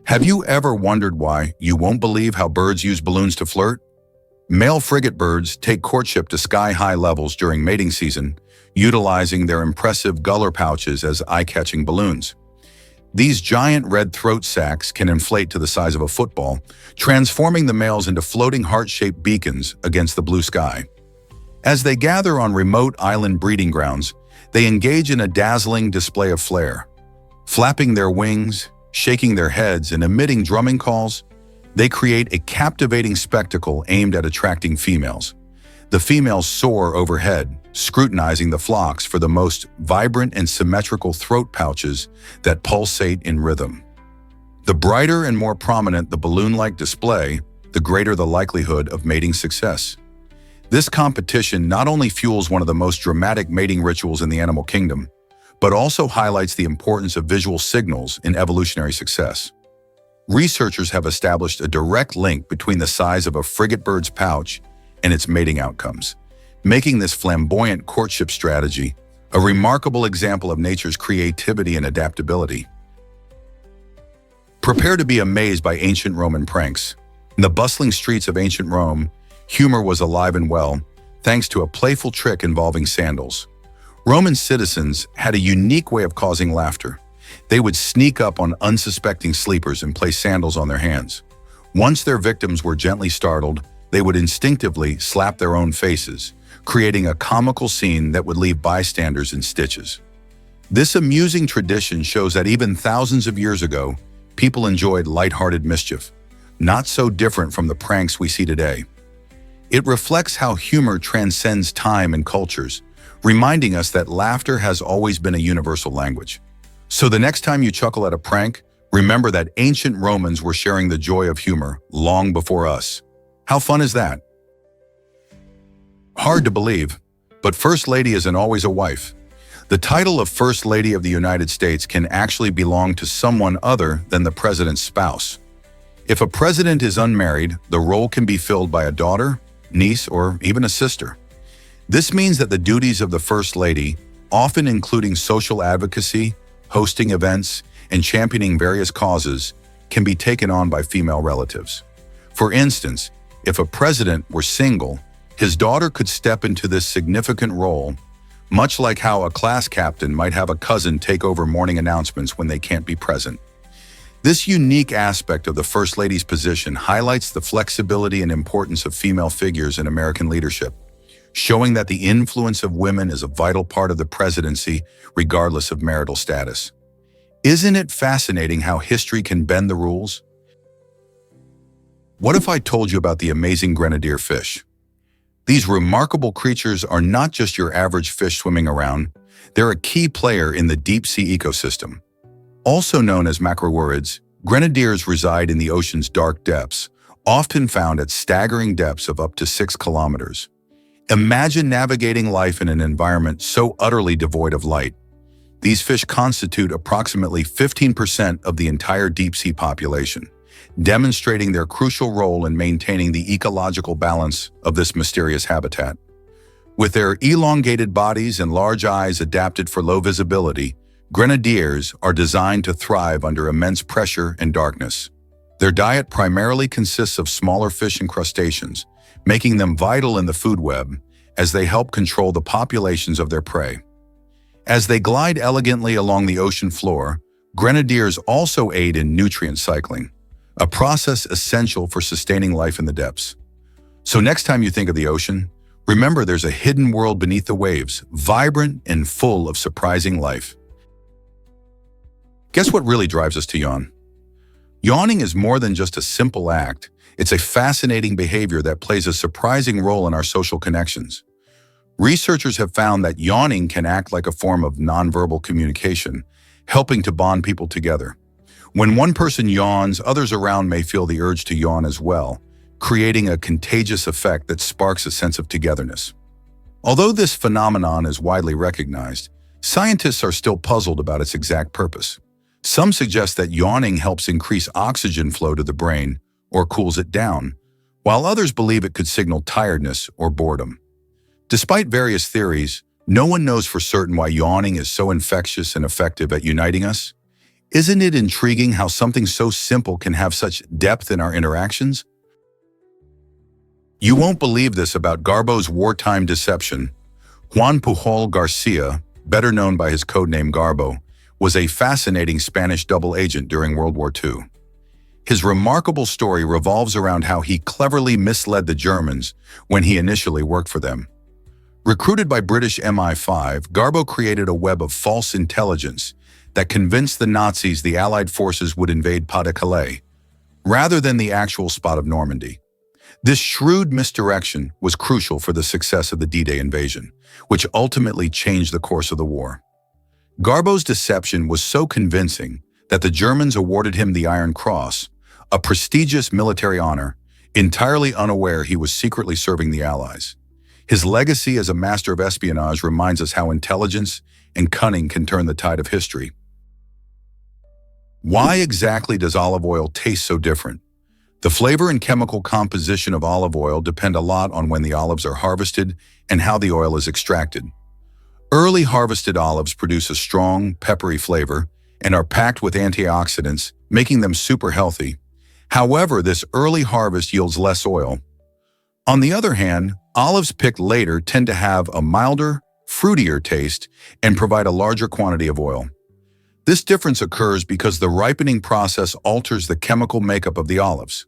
Have you ever wondered why? You won't believe how birds use balloons to flirt? Male frigate birds take courtship to sky-high levels during mating season, utilizing their impressive gular pouches as eye-catching balloons. These giant red throat sacs can inflate to the size of a football, transforming the males into floating heart-shaped beacons against the blue sky. As they gather on remote island breeding grounds, they engage in a dazzling display of flair. Flapping their wings, shaking their heads, and emitting drumming calls, they create a captivating spectacle aimed at attracting females. The females soar overhead, scrutinizing the flocks for the most vibrant and symmetrical throat pouches that pulsate in rhythm. The brighter and more prominent the balloon-like display, the greater the likelihood of mating success. This competition not only fuels one of the most dramatic mating rituals in the animal kingdom, but also highlights the importance of visual signals in evolutionary success. Researchers have established a direct link between the size of a frigate bird's pouch and its mating outcomes, making this flamboyant courtship strategy a remarkable example of nature's creativity and adaptability. Prepare to be amazed by ancient Roman pranks. In the bustling streets of ancient Rome, humor was alive and well, thanks to a playful trick involving sandals. Roman citizens had a unique way of causing laughter. They would sneak up on unsuspecting sleepers and place sandals on their hands. Once their victims were gently startled, they would instinctively slap their own faces, creating a comical scene that would leave bystanders in stitches. This amusing tradition shows that even thousands of years ago, people enjoyed lighthearted mischief, not so different from the pranks we see today. It reflects how humor transcends time and cultures, reminding us that laughter has always been a universal language. So the next time you chuckle at a prank, remember that ancient Romans were sharing the joy of humor long before us. How fun is that? Hard to believe, but First Lady isn't always a wife. The title of First Lady of the United States can actually belong to someone other than the president's spouse. If a president is unmarried, the role can be filled by a daughter, niece, or even a sister. This means that the duties of the First Lady, often including social advocacy, hosting events, and championing various causes, can be taken on by female relatives. For instance, if a president were single, his daughter could step into this significant role, much like how a class captain might have a cousin take over morning announcements when they can't be present. This unique aspect of the First Lady's position highlights the flexibility and importance of female figures in American leadership, showing that the influence of women is a vital part of the presidency, regardless of marital status. Isn't it fascinating how history can bend the rules? What if I told you about the amazing grenadier fish? These remarkable creatures are not just your average fish swimming around, they're a key player in the deep-sea ecosystem. Also known as macrowarids, grenadiers reside in the ocean's dark depths, often found at staggering depths of up to 6 kilometers. Imagine navigating life in an environment so utterly devoid of light. These fish constitute approximately 15% of the entire deep-sea population, demonstrating their crucial role in maintaining the ecological balance of this mysterious habitat. With their elongated bodies and large eyes adapted for low visibility, grenadiers are designed to thrive under immense pressure and darkness. Their diet primarily consists of smaller fish and crustaceans, making them vital in the food web as they help control the populations of their prey. As they glide elegantly along the ocean floor, grenadiers also aid in nutrient cycling, a process essential for sustaining life in the depths. So next time you think of the ocean, remember there's a hidden world beneath the waves, vibrant and full of surprising life. Guess what really drives us to yawn? Yawning is more than just a simple act. It's a fascinating behavior that plays a surprising role in our social connections. Researchers have found that yawning can act like a form of nonverbal communication, helping to bond people together. When one person yawns, others around may feel the urge to yawn as well, creating a contagious effect that sparks a sense of togetherness. Although this phenomenon is widely recognized, scientists are still puzzled about its exact purpose. Some suggest that yawning helps increase oxygen flow to the brain or cools it down, while others believe it could signal tiredness or boredom. Despite various theories, no one knows for certain why yawning is so infectious and effective at uniting us. Isn't it intriguing how something so simple can have such depth in our interactions? You won't believe this about Garbo's wartime deception. Juan Pujol Garcia, better known by his codename Garbo, was a fascinating Spanish double agent during World War II. His remarkable story revolves around how he cleverly misled the Germans when he initially worked for them. Recruited by British MI5, Garbo created a web of false intelligence that convinced the Nazis the Allied forces would invade Pas-de-Calais, rather than the actual spot of Normandy. This shrewd misdirection was crucial for the success of the D-Day invasion, which ultimately changed the course of the war. Garbo's deception was so convincing that the Germans awarded him the Iron Cross, a prestigious military honor, entirely unaware he was secretly serving the Allies. His legacy as a master of espionage reminds us how intelligence and cunning can turn the tide of history. Why exactly does olive oil taste so different? The flavor and chemical composition of olive oil depend a lot on when the olives are harvested and how the oil is extracted. Early harvested olives produce a strong, peppery flavor and are packed with antioxidants, making them super healthy. However, this early harvest yields less oil. On the other hand, olives picked later tend to have a milder, fruitier taste and provide a larger quantity of oil. This difference occurs because the ripening process alters the chemical makeup of the olives.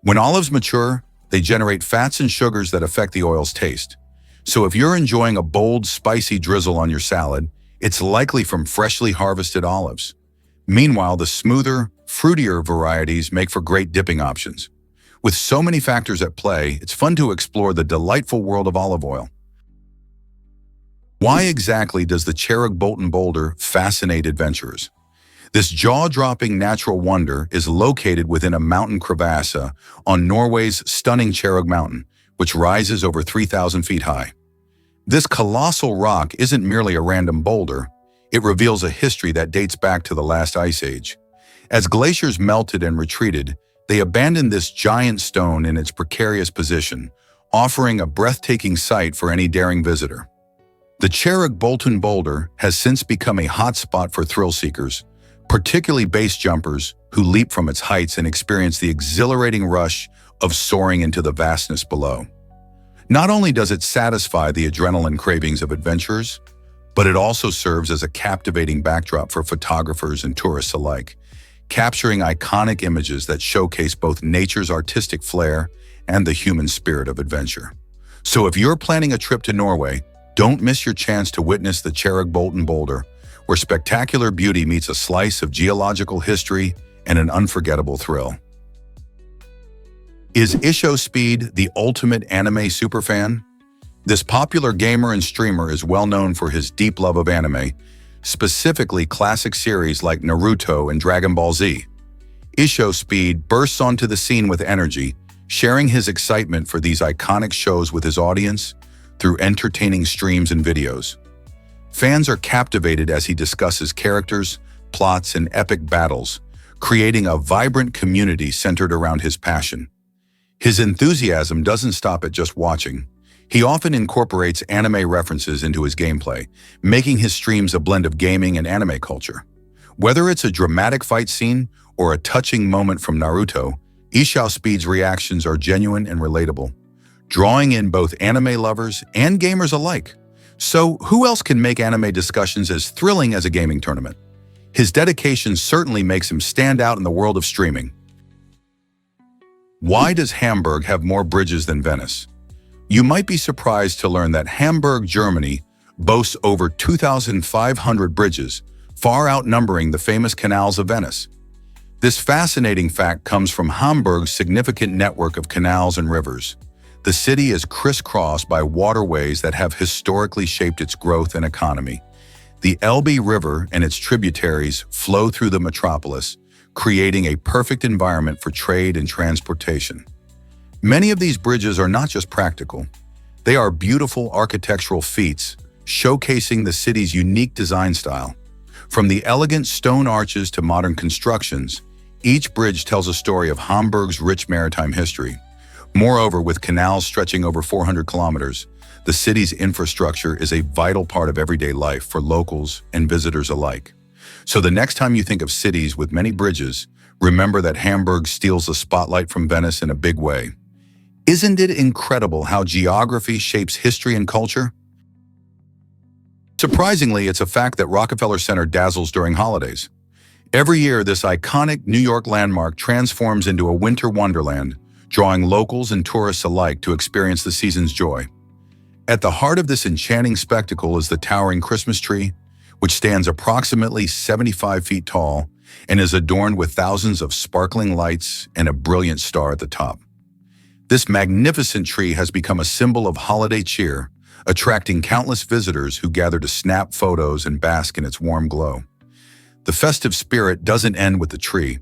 When olives mature, they generate fats and sugars that affect the oil's taste. So if you're enjoying a bold, spicy drizzle on your salad, it's likely from freshly harvested olives. Meanwhile, the smoother, fruitier varieties make for great dipping options. With so many factors at play, it's fun to explore the delightful world of olive oil. Why exactly does the Cherrig Bolton boulder fascinate adventurers? This jaw-dropping natural wonder is located within a mountain crevasse on Norway's stunning Cherrig Mountain, which rises over 3,000 feet high. This colossal rock isn't merely a random boulder, it reveals a history that dates back to the last ice age. As glaciers melted and retreated, they abandoned this giant stone in its precarious position, offering a breathtaking sight for any daring visitor. The Cherrig Bolton boulder has since become a hotspot for thrill seekers, particularly base jumpers who leap from its heights and experience the exhilarating rush of soaring into the vastness below. Not only does it satisfy the adrenaline cravings of adventurers, but it also serves as a captivating backdrop for photographers and tourists alike, capturing iconic images that showcase both nature's artistic flair and the human spirit of adventure. So if you're planning a trip to Norway, don't miss your chance to witness the Cherrig Bolton boulder, where spectacular beauty meets a slice of geological history and an unforgettable thrill. Is IshoSpeed the ultimate anime superfan? This popular gamer and streamer is well known for his deep love of anime, specifically classic series like Naruto and Dragon Ball Z. IshoSpeed bursts onto the scene with energy, sharing his excitement for these iconic shows with his audience through entertaining streams and videos. Fans are captivated as he discusses characters, plots, and epic battles, creating a vibrant community centered around his passion. His enthusiasm doesn't stop at just watching. He often incorporates anime references into his gameplay, making his streams a blend of gaming and anime culture. Whether it's a dramatic fight scene or a touching moment from Naruto, IshoSpeed's reactions are genuine and relatable, drawing in both anime lovers and gamers alike. So, who else can make anime discussions as thrilling as a gaming tournament? His dedication certainly makes him stand out in the world of streaming. Why does Hamburg have more bridges than Venice? You might be surprised to learn that Hamburg, Germany, boasts over 2,500 bridges, far outnumbering the famous canals of Venice. This fascinating fact comes from Hamburg's significant network of canals and rivers. The city is crisscrossed by waterways that have historically shaped its growth and economy. The Elbe River and its tributaries flow through the metropolis, creating a perfect environment for trade and transportation. Many of these bridges are not just practical. They are beautiful architectural feats, showcasing the city's unique design style. From the elegant stone arches to modern constructions, each bridge tells a story of Hamburg's rich maritime history. Moreover, with canals stretching over 400 kilometers, the city's infrastructure is a vital part of everyday life for locals and visitors alike. So the next time you think of cities with many bridges, remember that Hamburg steals the spotlight from Venice in a big way. Isn't it incredible how geography shapes history and culture? Surprisingly, it's a fact that Rockefeller Center dazzles during holidays. Every year, this iconic New York landmark transforms into a winter wonderland, drawing locals and tourists alike to experience the season's joy. At the heart of this enchanting spectacle is the towering Christmas tree, which stands approximately 75 feet tall and is adorned with thousands of sparkling lights and a brilliant star at the top. This magnificent tree has become a symbol of holiday cheer, attracting countless visitors who gather to snap photos and bask in its warm glow. The festive spirit doesn't end with the tree.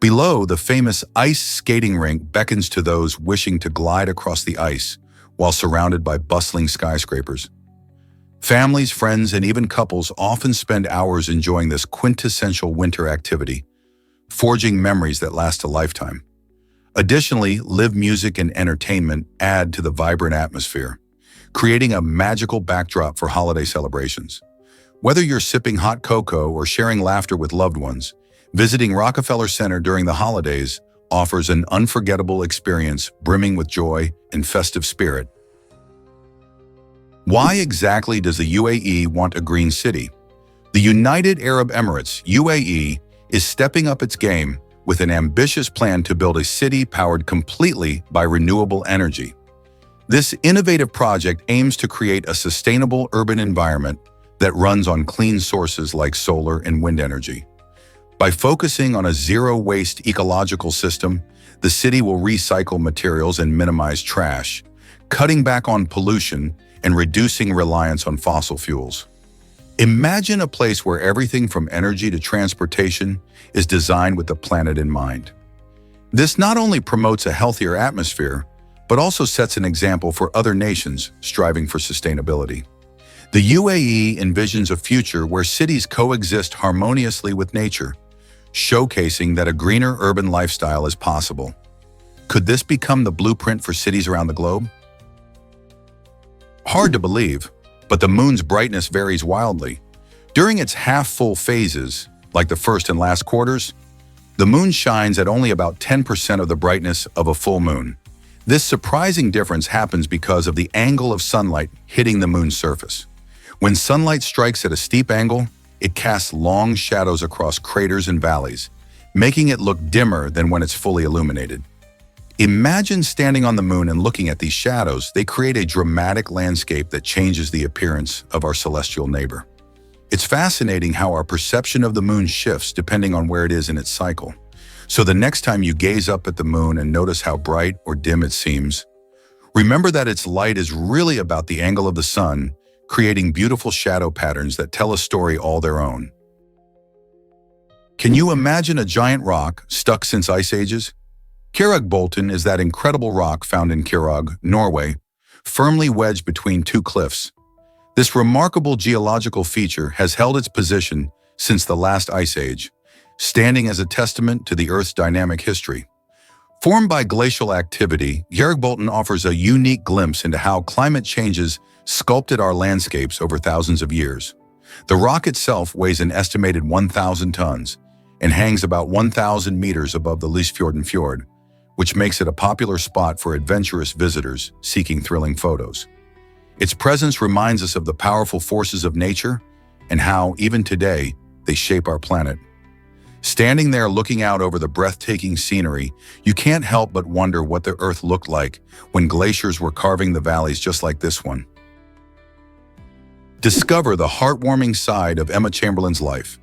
Below, the famous ice skating rink beckons to those wishing to glide across the ice while surrounded by bustling skyscrapers. Families, friends, and even couples often spend hours enjoying this quintessential winter activity, forging memories that last a lifetime. Additionally, live music and entertainment add to the vibrant atmosphere, creating a magical backdrop for holiday celebrations. Whether you're sipping hot cocoa or sharing laughter with loved ones, visiting Rockefeller Center during the holidays offers an unforgettable experience brimming with joy and festive spirit. Why exactly does the UAE want a green city? The United Arab Emirates, UAE, is stepping up its game with an ambitious plan to build a city powered completely by renewable energy. This innovative project aims to create a sustainable urban environment that runs on clean sources like solar and wind energy. By focusing on a zero-waste ecological system, the city will recycle materials and minimize trash, cutting back on pollution and reducing reliance on fossil fuels. Imagine a place where everything from energy to transportation is designed with the planet in mind. This not only promotes a healthier atmosphere, but also sets an example for other nations striving for sustainability. The UAE envisions a future where cities coexist harmoniously with nature, showcasing that a greener urban lifestyle is possible. Could this become the blueprint for cities around the globe? Hard to believe, but the moon's brightness varies wildly. During its half-full phases, like the first and last quarters, the moon shines at only about 10% of the brightness of a full moon. This surprising difference happens because of the angle of sunlight hitting the moon's surface. When sunlight strikes at a steep angle, it casts long shadows across craters and valleys, making it look dimmer than when it's fully illuminated. Imagine standing on the moon and looking at these shadows. They create a dramatic landscape that changes the appearance of our celestial neighbor. It's fascinating how our perception of the moon shifts depending on where it is in its cycle. So the next time you gaze up at the moon and notice how bright or dim it seems, remember that its light is really about the angle of the sun, creating beautiful shadow patterns that tell a story all their own. Can you imagine a giant rock stuck since ice ages? Bolten is that incredible rock found in Kirog, Norway, firmly wedged between two cliffs. This remarkable geological feature has held its position since the last ice age, standing as a testament to the Earth's dynamic history. Formed by glacial activity, Bolten offers a unique glimpse into how climate changes sculpted our landscapes over thousands of years. The rock itself weighs an estimated 1,000 tons and hangs about 1,000 meters above the Lysfjorden Fjord, which makes it a popular spot for adventurous visitors seeking thrilling photos. Its presence reminds us of the powerful forces of nature and how, even today, they shape our planet. Standing there looking out over the breathtaking scenery, you can't help but wonder what the Earth looked like when glaciers were carving the valleys just like this one. Discover the heartwarming side of Emma Chamberlain's life.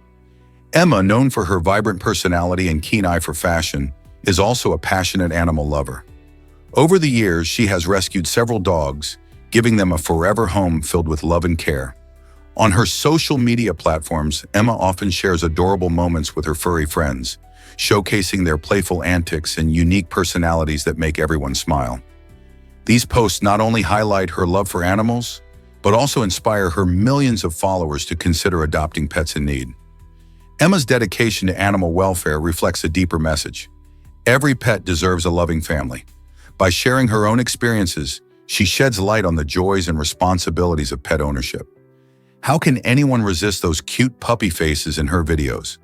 Emma, known for her vibrant personality and keen eye for fashion, is also a passionate animal lover. Over the years, she has rescued several dogs, giving them a forever home filled with love and care. On her social media platforms, Emma often shares adorable moments with her furry friends, showcasing their playful antics and unique personalities that make everyone smile. These posts not only highlight her love for animals, but also inspire her millions of followers to consider adopting pets in need. Emma's dedication to animal welfare reflects a deeper message. Every pet deserves a loving family. By sharing her own experiences, she sheds light on the joys and responsibilities of pet ownership. How can anyone resist those cute puppy faces in her videos?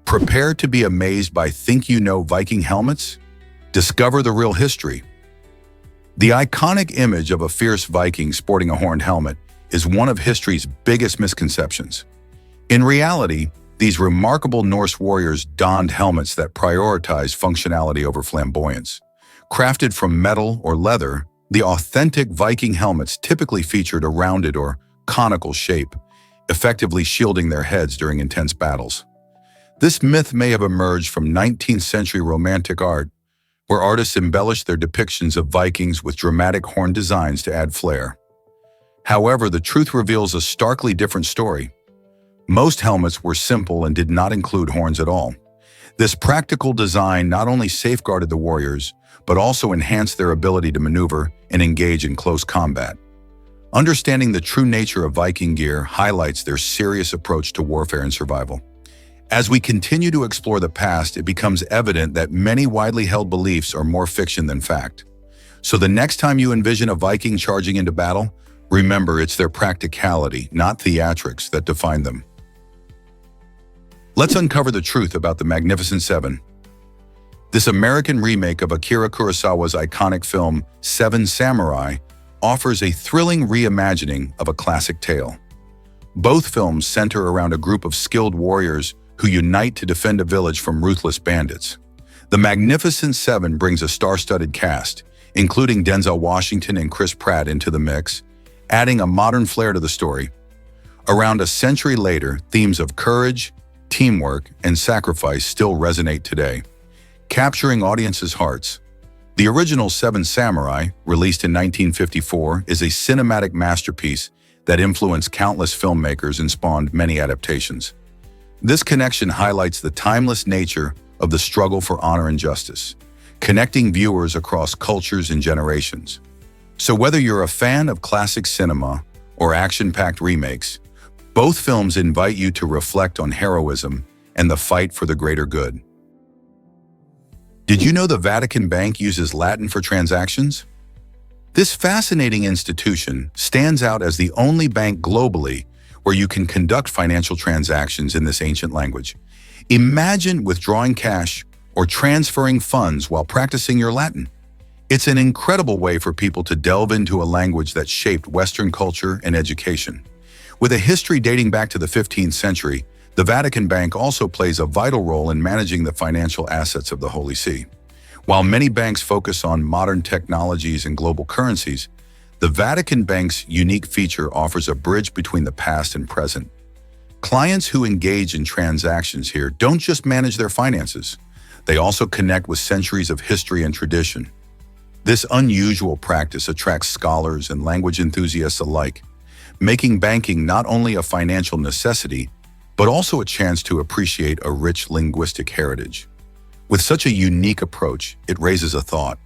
Prepare to be amazed by Think You Know Viking helmets? Discover the real history. The iconic image of a fierce Viking sporting a horned helmet is one of history's biggest misconceptions. In reality, these remarkable Norse warriors donned helmets that prioritized functionality over flamboyance. Crafted from metal or leather, the authentic Viking helmets typically featured a rounded or conical shape, effectively shielding their heads during intense battles. This myth may have emerged from 19th century Romantic art, where artists embellished their depictions of Vikings with dramatic horn designs to add flair. However, the truth reveals a starkly different story. Most helmets were simple and did not include horns at all. This practical design not only safeguarded the warriors, but also enhanced their ability to maneuver and engage in close combat. Understanding the true nature of Viking gear highlights their serious approach to warfare and survival. As we continue to explore the past, it becomes evident that many widely held beliefs are more fiction than fact. So the next time you envision a Viking charging into battle, remember it's their practicality, not theatrics, that define them. Let's uncover the truth about the Magnificent Seven. This American remake of Akira Kurosawa's iconic film Seven Samurai offers a thrilling reimagining of a classic tale. Both films center around a group of skilled warriors who unite to defend a village from ruthless bandits. The Magnificent Seven brings a star-studded cast, including Denzel Washington and Chris Pratt into the mix, adding a modern flair to the story. Around a century later, themes of courage, teamwork, and sacrifice still resonate today, capturing audiences' hearts. The original Seven Samurai, released in 1954, is a cinematic masterpiece that influenced countless filmmakers and spawned many adaptations. This connection highlights the timeless nature of the struggle for honor and justice, connecting viewers across cultures and generations. So whether you're a fan of classic cinema or action-packed remakes, both films invite you to reflect on heroism and the fight for the greater good. Did you know the Vatican Bank uses Latin for transactions? This fascinating institution stands out as the only bank globally where you can conduct financial transactions in this ancient language. Imagine withdrawing cash or transferring funds while practicing your Latin. It's an incredible way for people to delve into a language that shaped Western culture and education. With a history dating back to the 15th century, the Vatican Bank also plays a vital role in managing the financial assets of the Holy See. While many banks focus on modern technologies and global currencies, the Vatican Bank's unique feature offers a bridge between the past and present. Clients who engage in transactions here don't just manage their finances, they also connect with centuries of history and tradition. This unusual practice attracts scholars and language enthusiasts alike, making banking not only a financial necessity, but also a chance to appreciate a rich linguistic heritage. With such a unique approach, it raises a thought.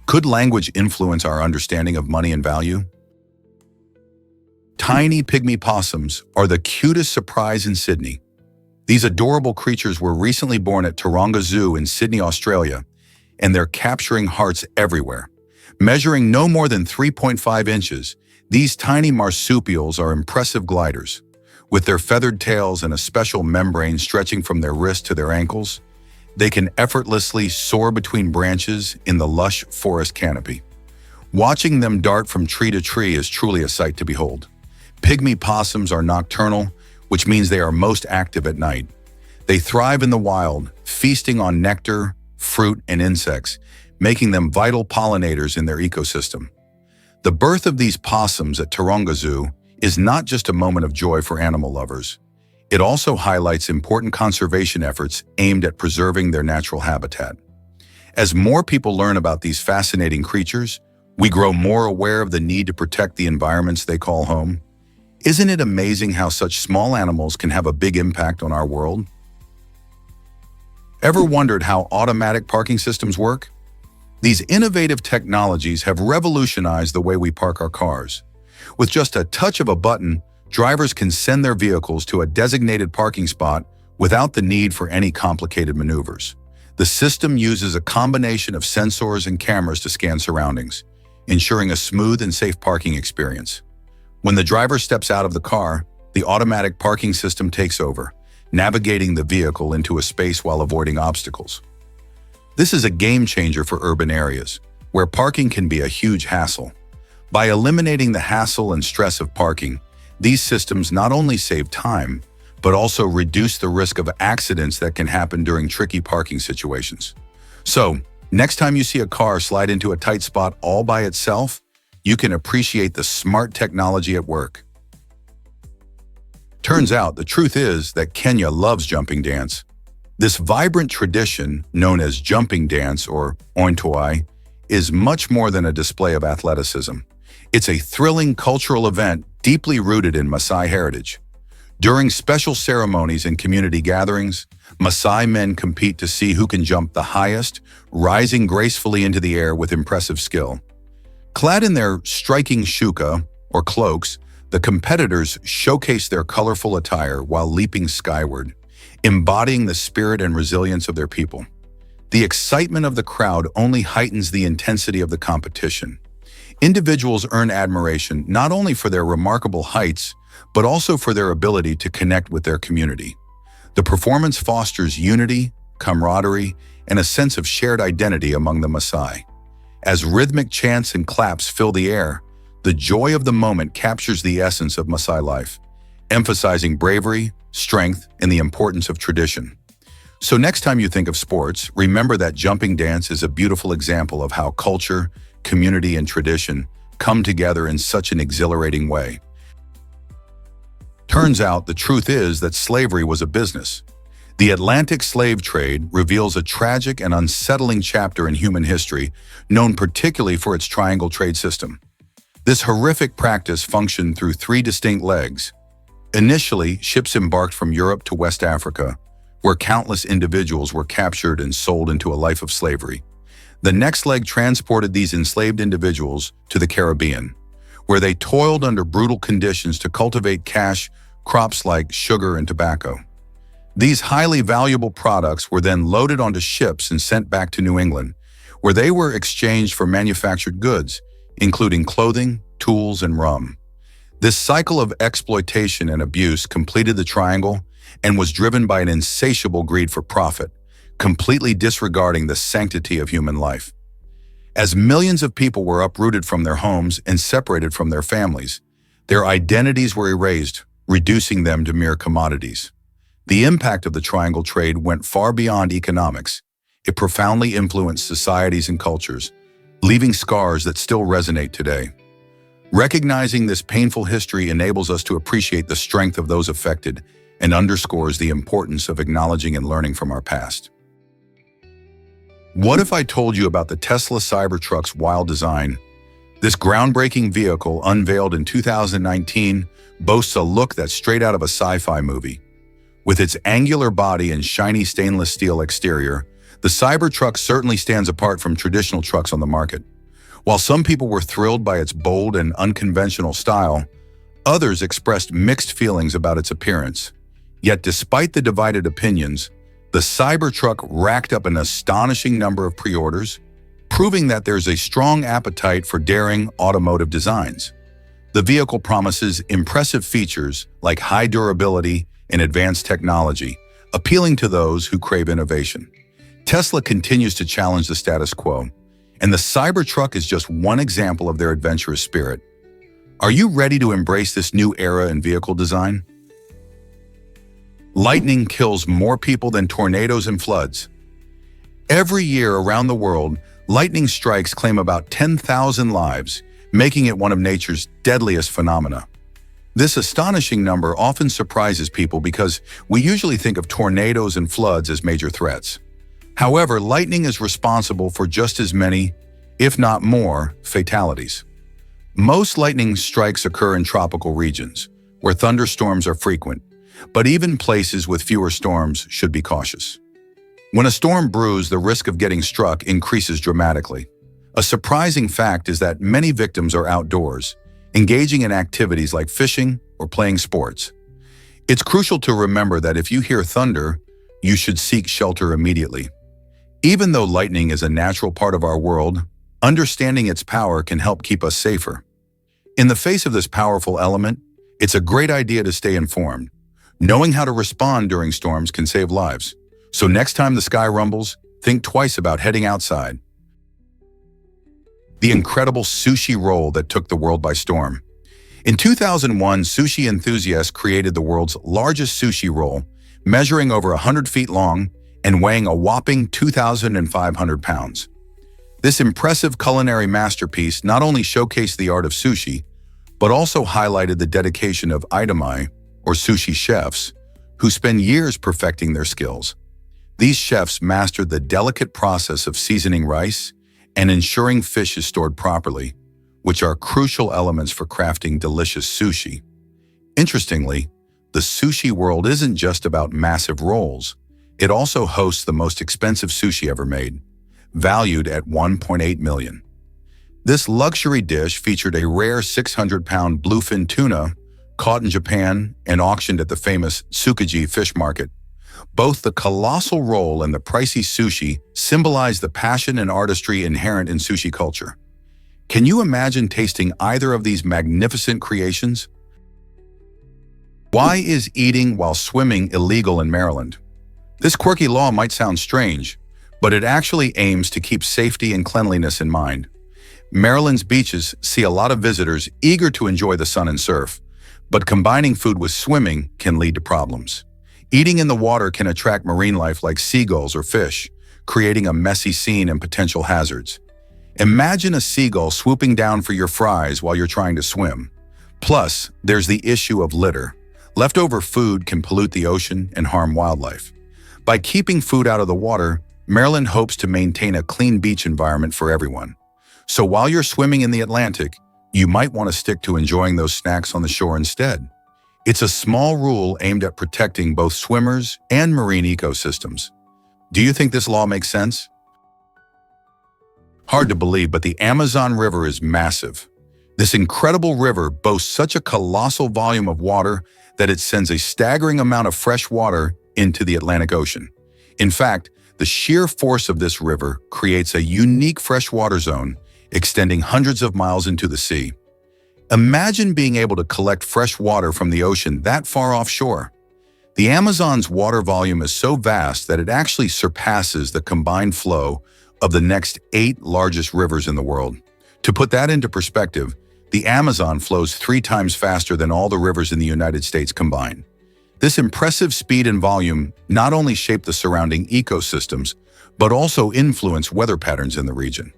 Could language influence our understanding of money and value? Tiny pygmy possums are the cutest surprise in Sydney. These adorable creatures were recently born at Taronga Zoo in Sydney, Australia, and they're capturing hearts everywhere. Measuring no more than 3.5 inches, these tiny marsupials are impressive gliders. With their feathered tails and a special membrane stretching from their wrist to their ankles, they can effortlessly soar between branches in the lush forest canopy. Watching them dart from tree to tree is truly a sight to behold. Pygmy possums are nocturnal, which means they are most active at night. They thrive in the wild, feasting on nectar, fruit, and insects, making them vital pollinators in their ecosystem. The birth of these possums at Taronga Zoo is not just a moment of joy for animal lovers. It also highlights important conservation efforts aimed at preserving their natural habitat. As more people learn about these fascinating creatures, we grow more aware of the need to protect the environments they call home. Isn't it amazing how such small animals can have a big impact on our world? Ever wondered how automatic parking systems work? These innovative technologies have revolutionized the way we park our cars. With just a touch of a button, drivers can send their vehicles to a designated parking spot without the need for any complicated maneuvers. The system uses a combination of sensors and cameras to scan surroundings, ensuring a smooth and safe parking experience. When the driver steps out of the car, the automatic parking system takes over, navigating the vehicle into a space while avoiding obstacles. This is a game changer for urban areas, where parking can be a huge hassle. By eliminating the hassle and stress of parking, these systems not only save time, but also reduce the risk of accidents that can happen during tricky parking situations. So, next time you see a car slide into a tight spot all by itself, you can appreciate the smart technology at work. Turns out the truth is that Kenya loves jumping dance. This vibrant tradition, known as jumping dance or ontoi, is much more than a display of athleticism. It's a thrilling cultural event deeply rooted in Maasai heritage. During special ceremonies and community gatherings, Maasai men compete to see who can jump the highest, rising gracefully into the air with impressive skill. Clad in their striking shuka, or cloaks, the competitors showcase their colorful attire while leaping skyward, embodying the spirit and resilience of their people. The excitement of the crowd only heightens the intensity of the competition. Individuals earn admiration not only for their remarkable heights, but also for their ability to connect with their community. The performance fosters unity, camaraderie, and a sense of shared identity among the Maasai. As rhythmic chants and claps fill the air, the joy of the moment captures the essence of Maasai life, emphasizing bravery, strength, and the importance of tradition. So next time you think of sports, remember that jumping dance is a beautiful example of how culture, community, and tradition come together in such an exhilarating way. Turns out the truth is that slavery was a business. The Atlantic slave trade reveals a tragic and unsettling chapter in human history, known particularly for its triangle trade system. This horrific practice functioned through three distinct legs. Initially, ships embarked from Europe to West Africa, where countless individuals were captured and sold into a life of slavery. The next leg transported these enslaved individuals to the Caribbean, where they toiled under brutal conditions to cultivate cash crops like sugar and tobacco. These highly valuable products were then loaded onto ships and sent back to New England, where they were exchanged for manufactured goods, including clothing, tools, and rum. This cycle of exploitation and abuse completed the triangle and was driven by an insatiable greed for profit, completely disregarding the sanctity of human life. As millions of people were uprooted from their homes and separated from their families, their identities were erased, reducing them to mere commodities. The impact of the triangle trade went far beyond economics. It profoundly influenced societies and cultures, leaving scars that still resonate today. Recognizing this painful history enables us to appreciate the strength of those affected and underscores the importance of acknowledging and learning from our past. What if I told you about the Tesla Cybertruck's wild design? This groundbreaking vehicle, unveiled in 2019, boasts a look that's straight out of a sci-fi movie. With its angular body and shiny stainless steel exterior, the Cybertruck certainly stands apart from traditional trucks on the market. While some people were thrilled by its bold and unconventional style, others expressed mixed feelings about its appearance. Yet despite the divided opinions, the Cybertruck racked up an astonishing number of pre-orders, proving that there's a strong appetite for daring automotive designs. The vehicle promises impressive features like high durability and advanced technology, appealing to those who crave innovation. Tesla continues to challenge the status quo, and the Cybertruck is just one example of their adventurous spirit. Are you ready to embrace this new era in vehicle design? Lightning kills more people than tornadoes and floods. Every year around the world, lightning strikes claim about 10,000 lives, making it one of nature's deadliest phenomena. This astonishing number often surprises people because we usually think of tornadoes and floods as major threats. However, lightning is responsible for just as many, if not more, fatalities. Most lightning strikes occur in tropical regions, where thunderstorms are frequent, but even places with fewer storms should be cautious. When a storm brews, the risk of getting struck increases dramatically. A surprising fact is that many victims are outdoors, engaging in activities like fishing or playing sports. It's crucial to remember that if you hear thunder, you should seek shelter immediately. Even though lightning is a natural part of our world, understanding its power can help keep us safer. In the face of this powerful element, it's a great idea to stay informed. Knowing how to respond during storms can save lives. So next time the sky rumbles, think twice about heading outside. The incredible sushi roll that took the world by storm. In 2001, sushi enthusiasts created the world's largest sushi roll, measuring over 100 feet long and weighing a whopping 2,500 pounds. This impressive culinary masterpiece not only showcased the art of sushi, but also highlighted the dedication of itami, or sushi chefs, who spend years perfecting their skills. These chefs mastered the delicate process of seasoning rice and ensuring fish is stored properly, which are crucial elements for crafting delicious sushi. Interestingly, the sushi world isn't just about massive rolls. It also hosts the most expensive sushi ever made, valued at $1.8 million. This luxury dish featured a rare 600-pound bluefin tuna caught in Japan and auctioned at the famous Tsukiji fish market. Both the colossal roll and the pricey sushi symbolize the passion and artistry inherent in sushi culture. Can you imagine tasting either of these magnificent creations? Why is eating while swimming illegal in Maryland? This quirky law might sound strange, but it actually aims to keep safety and cleanliness in mind. Maryland's beaches see a lot of visitors eager to enjoy the sun and surf, but combining food with swimming can lead to problems. Eating in the water can attract marine life like seagulls or fish, creating a messy scene and potential hazards. Imagine a seagull swooping down for your fries while you're trying to swim. Plus, there's the issue of litter. Leftover food can pollute the ocean and harm wildlife. By keeping food out of the water, Maryland hopes to maintain a clean beach environment for everyone. So while you're swimming in the Atlantic, you might want to stick to enjoying those snacks on the shore instead. It's a small rule aimed at protecting both swimmers and marine ecosystems. Do you think this law makes sense? Hard to believe, but the Amazon River is massive. This incredible river boasts such a colossal volume of water that it sends a staggering amount of fresh water into the Atlantic Ocean. In fact, the sheer force of this river creates a unique freshwater zone extending hundreds of miles into the sea. Imagine being able to collect fresh water from the ocean that far offshore. The Amazon's water volume is so vast that it actually surpasses the combined flow of the next 8 largest rivers in the world. To put that into perspective, the Amazon flows 3 times faster than all the rivers in the United States combined. This impressive speed and volume not only shape the surrounding ecosystems, but also influence weather patterns in the region.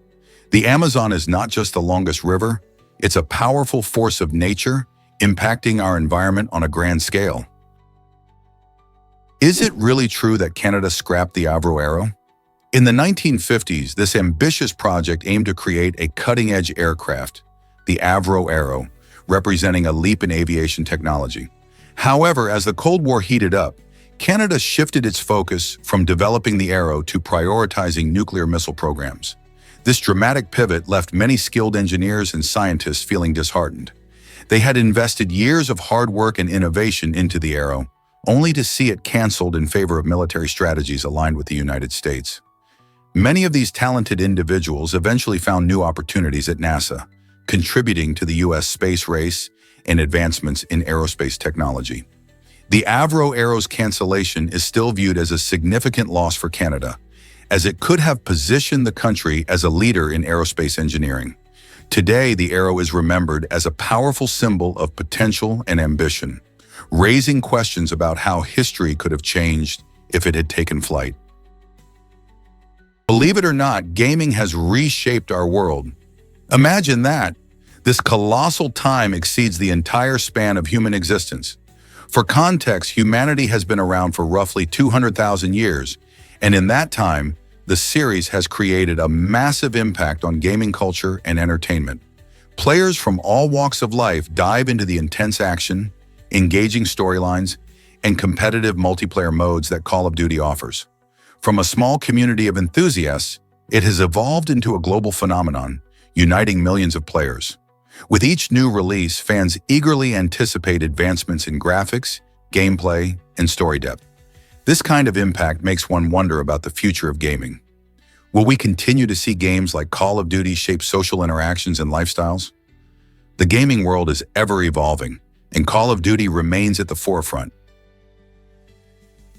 The Amazon is not just the longest river, it's a powerful force of nature, impacting our environment on a grand scale. Is it really true that Canada scrapped the Avro Arrow? In the 1950s, this ambitious project aimed to create a cutting-edge aircraft, the Avro Arrow, representing a leap in aviation technology. However, as the Cold War heated up, Canada shifted its focus from developing the Arrow to prioritizing nuclear missile programs. This dramatic pivot left many skilled engineers and scientists feeling disheartened. They had invested years of hard work and innovation into the Arrow, only to see it canceled in favor of military strategies aligned with the United States. Many of these talented individuals eventually found new opportunities at NASA, contributing to the U.S. space race and advancements in aerospace technology. The Avro Arrow's cancellation is still viewed as a significant loss for Canada, as it could have positioned the country as a leader in aerospace engineering. Today, the Arrow is remembered as a powerful symbol of potential and ambition, raising questions about how history could have changed if it had taken flight. Believe it or not, gaming has reshaped our world. Imagine that! This colossal time exceeds the entire span of human existence. For context, humanity has been around for roughly 200,000 years, and in that time, the series has created a massive impact on gaming culture and entertainment. Players from all walks of life dive into the intense action, engaging storylines, and competitive multiplayer modes that Call of Duty offers. From a small community of enthusiasts, it has evolved into a global phenomenon, uniting millions of players. With each new release, fans eagerly anticipate advancements in graphics, gameplay, and story depth. This kind of impact makes one wonder about the future of gaming. Will we continue to see games like Call of Duty shape social interactions and lifestyles? The gaming world is ever evolving, and Call of Duty remains at the forefront.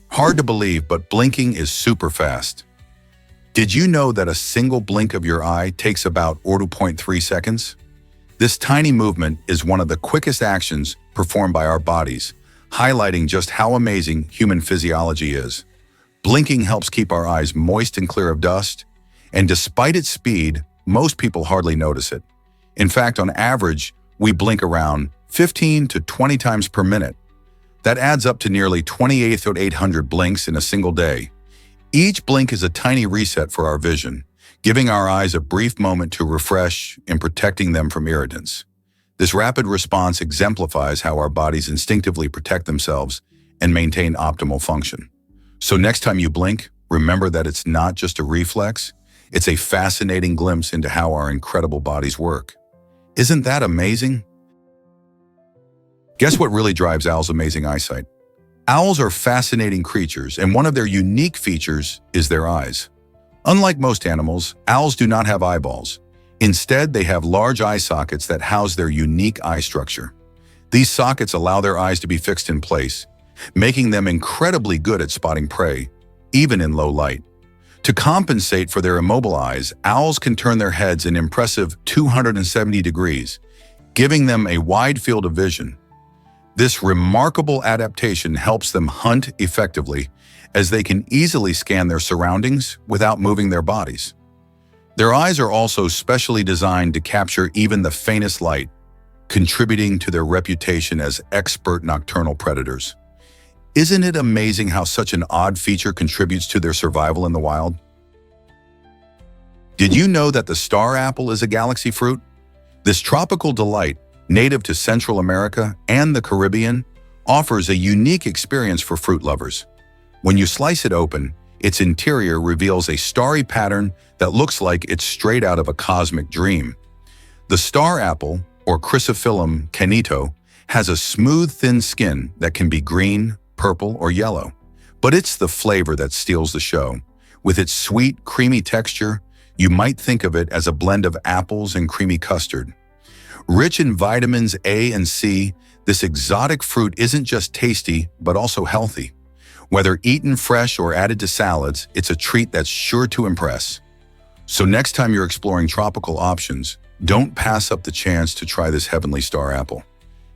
Hard to believe, but blinking is super fast. Did you know that a single blink of your eye takes about 0.3 seconds? This tiny movement is one of the quickest actions performed by our bodies, highlighting just how amazing human physiology is. Blinking helps keep our eyes moist and clear of dust, and despite its speed, most people hardly notice it. In fact, on average, we blink around 15 to 20 times per minute. That adds up to nearly 28,800 blinks in a single day. Each blink is a tiny reset for our vision, giving our eyes a brief moment to refresh and protecting them from irritants. This rapid response exemplifies how our bodies instinctively protect themselves and maintain optimal function. So next time you blink, remember that it's not just a reflex, it's a fascinating glimpse into how our incredible bodies work. Isn't that amazing? Guess what really drives owls' amazing eyesight? Owls are fascinating creatures, and one of their unique features is their eyes. Unlike most animals, owls do not have eyeballs. Instead, they have large eye sockets that house their unique eye structure. These sockets allow their eyes to be fixed in place, making them incredibly good at spotting prey, even in low light. To compensate for their immobile eyes, owls can turn their heads an impressive 270 degrees, giving them a wide field of vision. This remarkable adaptation helps them hunt effectively, as they can easily scan their surroundings without moving their bodies. Their eyes are also specially designed to capture even the faintest light, contributing to their reputation as expert nocturnal predators. Isn't it amazing how such an odd feature contributes to their survival in the wild? Did you know that the star apple is a galaxy fruit? This tropical delight, native to Central America and the Caribbean, offers a unique experience for fruit lovers. When you slice it open, its interior reveals a starry pattern that looks like it's straight out of a cosmic dream. The star apple, or Chrysophyllum canito, has a smooth, thin skin that can be green, purple, or yellow. But it's the flavor that steals the show. With its sweet, creamy texture, you might think of it as a blend of apples and creamy custard. Rich in vitamins A and C, this exotic fruit isn't just tasty, but also healthy. Whether eaten fresh or added to salads, it's a treat that's sure to impress. So next time you're exploring tropical options, don't pass up the chance to try this heavenly star apple.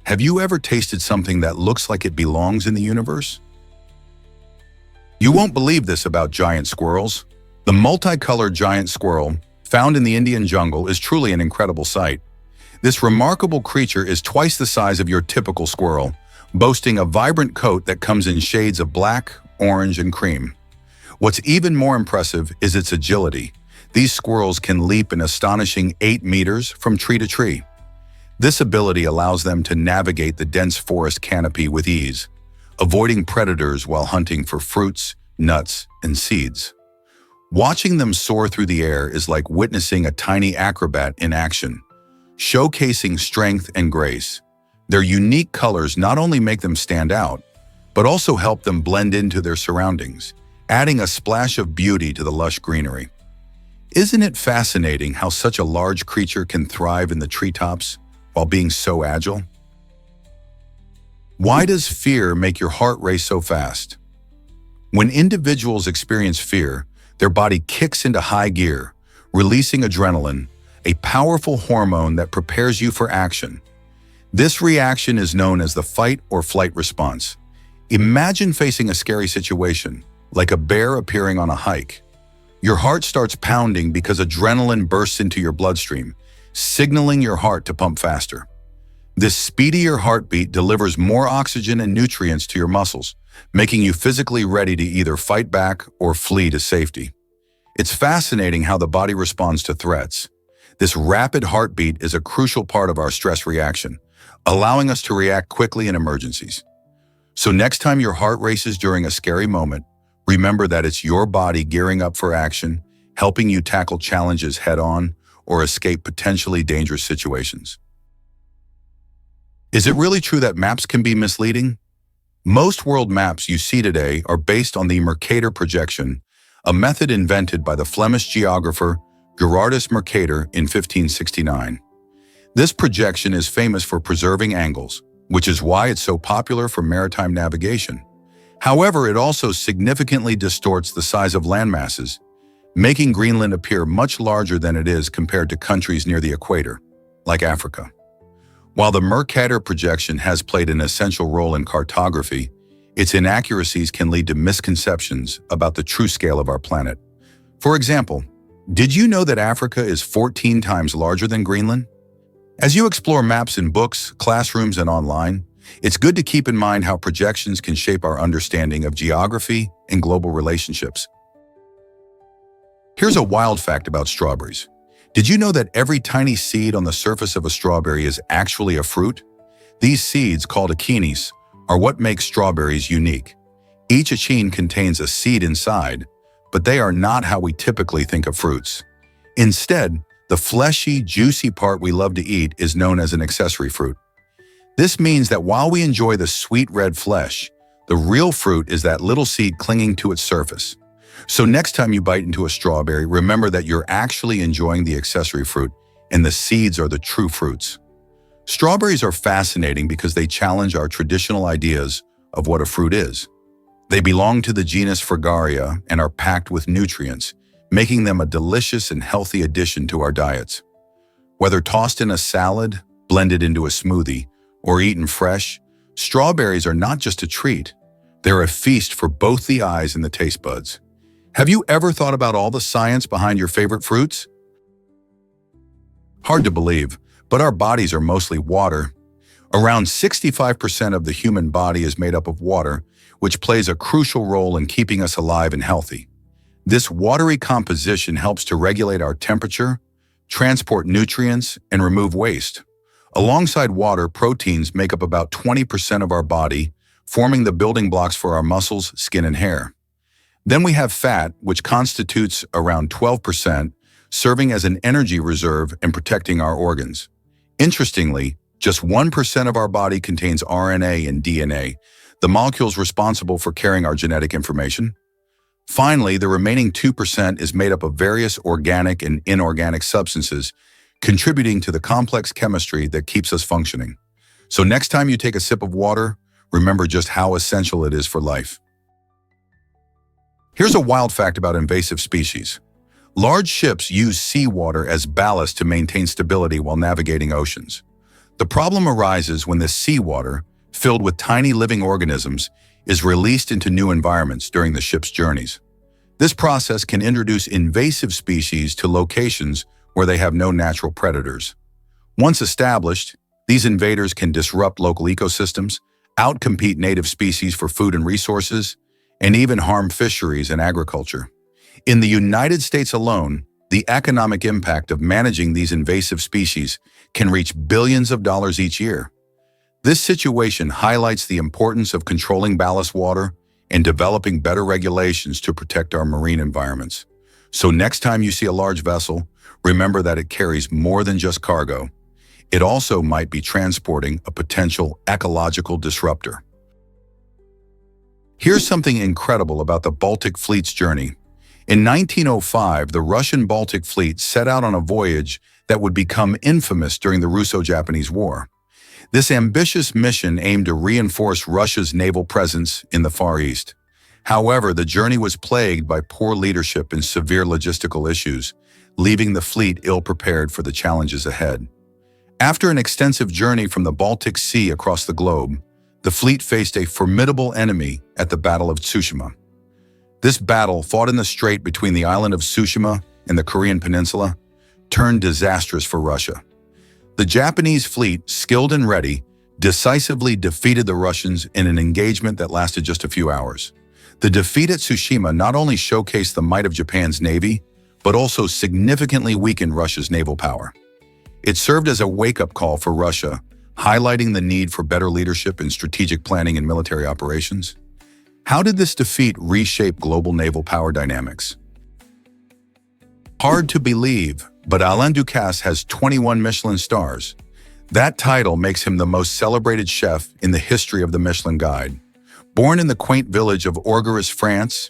Have you ever tasted something that looks like it belongs in the universe? You won't believe this about giant squirrels. The multicolored giant squirrel, found in the Indian jungle, is truly an incredible sight. This remarkable creature is twice the size of your typical squirrel, boasting a vibrant coat that comes in shades of black, orange, and cream. What's even more impressive is its agility. These squirrels can leap an astonishing 8 meters from tree to tree. This ability allows them to navigate the dense forest canopy with ease, avoiding predators while hunting for fruits, nuts, and seeds. Watching them soar through the air is like witnessing a tiny acrobat in action, showcasing strength and grace. Their unique colors not only make them stand out, but also help them blend into their surroundings, adding a splash of beauty to the lush greenery. Isn't it fascinating how such a large creature can thrive in the treetops while being so agile? Why does fear make your heart race so fast? When individuals experience fear, their body kicks into high gear, releasing adrenaline, a powerful hormone that prepares you for action. This reaction is known as the fight or flight response. Imagine facing a scary situation, like a bear appearing on a hike. Your heart starts pounding because adrenaline bursts into your bloodstream, signaling your heart to pump faster. This speedier heartbeat delivers more oxygen and nutrients to your muscles, making you physically ready to either fight back or flee to safety. It's fascinating how the body responds to threats. This rapid heartbeat is a crucial part of our stress reaction, allowing us to react quickly in emergencies. So next time your heart races during a scary moment, remember that it's your body gearing up for action, helping you tackle challenges head-on or escape potentially dangerous situations. Is it really true that maps can be misleading? Most world maps you see today are based on the Mercator projection, a method invented by the Flemish geographer Gerardus Mercator in 1569. This projection is famous for preserving angles, which is why it's so popular for maritime navigation. However, it also significantly distorts the size of landmasses, making Greenland appear much larger than it is compared to countries near the equator, like Africa. While the Mercator projection has played an essential role in cartography, its inaccuracies can lead to misconceptions about the true scale of our planet. For example, did you know that Africa is 14 times larger than Greenland? As you explore maps in books, classrooms, and online, it's good to keep in mind how projections can shape our understanding of geography and global relationships. Here's a wild fact about strawberries. Did you know that every tiny seed on the surface of a strawberry is actually a fruit? These seeds, called achenes, are what makes strawberries unique. Each achene contains a seed inside, but they are not how we typically think of fruits. Instead, the fleshy, juicy part we love to eat is known as an accessory fruit. This means that while we enjoy the sweet red flesh, the real fruit is that little seed clinging to its surface. So next time you bite into a strawberry, remember that you're actually enjoying the accessory fruit, and the seeds are the true fruits. Strawberries are fascinating because they challenge our traditional ideas of what a fruit is. They belong to the genus Fragaria and are packed with nutrients, making them a delicious and healthy addition to our diets. Whether tossed in a salad, blended into a smoothie, or eaten fresh, strawberries are not just a treat. They're a feast for both the eyes and the taste buds. Have you ever thought about all the science behind your favorite fruits? Hard to believe, but our bodies are mostly water. Around 65% of the human body is made up of water, which plays a crucial role in keeping us alive and healthy. This watery composition helps to regulate our temperature, transport nutrients, and remove waste. Alongside water, proteins make up about 20% of our body, forming the building blocks for our muscles, skin, and hair. Then we have fat, which constitutes around 12%, serving as an energy reserve and protecting our organs. Interestingly, just 1% of our body contains RNA and DNA, the molecules responsible for carrying our genetic information. Finally, the remaining 2% is made up of various organic and inorganic substances, contributing to the complex chemistry that keeps us functioning. So next time you take a sip of water, remember just how essential it is for life. Here's a wild fact about invasive species. Large ships use seawater as ballast to maintain stability while navigating oceans. The problem arises when this seawater, filled with tiny living organisms, is released into new environments during the ship's journeys. This process can introduce invasive species to locations where they have no natural predators. Once established, these invaders can disrupt local ecosystems, outcompete native species for food and resources, and even harm fisheries and agriculture. In the United States alone, the economic impact of managing these invasive species can reach billions of dollars each year. This situation highlights the importance of controlling ballast water and developing better regulations to protect our marine environments. So next time you see a large vessel, remember that it carries more than just cargo. It also might be transporting a potential ecological disruptor. Here's something incredible about the Baltic Fleet's journey. In 1905, the Russian Baltic Fleet set out on a voyage that would become infamous during the Russo-Japanese War. This ambitious mission aimed to reinforce Russia's naval presence in the Far East. However, the journey was plagued by poor leadership and severe logistical issues, leaving the fleet ill-prepared for the challenges ahead. After an extensive journey from the Baltic Sea across the globe, the fleet faced a formidable enemy at the Battle of Tsushima. This battle, fought in the strait between the island of Tsushima and the Korean peninsula, turned disastrous for Russia. The Japanese fleet, skilled and ready, decisively defeated the Russians in an engagement that lasted just a few hours. The defeat at Tsushima not only showcased the might of Japan's navy, but also significantly weakened Russia's naval power. It served as a wake-up call for Russia, highlighting the need for better leadership in strategic planning and military operations. How did this defeat reshape global naval power dynamics? Hard to believe, but Alain Ducasse has 21 Michelin stars. That title makes him the most celebrated chef in the history of the Michelin Guide. Born in the quaint village of Orgeres, France,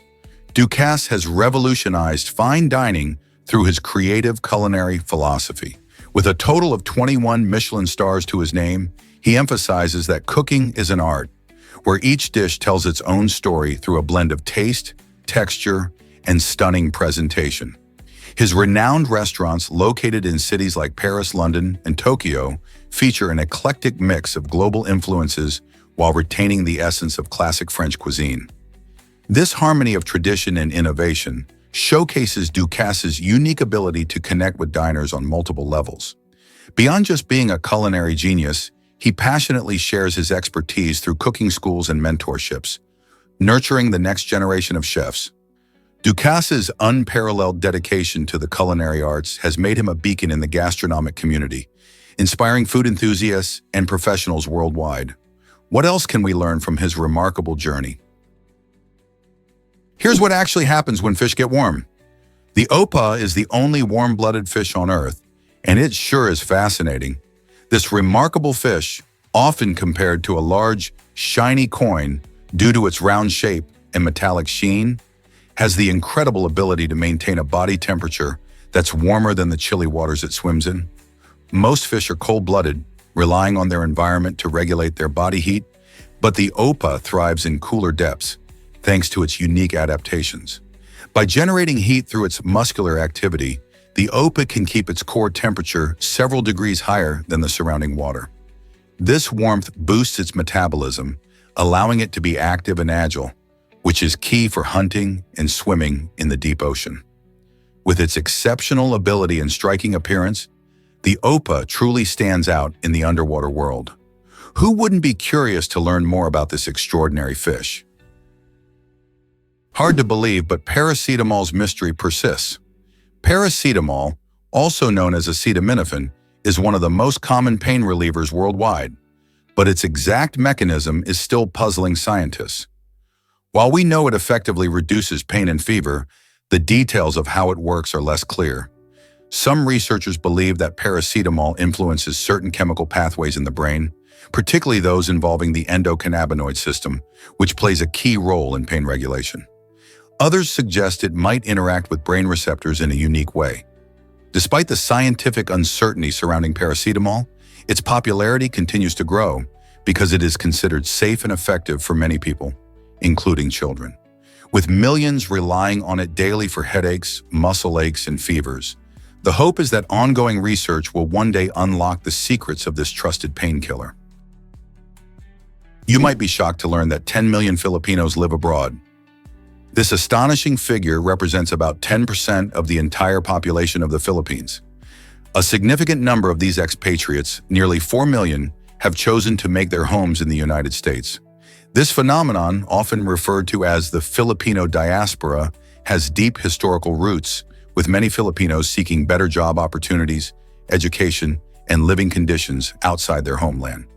Ducasse has revolutionized fine dining through his creative culinary philosophy. With a total of 21 Michelin stars to his name, he emphasizes that cooking is an art, where each dish tells its own story through a blend of taste, texture, and stunning presentation. His renowned restaurants, located in cities like Paris, London, and Tokyo, feature an eclectic mix of global influences while retaining the essence of classic French cuisine. This harmony of tradition and innovation showcases Ducasse's unique ability to connect with diners on multiple levels. Beyond just being a culinary genius, he passionately shares his expertise through cooking schools and mentorships, nurturing the next generation of chefs. Ducasse's unparalleled dedication to the culinary arts has made him a beacon in the gastronomic community, inspiring food enthusiasts and professionals worldwide. What else can we learn from his remarkable journey? Here's what actually happens when fish get warm. The opa is the only warm-blooded fish on Earth, and it sure is fascinating. This remarkable fish, often compared to a large, shiny coin due to its round shape and metallic sheen, has the incredible ability to maintain a body temperature that's warmer than the chilly waters it swims in. Most fish are cold-blooded, relying on their environment to regulate their body heat, but the opa thrives in cooler depths, thanks to its unique adaptations. By generating heat through its muscular activity, the opa can keep its core temperature several degrees higher than the surrounding water. This warmth boosts its metabolism, allowing it to be active and agile, which is key for hunting and swimming in the deep ocean. With its exceptional ability and striking appearance, the opa truly stands out in the underwater world. Who wouldn't be curious to learn more about this extraordinary fish? Hard to believe, but paracetamol's mystery persists. Paracetamol, also known as acetaminophen, is one of the most common pain relievers worldwide, but its exact mechanism is still puzzling scientists. While we know it effectively reduces pain and fever, the details of how it works are less clear. Some researchers believe that paracetamol influences certain chemical pathways in the brain, particularly those involving the endocannabinoid system, which plays a key role in pain regulation. Others suggest it might interact with brain receptors in a unique way. Despite the scientific uncertainty surrounding paracetamol, its popularity continues to grow because it is considered safe and effective for many people, including children. With millions relying on it daily for headaches, muscle aches, and fevers, the hope is that ongoing research will one day unlock the secrets of this trusted painkiller. You might be shocked to learn that 10 million Filipinos live abroad. This astonishing figure represents about 10% of the entire population of the Philippines. A significant number of these expatriates, nearly 4 million, have chosen to make their homes in the United States. This phenomenon, often referred to as the Filipino diaspora, has deep historical roots, with many Filipinos seeking better job opportunities, education, and living conditions outside their homeland.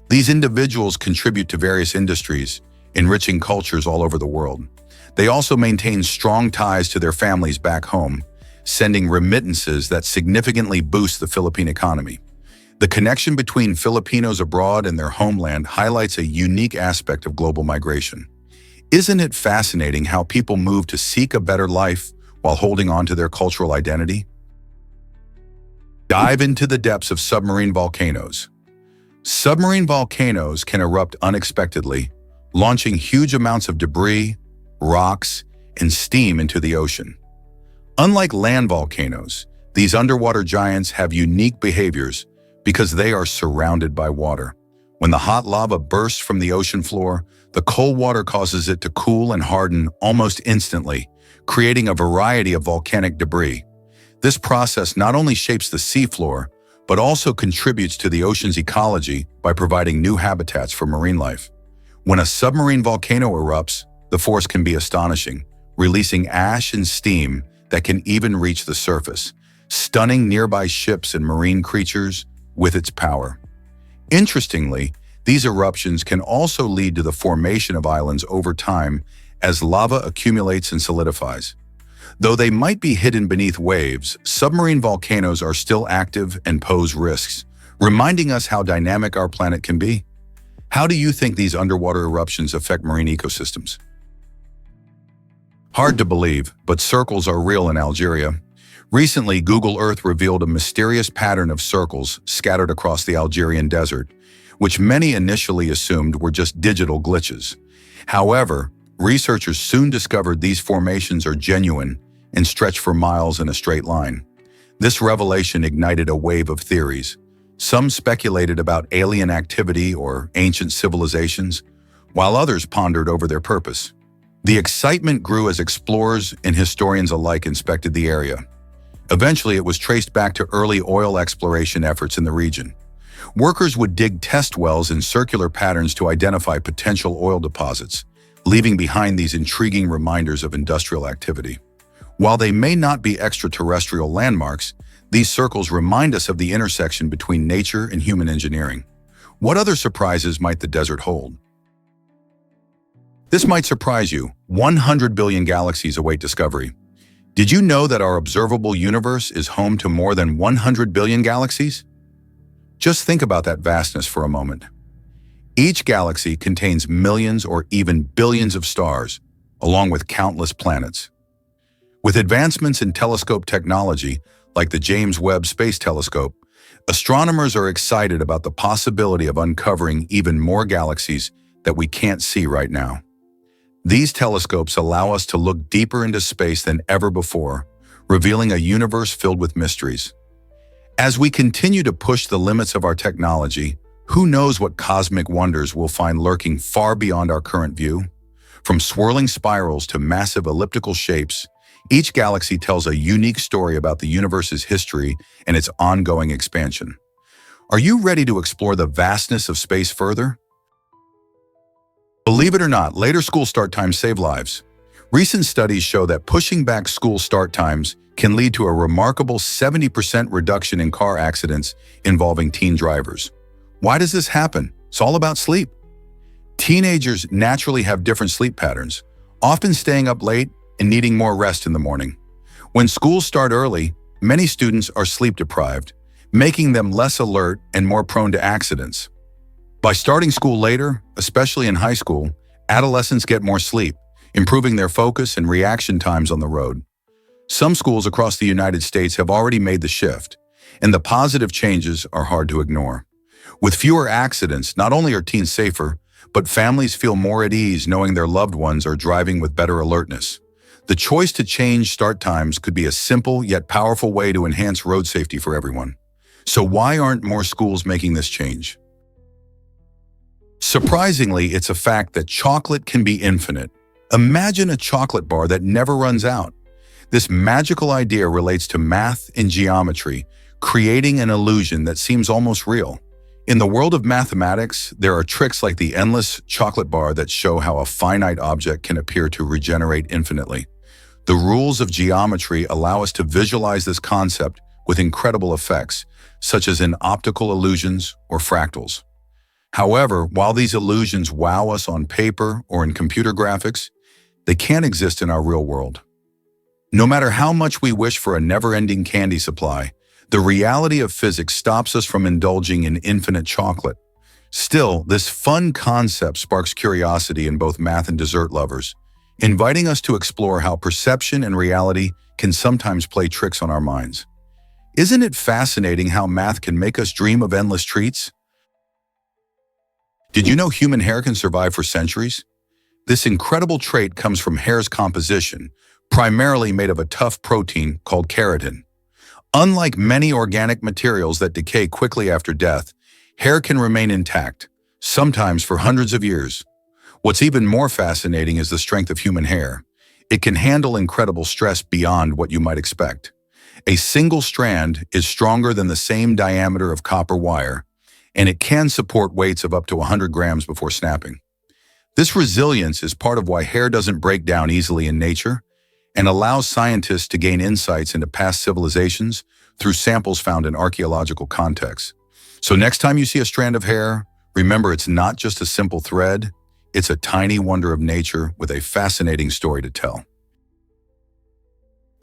These individuals contribute to various industries, enriching cultures all over the world. They also maintain strong ties to their families back home, sending remittances that significantly boost the Philippine economy. The connection between Filipinos abroad and their homeland highlights a unique aspect of global migration. Isn't it fascinating how people move to seek a better life while holding on to their cultural identity? Dive into the depths of submarine volcanoes. Submarine volcanoes can erupt unexpectedly, launching huge amounts of debris, rocks, and steam into the ocean. Unlike land volcanoes, these underwater giants have unique behaviors because they are surrounded by water. When the hot lava bursts from the ocean floor, the cold water causes it to cool and harden almost instantly, creating a variety of volcanic debris. This process not only shapes the seafloor, but also contributes to the ocean's ecology by providing new habitats for marine life. When a submarine volcano erupts, the force can be astonishing, releasing ash and steam that can even reach the surface, stunning nearby ships and marine creatures with its power. Interestingly, these eruptions can also lead to the formation of islands over time as lava accumulates and solidifies. Though they might be hidden beneath waves, submarine volcanoes are still active and pose risks, reminding us how dynamic our planet can be. How do you think these underwater eruptions affect marine ecosystems? Hard to believe, but circles are real in Algeria. Recently, Google Earth revealed a mysterious pattern of circles scattered across the Algerian desert, which many initially assumed were just digital glitches. However, researchers soon discovered these formations are genuine and stretch for miles in a straight line. This revelation ignited a wave of theories. Some speculated about alien activity or ancient civilizations, while others pondered over their purpose. The excitement grew as explorers and historians alike inspected the area. Eventually, it was traced back to early oil exploration efforts in the region. Workers would dig test wells in circular patterns to identify potential oil deposits, leaving behind these intriguing reminders of industrial activity. While they may not be extraterrestrial landmarks, these circles remind us of the intersection between nature and human engineering. What other surprises might the desert hold? This might surprise you. 100 billion galaxies await discovery. Did you know that our observable universe is home to more than 100 billion galaxies? Just think about that vastness for a moment. Each galaxy contains millions or even billions of stars, along with countless planets. With advancements in telescope technology, like the James Webb Space Telescope, astronomers are excited about the possibility of uncovering even more galaxies that we can't see right now. These telescopes allow us to look deeper into space than ever before, revealing a universe filled with mysteries. As we continue to push the limits of our technology, who knows what cosmic wonders we'll find lurking far beyond our current view? From swirling spirals to massive elliptical shapes, each galaxy tells a unique story about the universe's history and its ongoing expansion. Are you ready to explore the vastness of space further? Believe it or not, later school start times save lives. Recent studies show that pushing back school start times can lead to a remarkable 70% reduction in car accidents involving teen drivers. Why does this happen? It's all about sleep. Teenagers naturally have different sleep patterns, often staying up late and needing more rest in the morning. When schools start early, many students are sleep deprived, making them less alert and more prone to accidents. By starting school later, especially in high school, adolescents get more sleep, improving their focus and reaction times on the road. Some schools across the United States have already made the shift, and the positive changes are hard to ignore. With fewer accidents, not only are teens safer, but families feel more at ease knowing their loved ones are driving with better alertness. The choice to change start times could be a simple yet powerful way to enhance road safety for everyone. So why aren't more schools making this change? Surprisingly, it's a fact that chocolate can be infinite. Imagine a chocolate bar that never runs out. This magical idea relates to math and geometry, creating an illusion that seems almost real. In the world of mathematics, there are tricks like the endless chocolate bar that show how a finite object can appear to regenerate infinitely. The rules of geometry allow us to visualize this concept with incredible effects, such as in optical illusions or fractals. However, while these illusions wow us on paper or in computer graphics, they can't exist in our real world. No matter how much we wish for a never-ending candy supply, the reality of physics stops us from indulging in infinite chocolate. Still, this fun concept sparks curiosity in both math and dessert lovers, inviting us to explore how perception and reality can sometimes play tricks on our minds. Isn't it fascinating how math can make us dream of endless treats? Did you know human hair can survive for centuries? This incredible trait comes from hair's composition, primarily made of a tough protein called keratin. Unlike many organic materials that decay quickly after death, hair can remain intact, sometimes for hundreds of years. What's even more fascinating is the strength of human hair. It can handle incredible stress beyond what you might expect. A single strand is stronger than the same diameter of copper wire, and it can support weights of up to 100 grams before snapping. This resilience is part of why hair doesn't break down easily in nature and allows scientists to gain insights into past civilizations through samples found in archaeological contexts. So next time you see a strand of hair, remember it's not just a simple thread, it's a tiny wonder of nature with a fascinating story to tell.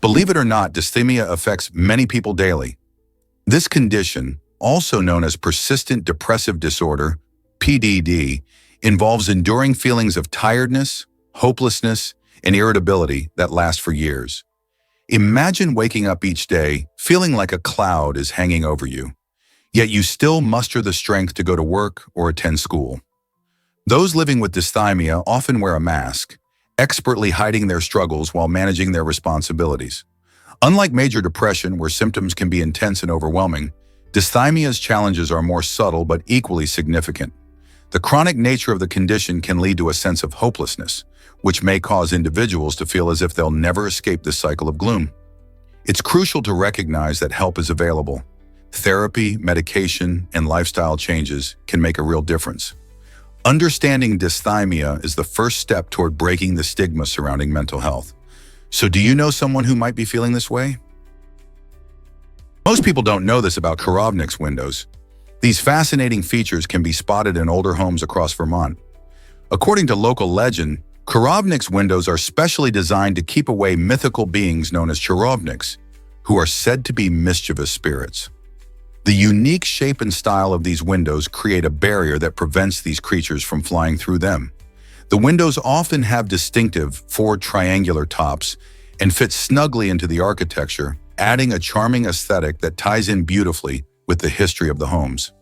Believe it or not, dysthymia affects many people daily. This condition, also known as persistent depressive disorder, PDD, involves enduring feelings of tiredness, hopelessness, and irritability that last for years. Imagine waking up each day feeling like a cloud is hanging over you, yet you still muster the strength to go to work or attend school. Those living with dysthymia often wear a mask, expertly hiding their struggles while managing their responsibilities. Unlike major depression, where symptoms can be intense and overwhelming, dysthymia's challenges are more subtle but equally significant. The chronic nature of the condition can lead to a sense of hopelessness, which may cause individuals to feel as if they'll never escape this cycle of gloom. It's crucial to recognize that help is available. Therapy, medication, and lifestyle changes can make a real difference. Understanding dysthymia is the first step toward breaking the stigma surrounding mental health. So do you know someone who might be feeling this way? Most people don't know this about Korovnik's windows. These fascinating features can be spotted in older homes across Vermont. According to local legend, Korovnik's windows are specially designed to keep away mythical beings known as Charovniks, who are said to be mischievous spirits. The unique shape and style of these windows create a barrier that prevents these creatures from flying through them. The windows often have distinctive four triangular tops and fit snugly into the architecture, adding a charming aesthetic that ties in beautifully with the history of the homes.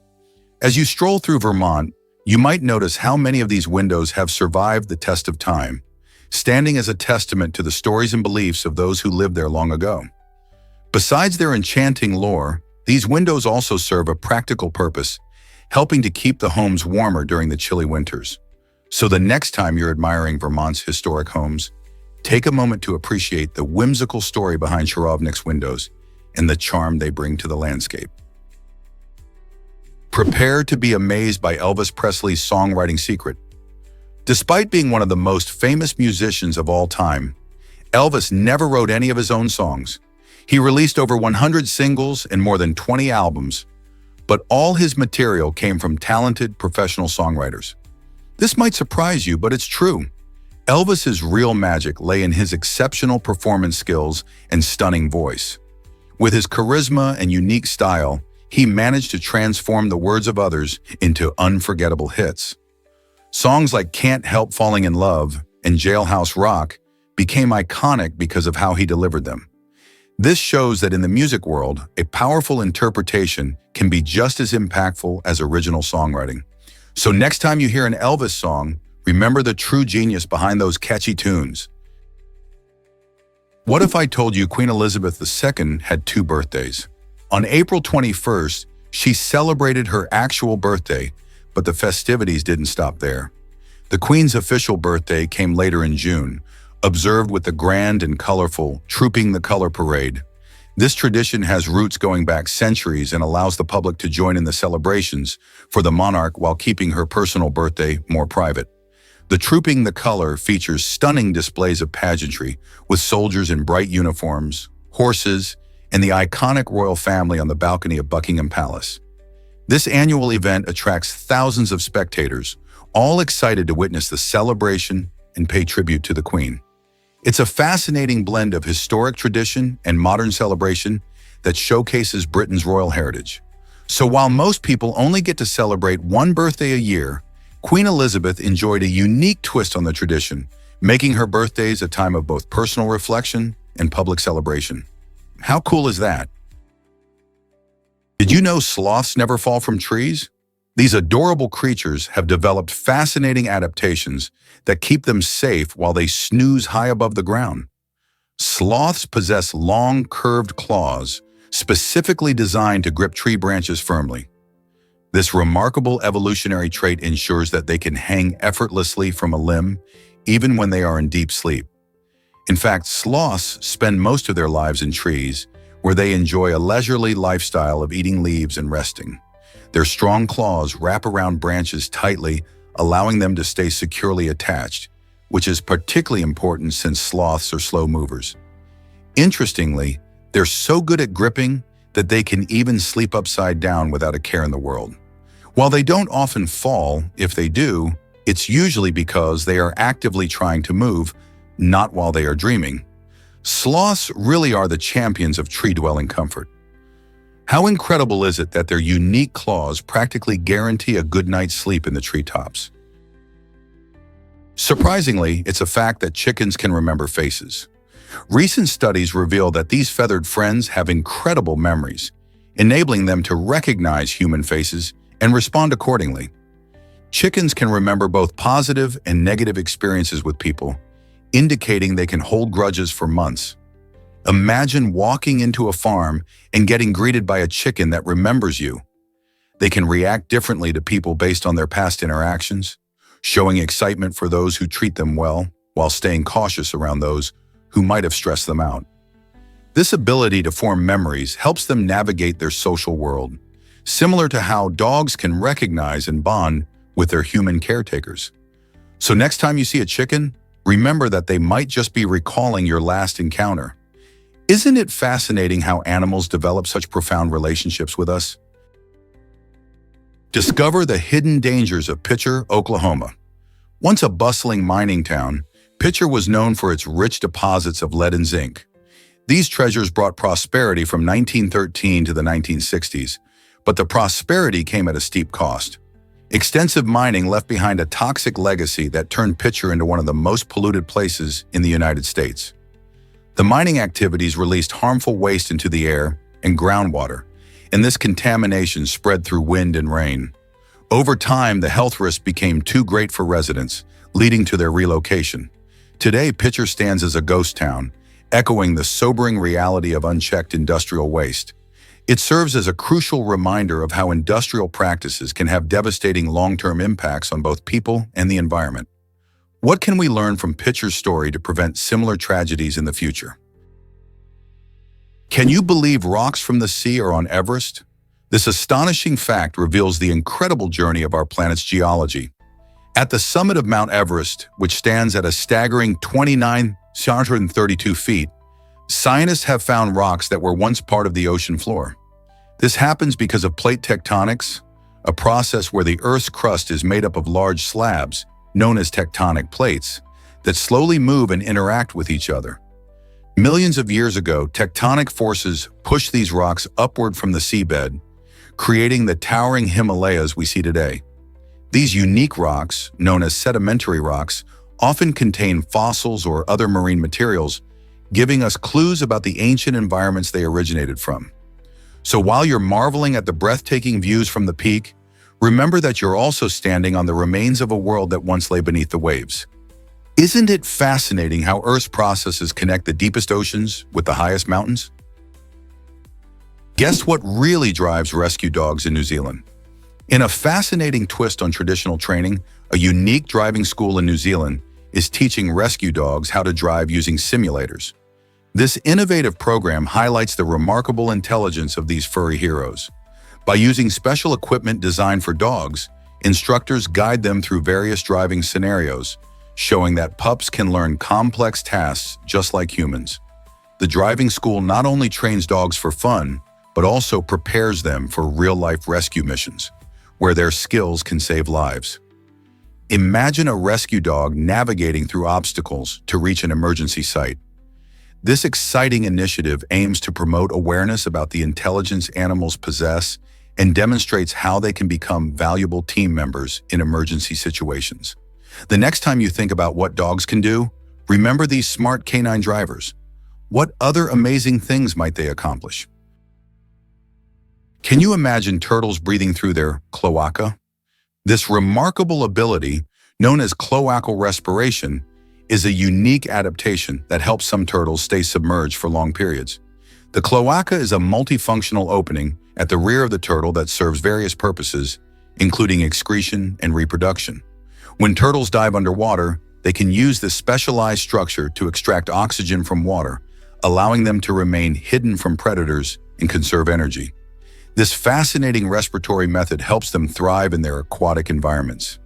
As you stroll through Vermont, you might notice how many of these windows have survived the test of time, standing as a testament to the stories and beliefs of those who lived there long ago. Besides their enchanting lore, these windows also serve a practical purpose, helping to keep the homes warmer during the chilly winters. So the next time you're admiring Vermont's historic homes, take a moment to appreciate the whimsical story behind Charovnik's windows and the charm they bring to the landscape. Prepare to be amazed by Elvis Presley's songwriting secret. Despite being one of the most famous musicians of all time, Elvis never wrote any of his own songs. He released over 100 singles and more than 20 albums, but all his material came from talented professional songwriters. This might surprise you, but it's true. Elvis's real magic lay in his exceptional performance skills and stunning voice. With his charisma and unique style, he managed to transform the words of others into unforgettable hits. Songs like Can't Help Falling in Love and Jailhouse Rock became iconic because of how he delivered them. This shows that in the music world, a powerful interpretation can be just as impactful as original songwriting. So next time you hear an Elvis song, remember the true genius behind those catchy tunes. What if I told you Queen Elizabeth II had two birthdays? On April 21st, she celebrated her actual birthday, but the festivities didn't stop there. The Queen's official birthday came later in June, observed with the grand and colorful Trooping the Color Parade. This tradition has roots going back centuries and allows the public to join in the celebrations for the monarch while keeping her personal birthday more private. The Trooping the Color features stunning displays of pageantry with soldiers in bright uniforms, horses, and the iconic royal family on the balcony of Buckingham Palace. This annual event attracts thousands of spectators, all excited to witness the celebration and pay tribute to the Queen. It's a fascinating blend of historic tradition and modern celebration that showcases Britain's royal heritage. So while most people only get to celebrate one birthday a year, Queen Elizabeth enjoyed a unique twist on the tradition, making her birthdays a time of both personal reflection and public celebration. How cool is that? Did you know sloths never fall from trees? These adorable creatures have developed fascinating adaptations that keep them safe while they snooze high above the ground. Sloths possess long, curved claws, specifically designed to grip tree branches firmly. This remarkable evolutionary trait ensures that they can hang effortlessly from a limb, even when they are in deep sleep. In fact, sloths spend most of their lives in trees, where they enjoy a leisurely lifestyle of eating leaves and resting. Their strong claws wrap around branches tightly, allowing them to stay securely attached, which is particularly important since sloths are slow movers. Interestingly, they're so good at gripping that they can even sleep upside down without a care in the world. While they don't often fall, if they do, it's usually because they are actively trying to move, not while they are dreaming. Sloths really are the champions of tree-dwelling comfort. How incredible is it that their unique claws practically guarantee a good night's sleep in the treetops? Surprisingly, it's a fact that chickens can remember faces. Recent studies reveal that these feathered friends have incredible memories, enabling them to recognize human faces and respond accordingly. Chickens can remember both positive and negative experiences with people, indicating they can hold grudges for months. Imagine walking into a farm and getting greeted by a chicken that remembers you. They can react differently to people based on their past interactions, showing excitement for those who treat them well, while staying cautious around those who might have stressed them out. This ability to form memories helps them navigate their social world, similar to how dogs can recognize and bond with their human caretakers. So next time you see a chicken, remember that they might just be recalling your last encounter. Isn't it fascinating how animals develop such profound relationships with us? Discover the hidden dangers of Pitcher, Oklahoma. Once a bustling mining town, Pitcher was known for its rich deposits of lead and zinc. These treasures brought prosperity from 1913 to the 1960s, but the prosperity came at a steep cost. Extensive mining left behind a toxic legacy that turned Pitcher into one of the most polluted places in the United States. The mining activities released harmful waste into the air and groundwater, and this contamination spread through wind and rain. Over time, the health risk became too great for residents, leading to their relocation. Today, Pitcher stands as a ghost town, echoing the sobering reality of unchecked industrial waste. It serves as a crucial reminder of how industrial practices can have devastating long-term impacts on both people and the environment. What can we learn from Pitcher's story to prevent similar tragedies in the future? Can you believe rocks from the sea are on Everest? This astonishing fact reveals the incredible journey of our planet's geology. At the summit of Mount Everest, which stands at a staggering 2,932 feet, scientists have found rocks that were once part of the ocean floor. This happens because of plate tectonics, a process where the Earth's crust is made up of large slabs, known as tectonic plates, that slowly move and interact with each other. Millions of years ago, tectonic forces pushed these rocks upward from the seabed, creating the towering Himalayas we see today. These unique rocks, known as sedimentary rocks, often contain fossils or other marine materials, giving us clues about the ancient environments they originated from. So while you're marveling at the breathtaking views from the peak, remember that you're also standing on the remains of a world that once lay beneath the waves. Isn't it fascinating how Earth's processes connect the deepest oceans with the highest mountains? Guess what really drives rescue dogs in New Zealand? In a fascinating twist on traditional training, a unique driving school in New Zealand is teaching rescue dogs how to drive using simulators. This innovative program highlights the remarkable intelligence of these furry heroes. By using special equipment designed for dogs, instructors guide them through various driving scenarios, showing that pups can learn complex tasks just like humans. The driving school not only trains dogs for fun, but also prepares them for real-life rescue missions, where their skills can save lives. Imagine a rescue dog navigating through obstacles to reach an emergency site. This exciting initiative aims to promote awareness about the intelligence animals possess and demonstrates how they can become valuable team members in emergency situations. The next time you think about what dogs can do, remember these smart canine drivers. What other amazing things might they accomplish? Can you imagine turtles breathing through their cloaca? This remarkable ability, known as cloacal respiration, is a unique adaptation that helps some turtles stay submerged for long periods. The cloaca is a multifunctional opening at the rear of the turtle that serves various purposes, including excretion and reproduction. When turtles dive underwater, they can use this specialized structure to extract oxygen from water, allowing them to remain hidden from predators and conserve energy. This fascinating respiratory method helps them thrive in their aquatic environments.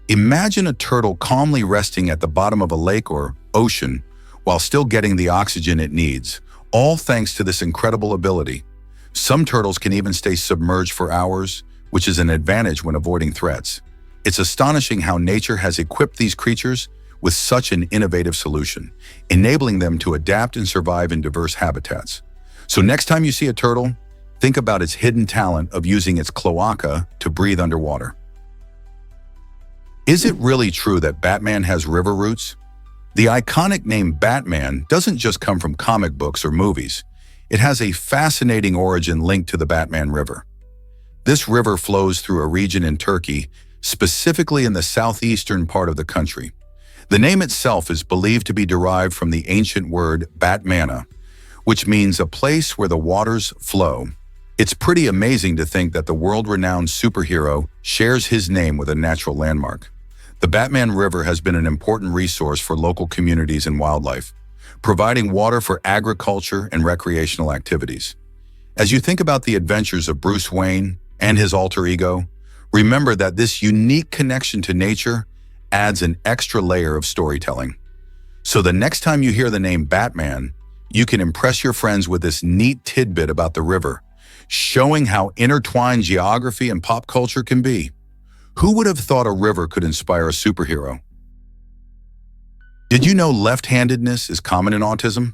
Imagine a turtle calmly resting at the bottom of a lake or ocean while still getting the oxygen it needs, all thanks to this incredible ability. Some turtles can even stay submerged for hours, which is an advantage when avoiding threats. It's astonishing how nature has equipped these creatures with such an innovative solution, enabling them to adapt and survive in diverse habitats. So next time you see a turtle, think about its hidden talent of using its cloaca to breathe underwater. Is it really true that Batman has river roots? The iconic name Batman doesn't just come from comic books or movies. It has a fascinating origin linked to the Batman River. This river flows through a region in Turkey, specifically in the southeastern part of the country. The name itself is believed to be derived from the ancient word Batmana, which means a place where the waters flow. It's pretty amazing to think that the world-renowned superhero shares his name with a natural landmark. The Batman River has been an important resource for local communities and wildlife, providing water for agriculture and recreational activities. As you think about the adventures of Bruce Wayne and his alter ego, remember that this unique connection to nature adds an extra layer of storytelling. So the next time you hear the name Batman, you can impress your friends with this neat tidbit about the river, showing how intertwined geography and pop culture can be. Who would have thought a river could inspire a superhero? Did you know left-handedness is common in autism?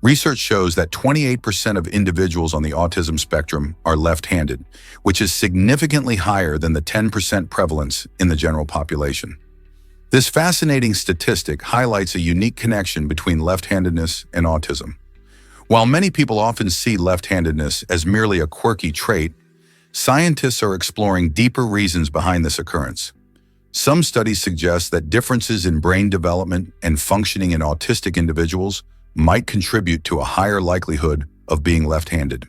Research shows that 28% of individuals on the autism spectrum are left-handed, which is significantly higher than the 10% prevalence in the general population. This fascinating statistic highlights a unique connection between left-handedness and autism. While many people often see left-handedness as merely a quirky trait, scientists are exploring deeper reasons behind this occurrence. Some studies suggest that differences in brain development and functioning in autistic individuals might contribute to a higher likelihood of being left-handed.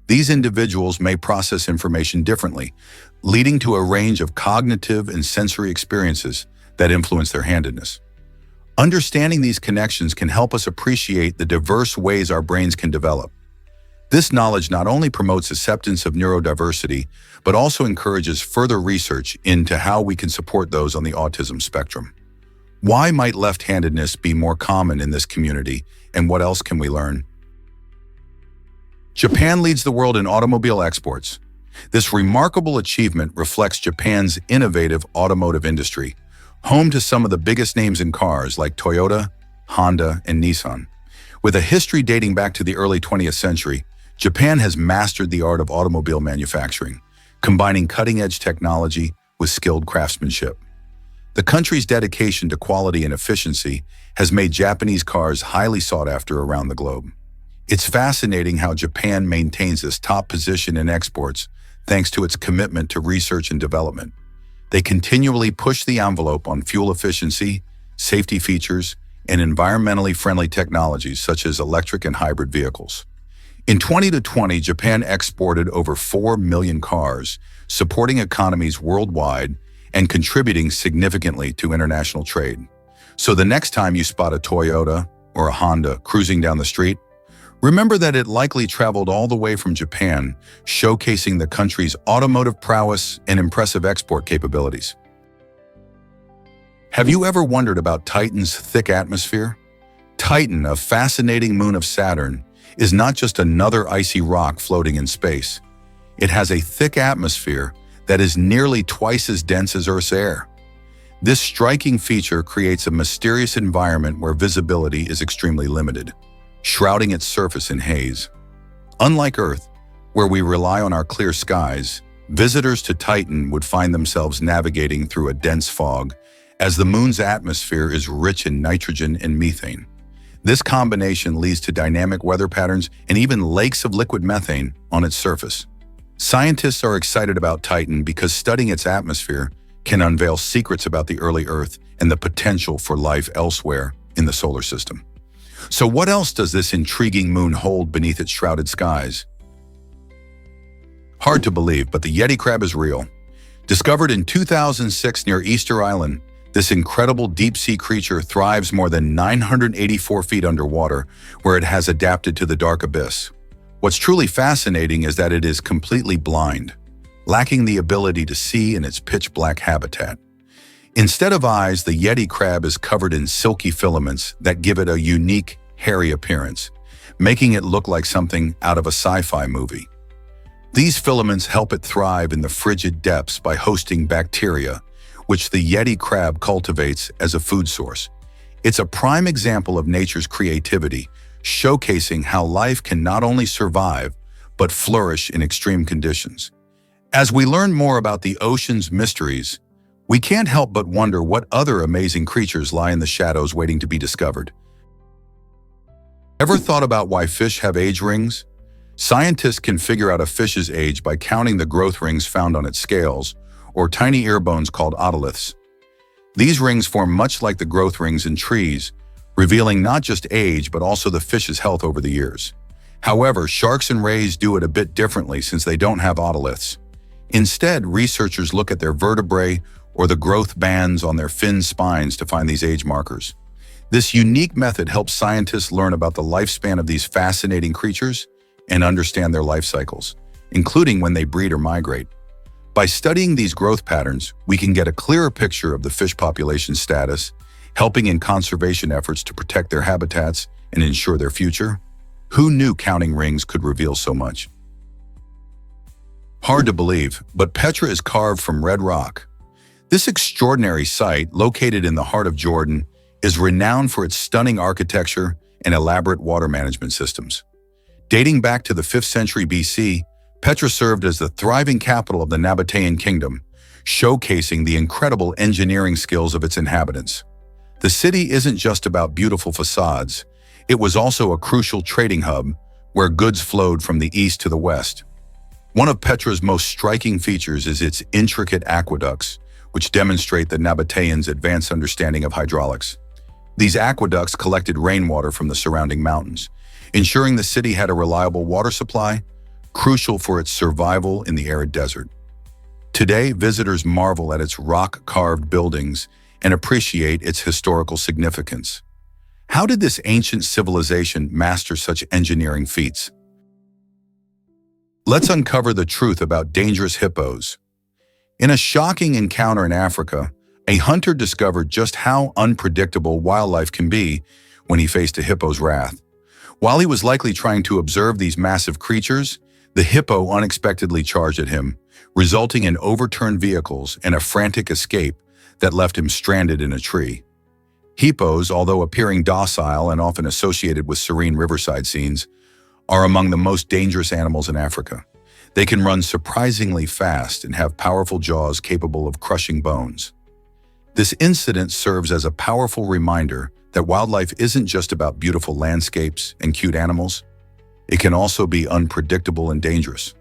These individuals may process information differently, leading to a range of cognitive and sensory experiences that influence their handedness. Understanding these connections can help us appreciate the diverse ways our brains can develop. This knowledge not only promotes acceptance of neurodiversity, but also encourages further research into how we can support those on the autism spectrum. Why might left-handedness be more common in this community, and what else can we learn? Japan leads the world in automobile exports. This remarkable achievement reflects Japan's innovative automotive industry, home to some of the biggest names in cars like Toyota, Honda, and Nissan. With a history dating back to the early 20th century, Japan has mastered the art of automobile manufacturing, combining cutting-edge technology with skilled craftsmanship. The country's dedication to quality and efficiency has made Japanese cars highly sought after around the globe. It's fascinating how Japan maintains this top position in exports thanks to its commitment to research and development. They continually push the envelope on fuel efficiency, safety features, and environmentally friendly technologies such as electric and hybrid vehicles. In 2020, Japan exported over 4 million cars, supporting economies worldwide and contributing significantly to international trade. So the next time you spot a Toyota or a Honda cruising down the street, remember that it likely traveled all the way from Japan, showcasing the country's automotive prowess and impressive export capabilities. Have you ever wondered about Titan's thick atmosphere? Titan, a fascinating moon of Saturn, is not just another icy rock floating in space. It has a thick atmosphere that is nearly twice as dense as Earth's air. This striking feature creates a mysterious environment where visibility is extremely limited, shrouding its surface in haze. Unlike Earth, where we rely on our clear skies, visitors to Titan would find themselves navigating through a dense fog, as the moon's atmosphere is rich in nitrogen and methane. This combination leads to dynamic weather patterns and even lakes of liquid methane on its surface. Scientists are excited about Titan because studying its atmosphere can unveil secrets about the early Earth and the potential for life elsewhere in the solar system. So what else does this intriguing moon hold beneath its shrouded skies? Hard to believe, but the Yeti crab is real. Discovered in 2006 near Easter Island, this incredible deep-sea creature thrives more than 984 feet underwater, where it has adapted to the dark abyss. What's truly fascinating is that it is completely blind, lacking the ability to see in its pitch-black habitat. Instead of eyes, the Yeti crab is covered in silky filaments that give it a unique, hairy appearance, making it look like something out of a sci-fi movie. These filaments help it thrive in the frigid depths by hosting bacteria, which the Yeti crab cultivates as a food source. It's a prime example of nature's creativity, showcasing how life can not only survive, but flourish in extreme conditions. As we learn more about the ocean's mysteries, We can't help but wonder what other amazing creatures lie in the shadows waiting to be discovered. Ever thought about why fish have age rings? Scientists can figure out a fish's age by counting the growth rings found on its scales, or tiny ear bones called otoliths. These rings form much like the growth rings in trees, revealing not just age but also the fish's health over the years. However, sharks and rays do it a bit differently since they don't have otoliths. Instead, researchers look at their vertebrae or the growth bands on their fin spines to find these age markers. This unique method helps scientists learn about the lifespan of these fascinating creatures and understand their life cycles, including when they breed or migrate. By studying these growth patterns, we can get a clearer picture of the fish population status, helping in conservation efforts to protect their habitats and ensure their future. Who knew counting rings could reveal so much? Hard to believe, but Petra is carved from red rock. This extraordinary site, located in the heart of Jordan, is renowned for its stunning architecture and elaborate water management systems. Dating back to the 5th century BC, Petra served as the thriving capital of the Nabatean kingdom, showcasing the incredible engineering skills of its inhabitants. The city isn't just about beautiful facades, it was also a crucial trading hub where goods flowed from the east to the west. One of Petra's most striking features is its intricate aqueducts, which demonstrate the Nabateans' advanced understanding of hydraulics. These aqueducts collected rainwater from the surrounding mountains, ensuring the city had a reliable water supply, crucial for its survival in the arid desert. Today, visitors marvel at its rock-carved buildings and appreciate its historical significance. How did this ancient civilization master such engineering feats? Let's uncover the truth about dangerous hippos. In a shocking encounter in Africa, a hunter discovered just how unpredictable wildlife can be when he faced a hippo's wrath. While he was likely trying to observe these massive creatures, the hippo unexpectedly charged at him, resulting in overturned vehicles and a frantic escape that left him stranded in a tree. Hippos, although appearing docile and often associated with serene riverside scenes, are among the most dangerous animals in Africa. They can run surprisingly fast and have powerful jaws capable of crushing bones. This incident serves as a powerful reminder that wildlife isn't just about beautiful landscapes and cute animals. It can also be unpredictable and dangerous.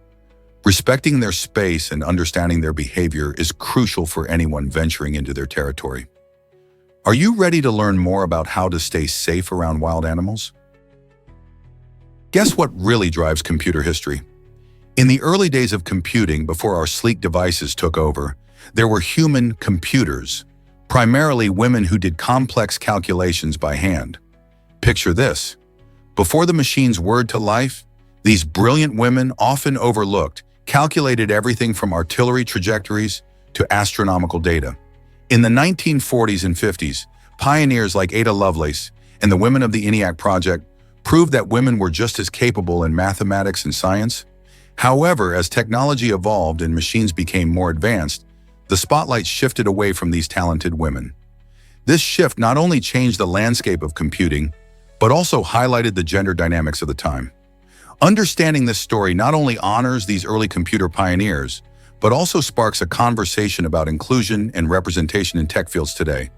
Respecting their space and understanding their behavior is crucial for anyone venturing into their territory. Are you ready to learn more about how to stay safe around wild animals? Guess what really drives computer history? In the early days of computing, before our sleek devices took over, there were human computers, primarily women who did complex calculations by hand. Picture this. Before the machine's word to life, these brilliant women, often overlooked, calculated everything from artillery trajectories to astronomical data. In the 1940s and 50s, pioneers like Ada Lovelace and the women of the ENIAC project proved that women were just as capable in mathematics and science. However, as technology evolved and machines became more advanced, the spotlight shifted away from these talented women. This shift not only changed the landscape of computing, but also highlighted the gender dynamics of the time. Understanding this story not only honors these early computer pioneers, but also sparks a conversation about inclusion and representation in tech fields today.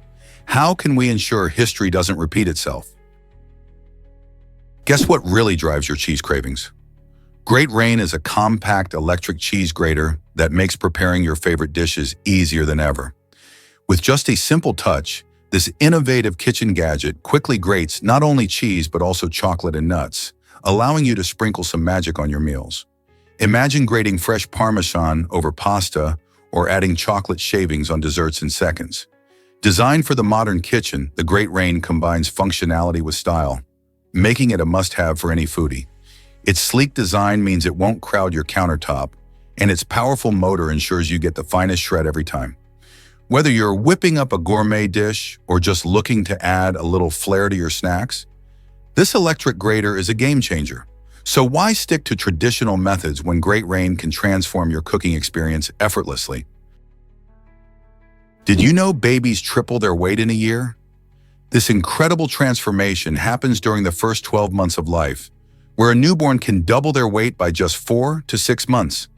How can we ensure history doesn't repeat itself? Guess what really drives your cheese cravings? Great Rain is a compact electric cheese grater that makes preparing your favorite dishes easier than ever. With just a simple touch, this innovative kitchen gadget quickly grates not only cheese but also chocolate and nuts, allowing you to sprinkle some magic on your meals. Imagine grating fresh Parmesan over pasta or adding chocolate shavings on desserts in seconds. Designed for the modern kitchen, the Great Rain combines functionality with style, making it a must-have for any foodie. Its sleek design means it won't crowd your countertop, and its powerful motor ensures you get the finest shred every time. Whether you're whipping up a gourmet dish or just looking to add a little flair to your snacks, this electric grater is a game changer. So why stick to traditional methods when Great Rain can transform your cooking experience effortlessly? Did you know babies triple their weight in a year? This incredible transformation happens during the first 12 months of life, where a newborn can double their weight by just 4 to 6 months.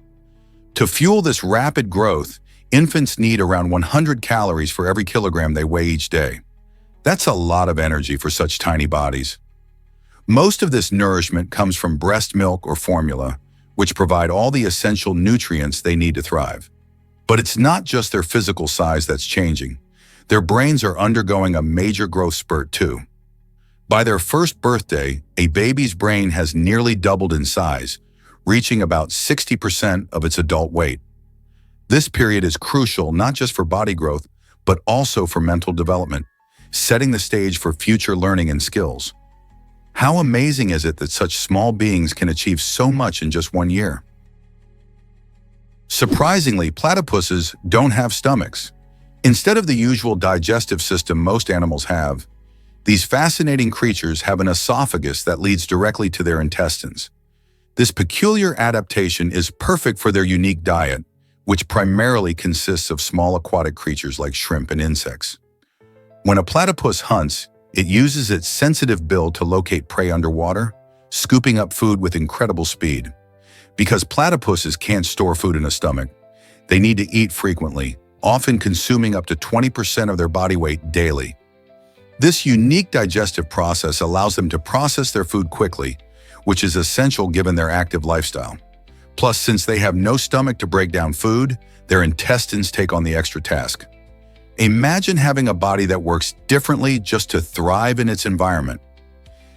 To fuel this rapid growth, Infants need around 100 calories for every kilogram they weigh each day. That's a lot of energy for such tiny bodies. Most of this nourishment comes from breast milk or formula, which provide all the essential nutrients they need to thrive. But it's not just their physical size that's changing. Their brains are undergoing a major growth spurt too. By their first birthday, a baby's brain has nearly doubled in size, reaching about 60% of its adult weight. This period is crucial not just for body growth, but also for mental development, setting the stage for future learning and skills. How amazing is it that such small beings can achieve so much in just 1 year? Surprisingly, platypuses don't have stomachs. Instead of the usual digestive system most animals have, these fascinating creatures have an esophagus that leads directly to their intestines. This peculiar adaptation is perfect for their unique diet, which primarily consists of small aquatic creatures like shrimp and insects. When a platypus hunts, it uses its sensitive bill to locate prey underwater, scooping up food with incredible speed. Because platypuses can't store food in a stomach, they need to eat frequently, often consuming up to 20% of their body weight daily. This unique digestive process allows them to process their food quickly, which is essential given their active lifestyle. Plus, since they have no stomach to break down food, their intestines take on the extra task. Imagine having a body that works differently just to thrive in its environment.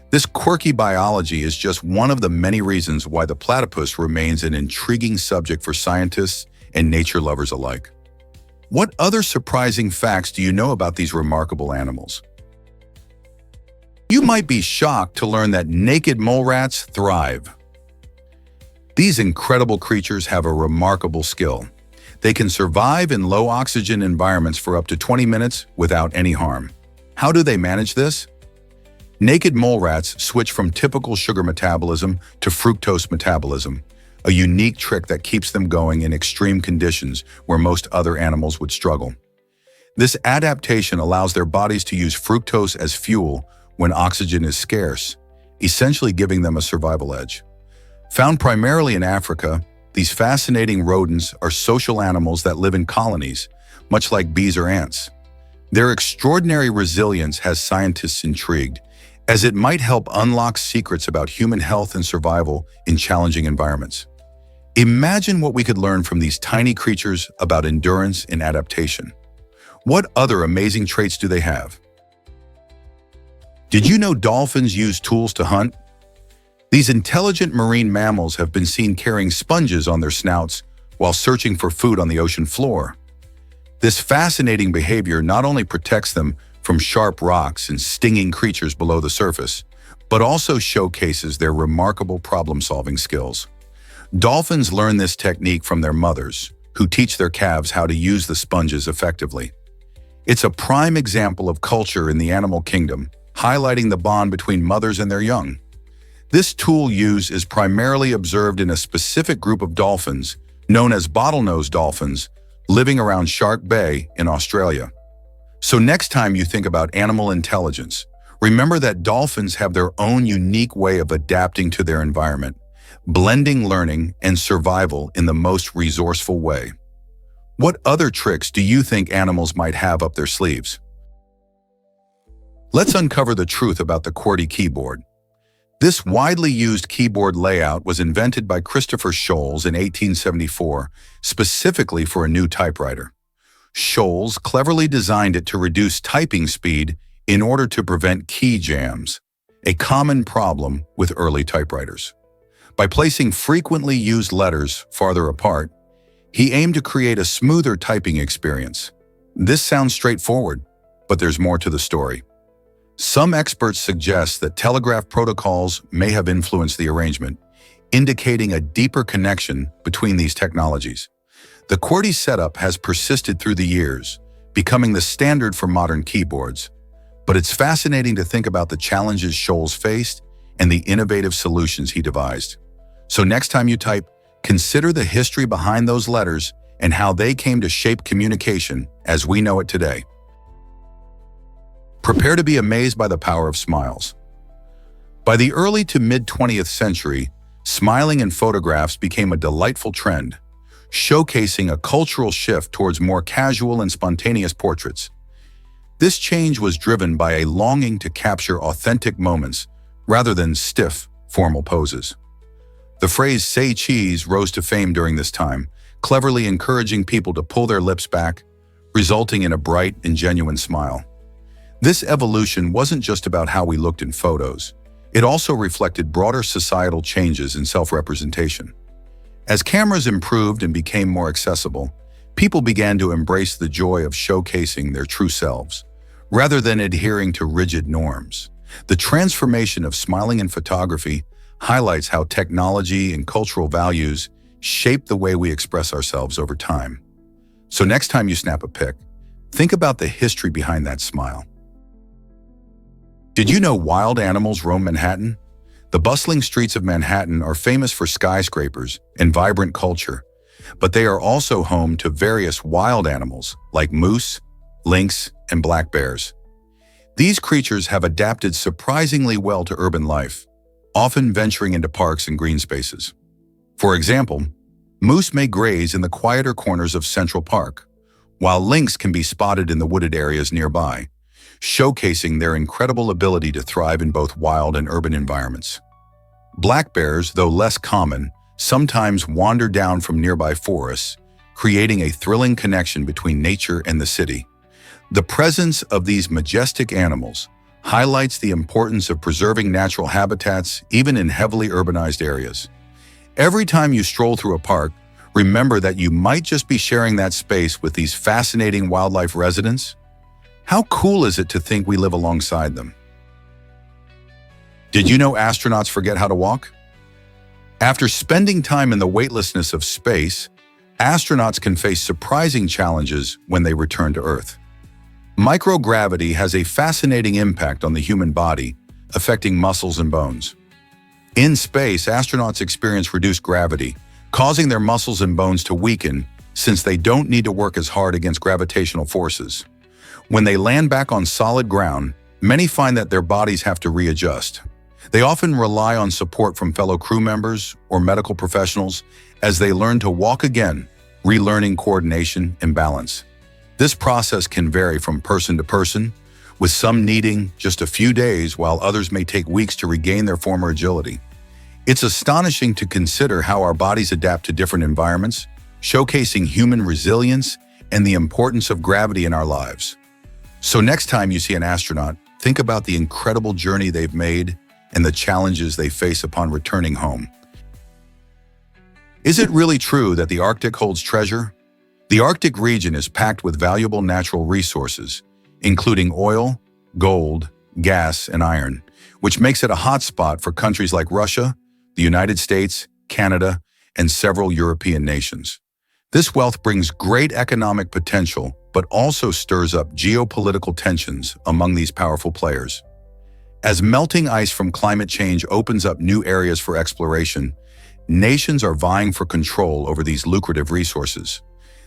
This quirky biology is just one of the many reasons why the platypus remains an intriguing subject for scientists and nature lovers alike. What other surprising facts do you know about these remarkable animals? You might be shocked to learn that naked mole rats thrive. These incredible creatures have a remarkable skill. They can survive in low-oxygen environments for up to 20 minutes without any harm. How do they manage this? Naked mole rats switch from typical sugar metabolism to fructose metabolism, a unique trick that keeps them going in extreme conditions where most other animals would struggle. This adaptation allows their bodies to use fructose as fuel when oxygen is scarce, essentially giving them a survival edge. Found primarily in Africa, these fascinating rodents are social animals that live in colonies, much like bees or ants. Their extraordinary resilience has scientists intrigued, as it might help unlock secrets about human health and survival in challenging environments. Imagine what we could learn from these tiny creatures about endurance and adaptation. What other amazing traits do they have? Did you know dolphins use tools to hunt? These intelligent marine mammals have been seen carrying sponges on their snouts while searching for food on the ocean floor. This fascinating behavior not only protects them from sharp rocks and stinging creatures below the surface, but also showcases their remarkable problem-solving skills. Dolphins learn this technique from their mothers, who teach their calves how to use the sponges effectively. It's a prime example of culture in the animal kingdom, highlighting the bond between mothers and their young. This tool use is primarily observed in a specific group of dolphins, known as bottlenose dolphins, living around Shark Bay in Australia. So next time you think about animal intelligence, remember that dolphins have their own unique way of adapting to their environment, blending learning and survival in the most resourceful way. What other tricks do you think animals might have up their sleeves? Let's uncover the truth about the QWERTY keyboard. This widely used keyboard layout was invented by Christopher Sholes in 1874, specifically for a new typewriter. Sholes cleverly designed it to reduce typing speed in order to prevent key jams, a common problem with early typewriters. By placing frequently used letters farther apart, he aimed to create a smoother typing experience. This sounds straightforward, but there's more to the story. Some experts suggest that telegraph protocols may have influenced the arrangement, indicating a deeper connection between these technologies. The QWERTY setup has persisted through the years, becoming the standard for modern keyboards. But it's fascinating to think about the challenges Sholes faced and the innovative solutions he devised. So next time you type, consider the history behind those letters and how they came to shape communication as we know it today. Prepare to be amazed by the power of smiles. By the early to mid-20th century, smiling in photographs became a delightful trend, showcasing a cultural shift towards more casual and spontaneous portraits. This change was driven by a longing to capture authentic moments rather than stiff, formal poses. The phrase "say cheese" rose to fame during this time, cleverly encouraging people to pull their lips back, resulting in a bright and genuine smile. This evolution wasn't just about how we looked in photos. It also reflected broader societal changes in self-representation. As cameras improved and became more accessible, people began to embrace the joy of showcasing their true selves, rather than adhering to rigid norms. The transformation of smiling in photography highlights how technology and cultural values shape the way we express ourselves over time. So next time you snap a pic, think about the history behind that smile. Did you know wild animals roam Manhattan? The bustling streets of Manhattan are famous for skyscrapers and vibrant culture, but they are also home to various wild animals like moose, lynx, and black bears. These creatures have adapted surprisingly well to urban life, often venturing into parks and green spaces. For example, moose may graze in the quieter corners of Central Park, while lynx can be spotted in the wooded areas nearby, showcasing their incredible ability to thrive in both wild and urban environments. Black bears, though less common, sometimes wander down from nearby forests, creating a thrilling connection between nature and the city. The presence of these majestic animals highlights the importance of preserving natural habitats even in heavily urbanized areas. Every time you stroll through a park, remember that you might just be sharing that space with these fascinating wildlife residents. How cool is it to think we live alongside them? Did you know astronauts forget how to walk? After spending time in the weightlessness of space, astronauts can face surprising challenges when they return to Earth. Microgravity has a fascinating impact on the human body, affecting muscles and bones. In space, astronauts experience reduced gravity, causing their muscles and bones to weaken since they don't need to work as hard against gravitational forces. When they land back on solid ground, many find that their bodies have to readjust. They often rely on support from fellow crew members or medical professionals as they learn to walk again, relearning coordination and balance. This process can vary from person to person, with some needing just a few days while others may take weeks to regain their former agility. It's astonishing to consider how our bodies adapt to different environments, showcasing human resilience and the importance of gravity in our lives. So next time you see an astronaut, think about the incredible journey they've made and the challenges they face upon returning home. Is it really true that the Arctic holds treasure? The Arctic region is packed with valuable natural resources, including oil, gold, gas, and iron, which makes it a hotspot for countries like Russia, the United States, Canada, and several European nations. This wealth brings great economic potential, but also stirs up geopolitical tensions among these powerful players. As melting ice from climate change opens up new areas for exploration, nations are vying for control over these lucrative resources.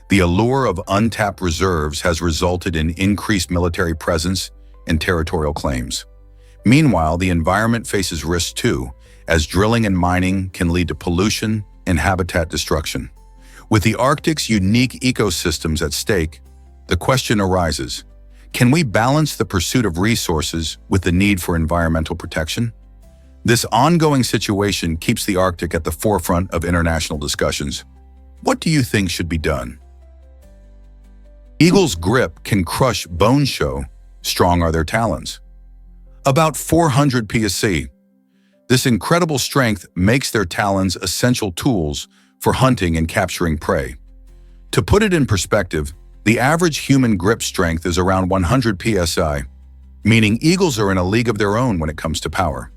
The allure of untapped reserves has resulted in increased military presence and territorial claims. Meanwhile, the environment faces risks too, as drilling and mining can lead to pollution and habitat destruction. With the Arctic's unique ecosystems at stake, the question arises, can we balance the pursuit of resources with the need for environmental protection? This ongoing situation keeps the Arctic at the forefront of international discussions. What do you think should be done? Eagles' grip can crush bones so strong are their talons. About 400 psi. This incredible strength makes their talons essential tools for hunting and capturing prey. To put it in perspective, the average human grip strength is around 100 psi, meaning eagles are in a league of their own when it comes to power.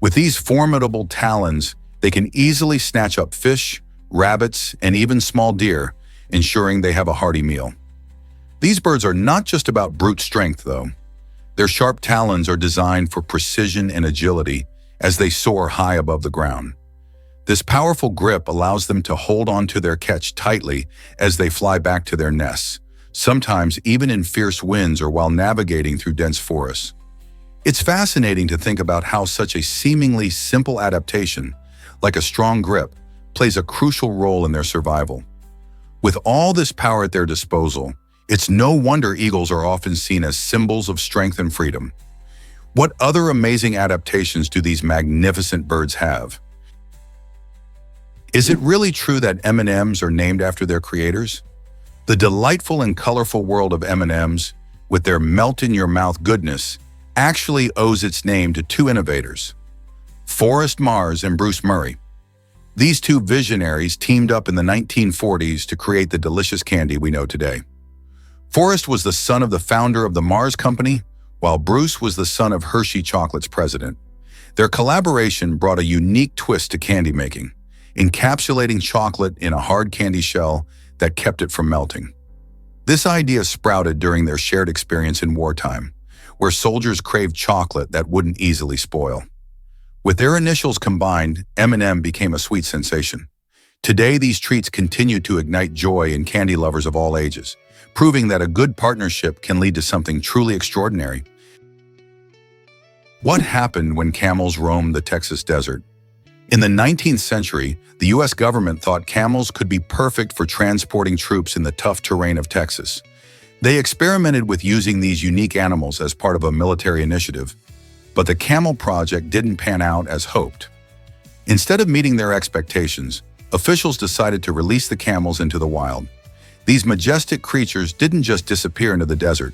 With these formidable talons, they can easily snatch up fish, rabbits, and even small deer, ensuring they have a hearty meal. These birds are not just about brute strength, though. Their sharp talons are designed for precision and agility as they soar high above the ground. This powerful grip allows them to hold on to their catch tightly as they fly back to their nests, sometimes even in fierce winds or while navigating through dense forests. It's fascinating to think about how such a seemingly simple adaptation, like a strong grip, plays a crucial role in their survival. With all this power at their disposal, it's no wonder eagles are often seen as symbols of strength and freedom. What other amazing adaptations do these magnificent birds have? Is it really true that M&Ms are named after their creators? The delightful and colorful world of M&Ms, with their melt-in-your-mouth goodness, actually owes its name to two innovators, Forrest Mars and Bruce Murray. These two visionaries teamed up in the 1940s to create the delicious candy we know today. Forrest was the son of the founder of the Mars Company, while Bruce was the son of Hershey Chocolate's president. Their collaboration brought a unique twist to candy making, encapsulating chocolate in a hard candy shell that kept it from melting. This idea sprouted during their shared experience in wartime, where soldiers craved chocolate that wouldn't easily spoil. With their initials combined, M&M became a sweet sensation. Today, these treats continue to ignite joy in candy lovers of all ages, proving that a good partnership can lead to something truly extraordinary. What happened when camels roamed the Texas desert? In the 19th century, the U.S. government thought camels could be perfect for transporting troops in the tough terrain of Texas. They experimented with using these unique animals as part of a military initiative, but the camel project didn't pan out as hoped. Instead of meeting their expectations, officials decided to release the camels into the wild. These majestic creatures didn't just disappear into the desert.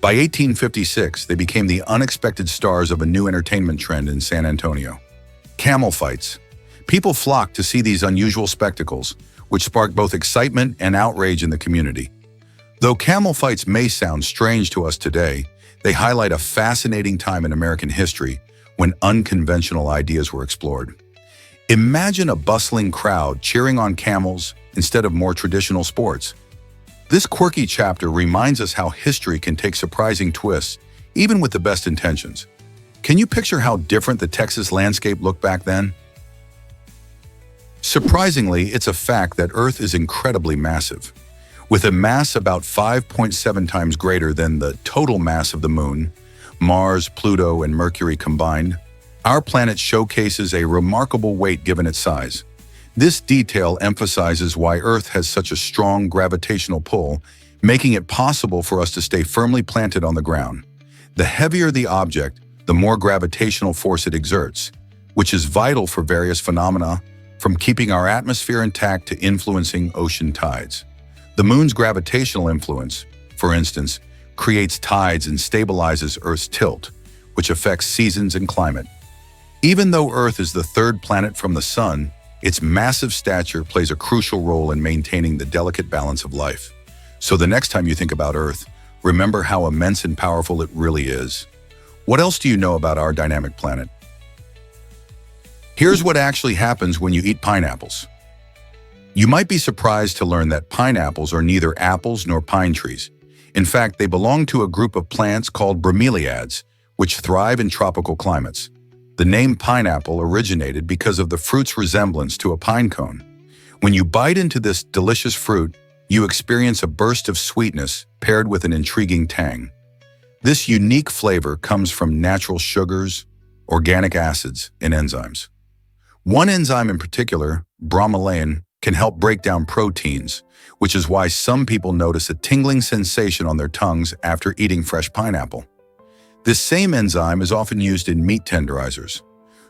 By 1856, they became the unexpected stars of a new entertainment trend in San Antonio. Camel fights. People flocked to see these unusual spectacles, which sparked both excitement and outrage in the community. Though camel fights may sound strange to us today, they highlight a fascinating time in American history when unconventional ideas were explored. Imagine a bustling crowd cheering on camels instead of more traditional sports. This quirky chapter reminds us how history can take surprising twists, even with the best intentions. Can you picture how different the Texas landscape looked back then? Surprisingly, it's a fact that Earth is incredibly massive. With a mass about 5.7 times greater than the total mass of the Moon, Mars, Pluto, and Mercury combined, our planet showcases a remarkable weight given its size. This detail emphasizes why Earth has such a strong gravitational pull, making it possible for us to stay firmly planted on the ground. The heavier the object, the more gravitational force it exerts, which is vital for various phenomena, from keeping our atmosphere intact to influencing ocean tides. The Moon's gravitational influence, for instance, creates tides and stabilizes Earth's tilt, which affects seasons and climate. Even though Earth is the third planet from the Sun, its massive stature plays a crucial role in maintaining the delicate balance of life. So the next time you think about Earth, remember how immense and powerful it really is. What else do you know about our dynamic planet? Here's what actually happens when you eat pineapples. You might be surprised to learn that pineapples are neither apples nor pine trees. In fact, they belong to a group of plants called bromeliads, which thrive in tropical climates. The name pineapple originated because of the fruit's resemblance to a pine cone. When you bite into this delicious fruit, you experience a burst of sweetness paired with an intriguing tang. This unique flavor comes from natural sugars, organic acids, and enzymes. One enzyme in particular, bromelain, can help break down proteins, which is why some people notice a tingling sensation on their tongues after eating fresh pineapple. This same enzyme is often used in meat tenderizers.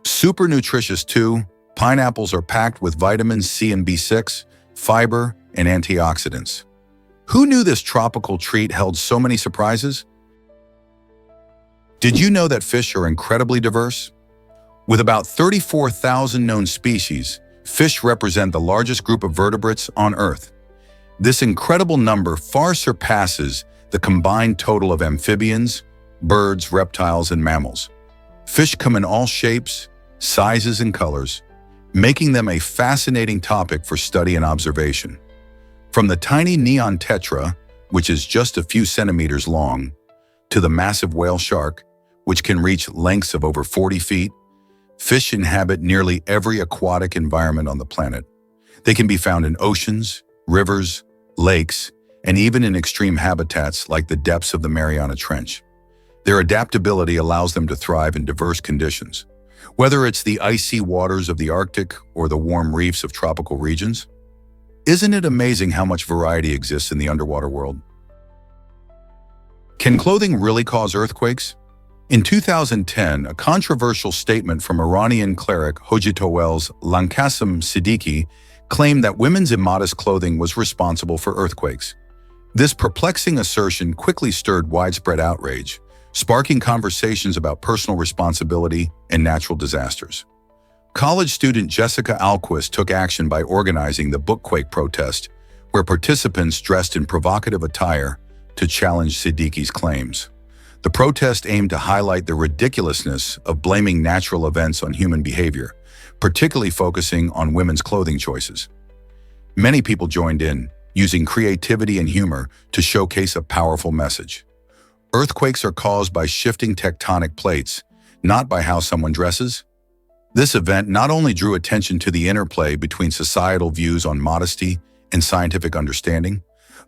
Super nutritious too, pineapples are packed with vitamins C and B6, fiber, and antioxidants. Who knew this tropical treat held so many surprises? Did you know that fish are incredibly diverse? With about 34,000 known species, fish represent the largest group of vertebrates on Earth. This incredible number far surpasses the combined total of amphibians, birds, reptiles, and mammals. Fish come in all shapes, sizes, and colors, making them a fascinating topic for study and observation. From the tiny neon tetra, which is just a few centimeters long, to the massive whale shark, which can reach lengths of over 40 feet, fish inhabit nearly every aquatic environment on the planet. They can be found in oceans, rivers, lakes, and even in extreme habitats like the depths of the Mariana Trench. Their adaptability allows them to thrive in diverse conditions, whether it's the icy waters of the Arctic or the warm reefs of tropical regions. Isn't it amazing how much variety exists in the underwater world? Can clothing really cause earthquakes? In 2010, a controversial statement from Iranian cleric Hojatowel's Lankasim Siddiqui claimed that women's immodest clothing was responsible for earthquakes. This perplexing assertion quickly stirred widespread outrage, sparking conversations about personal responsibility and natural disasters. College student Jessica Alquist took action by organizing the Bookquake protest, where participants dressed in provocative attire to challenge Siddiqui's claims. The protest aimed to highlight the ridiculousness of blaming natural events on human behavior, particularly focusing on women's clothing choices. Many people joined in, using creativity and humor to showcase a powerful message. Earthquakes are caused by shifting tectonic plates, not by how someone dresses. This event not only drew attention to the interplay between societal views on modesty and scientific understanding,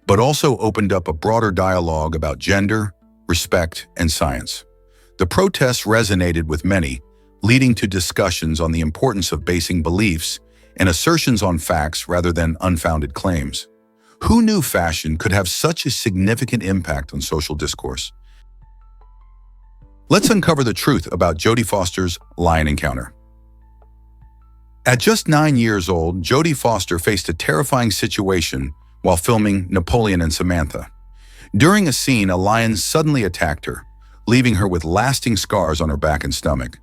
but also opened up a broader dialogue about gender, respect, and science. The protests resonated with many, leading to discussions on the importance of basing beliefs and assertions on facts rather than unfounded claims. Who knew fashion could have such a significant impact on social discourse? Let's uncover the truth about Jodie Foster's lion encounter. At just 9 years old, Jodie Foster faced a terrifying situation while filming Napoleon and Samantha. During a scene, a lion suddenly attacked her, leaving her with lasting scars on her back and stomach.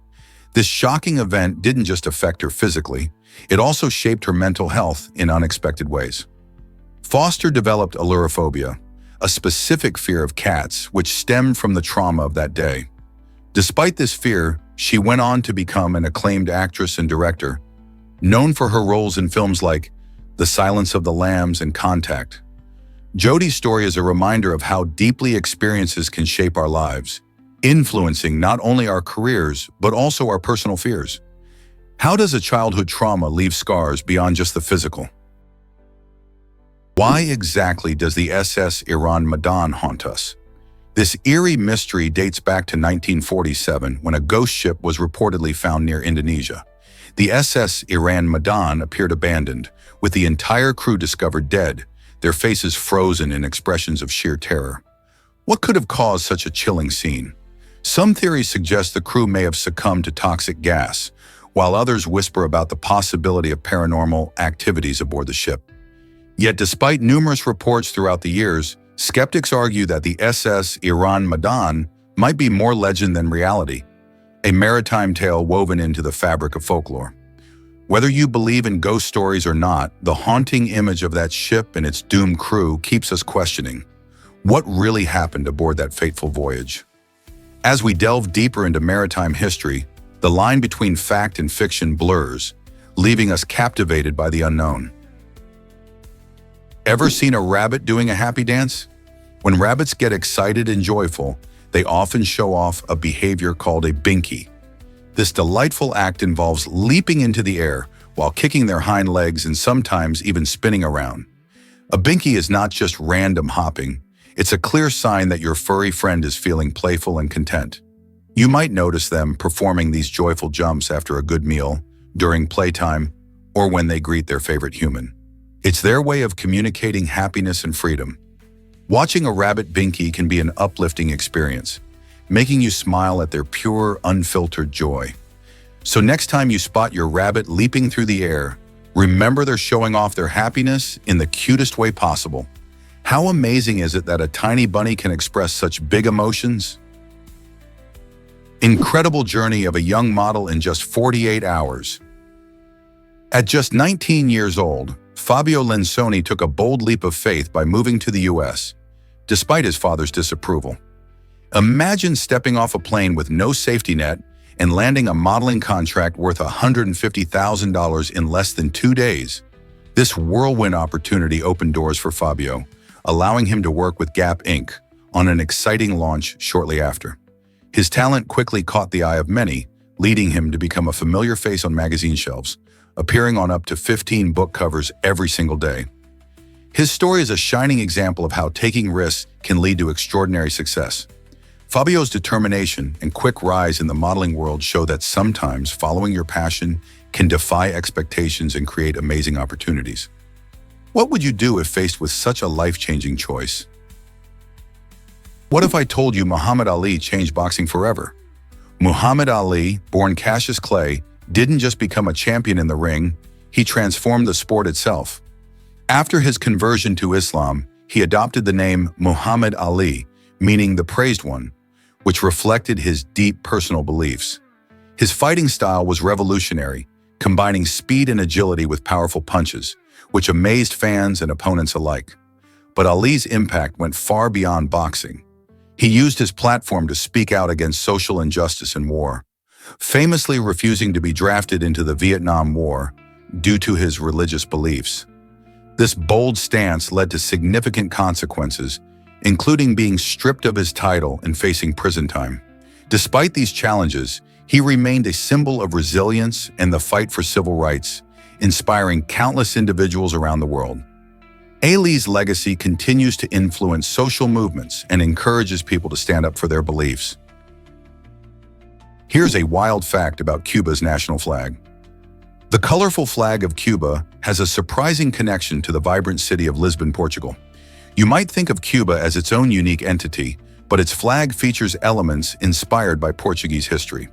This shocking event didn't just affect her physically, it also shaped her mental health in unexpected ways. Foster developed allurophobia, a specific fear of cats which stemmed from the trauma of that day. Despite this fear, she went on to become an acclaimed actress and director, known for her roles in films like The Silence of the Lambs and Contact. Jodie's story is a reminder of how deeply experiences can shape our lives, influencing not only our careers, but also our personal fears. How does a childhood trauma leave scars beyond just the physical? Why exactly does the SS Iran Medan haunt us? This eerie mystery dates back to 1947 when a ghost ship was reportedly found near Indonesia. The SS Iran Medan appeared abandoned, with the entire crew discovered dead, their faces frozen in expressions of sheer terror. What could have caused such a chilling scene? Some theories suggest the crew may have succumbed to toxic gas, while others whisper about the possibility of paranormal activities aboard the ship. Yet despite numerous reports throughout the years, skeptics argue that the SS Iran Medan might be more legend than reality, a maritime tale woven into the fabric of folklore. Whether you believe in ghost stories or not, the haunting image of that ship and its doomed crew keeps us questioning what really happened aboard that fateful voyage. As we delve deeper into maritime history, the line between fact and fiction blurs, leaving us captivated by the unknown. Ever seen a rabbit doing a happy dance? When rabbits get excited and joyful, they often show off a behavior called a binky. This delightful act involves leaping into the air while kicking their hind legs and sometimes even spinning around. A binky is not just random hopping, it's a clear sign that your furry friend is feeling playful and content. You might notice them performing these joyful jumps after a good meal, during playtime, or when they greet their favorite human. It's their way of communicating happiness and freedom. Watching a rabbit binky can be an uplifting experience, making you smile at their pure, unfiltered joy. So next time you spot your rabbit leaping through the air, remember they're showing off their happiness in the cutest way possible. How amazing is it that a tiny bunny can express such big emotions? Incredible journey of a young model in just 48 hours. At just 19 years old, Fabio Lensoni took a bold leap of faith by moving to the US, despite his father's disapproval. Imagine stepping off a plane with no safety net and landing a modeling contract worth $150,000 in less than 2 days. This whirlwind opportunity opened doors for Fabio, allowing him to work with Gap Inc. on an exciting launch shortly after. His talent quickly caught the eye of many, leading him to become a familiar face on magazine shelves, appearing on up to 15 book covers every single day. His story is a shining example of how taking risks can lead to extraordinary success. Fabio's determination and quick rise in the modeling world show that sometimes following your passion can defy expectations and create amazing opportunities. What would you do if faced with such a life-changing choice? What if I told you Muhammad Ali changed boxing forever? Muhammad Ali, born Cassius Clay, didn't just become a champion in the ring, he transformed the sport itself. After his conversion to Islam, he adopted the name Muhammad Ali, meaning the praised one, which reflected his deep personal beliefs. His fighting style was revolutionary, combining speed and agility with powerful punches, which amazed fans and opponents alike. But Ali's impact went far beyond boxing. He used his platform to speak out against social injustice and war, famously refusing to be drafted into the Vietnam War due to his religious beliefs. This bold stance led to significant consequences, including being stripped of his title and facing prison time. Despite these challenges, he remained a symbol of resilience and the fight for civil rights, inspiring countless individuals around the world. Ali's legacy continues to influence social movements and encourages people to stand up for their beliefs. Here's a wild fact about Cuba's national flag. The colorful flag of Cuba has a surprising connection to the vibrant city of Lisbon, Portugal. You might think of Cuba as its own unique entity, but its flag features elements inspired by Portuguese history.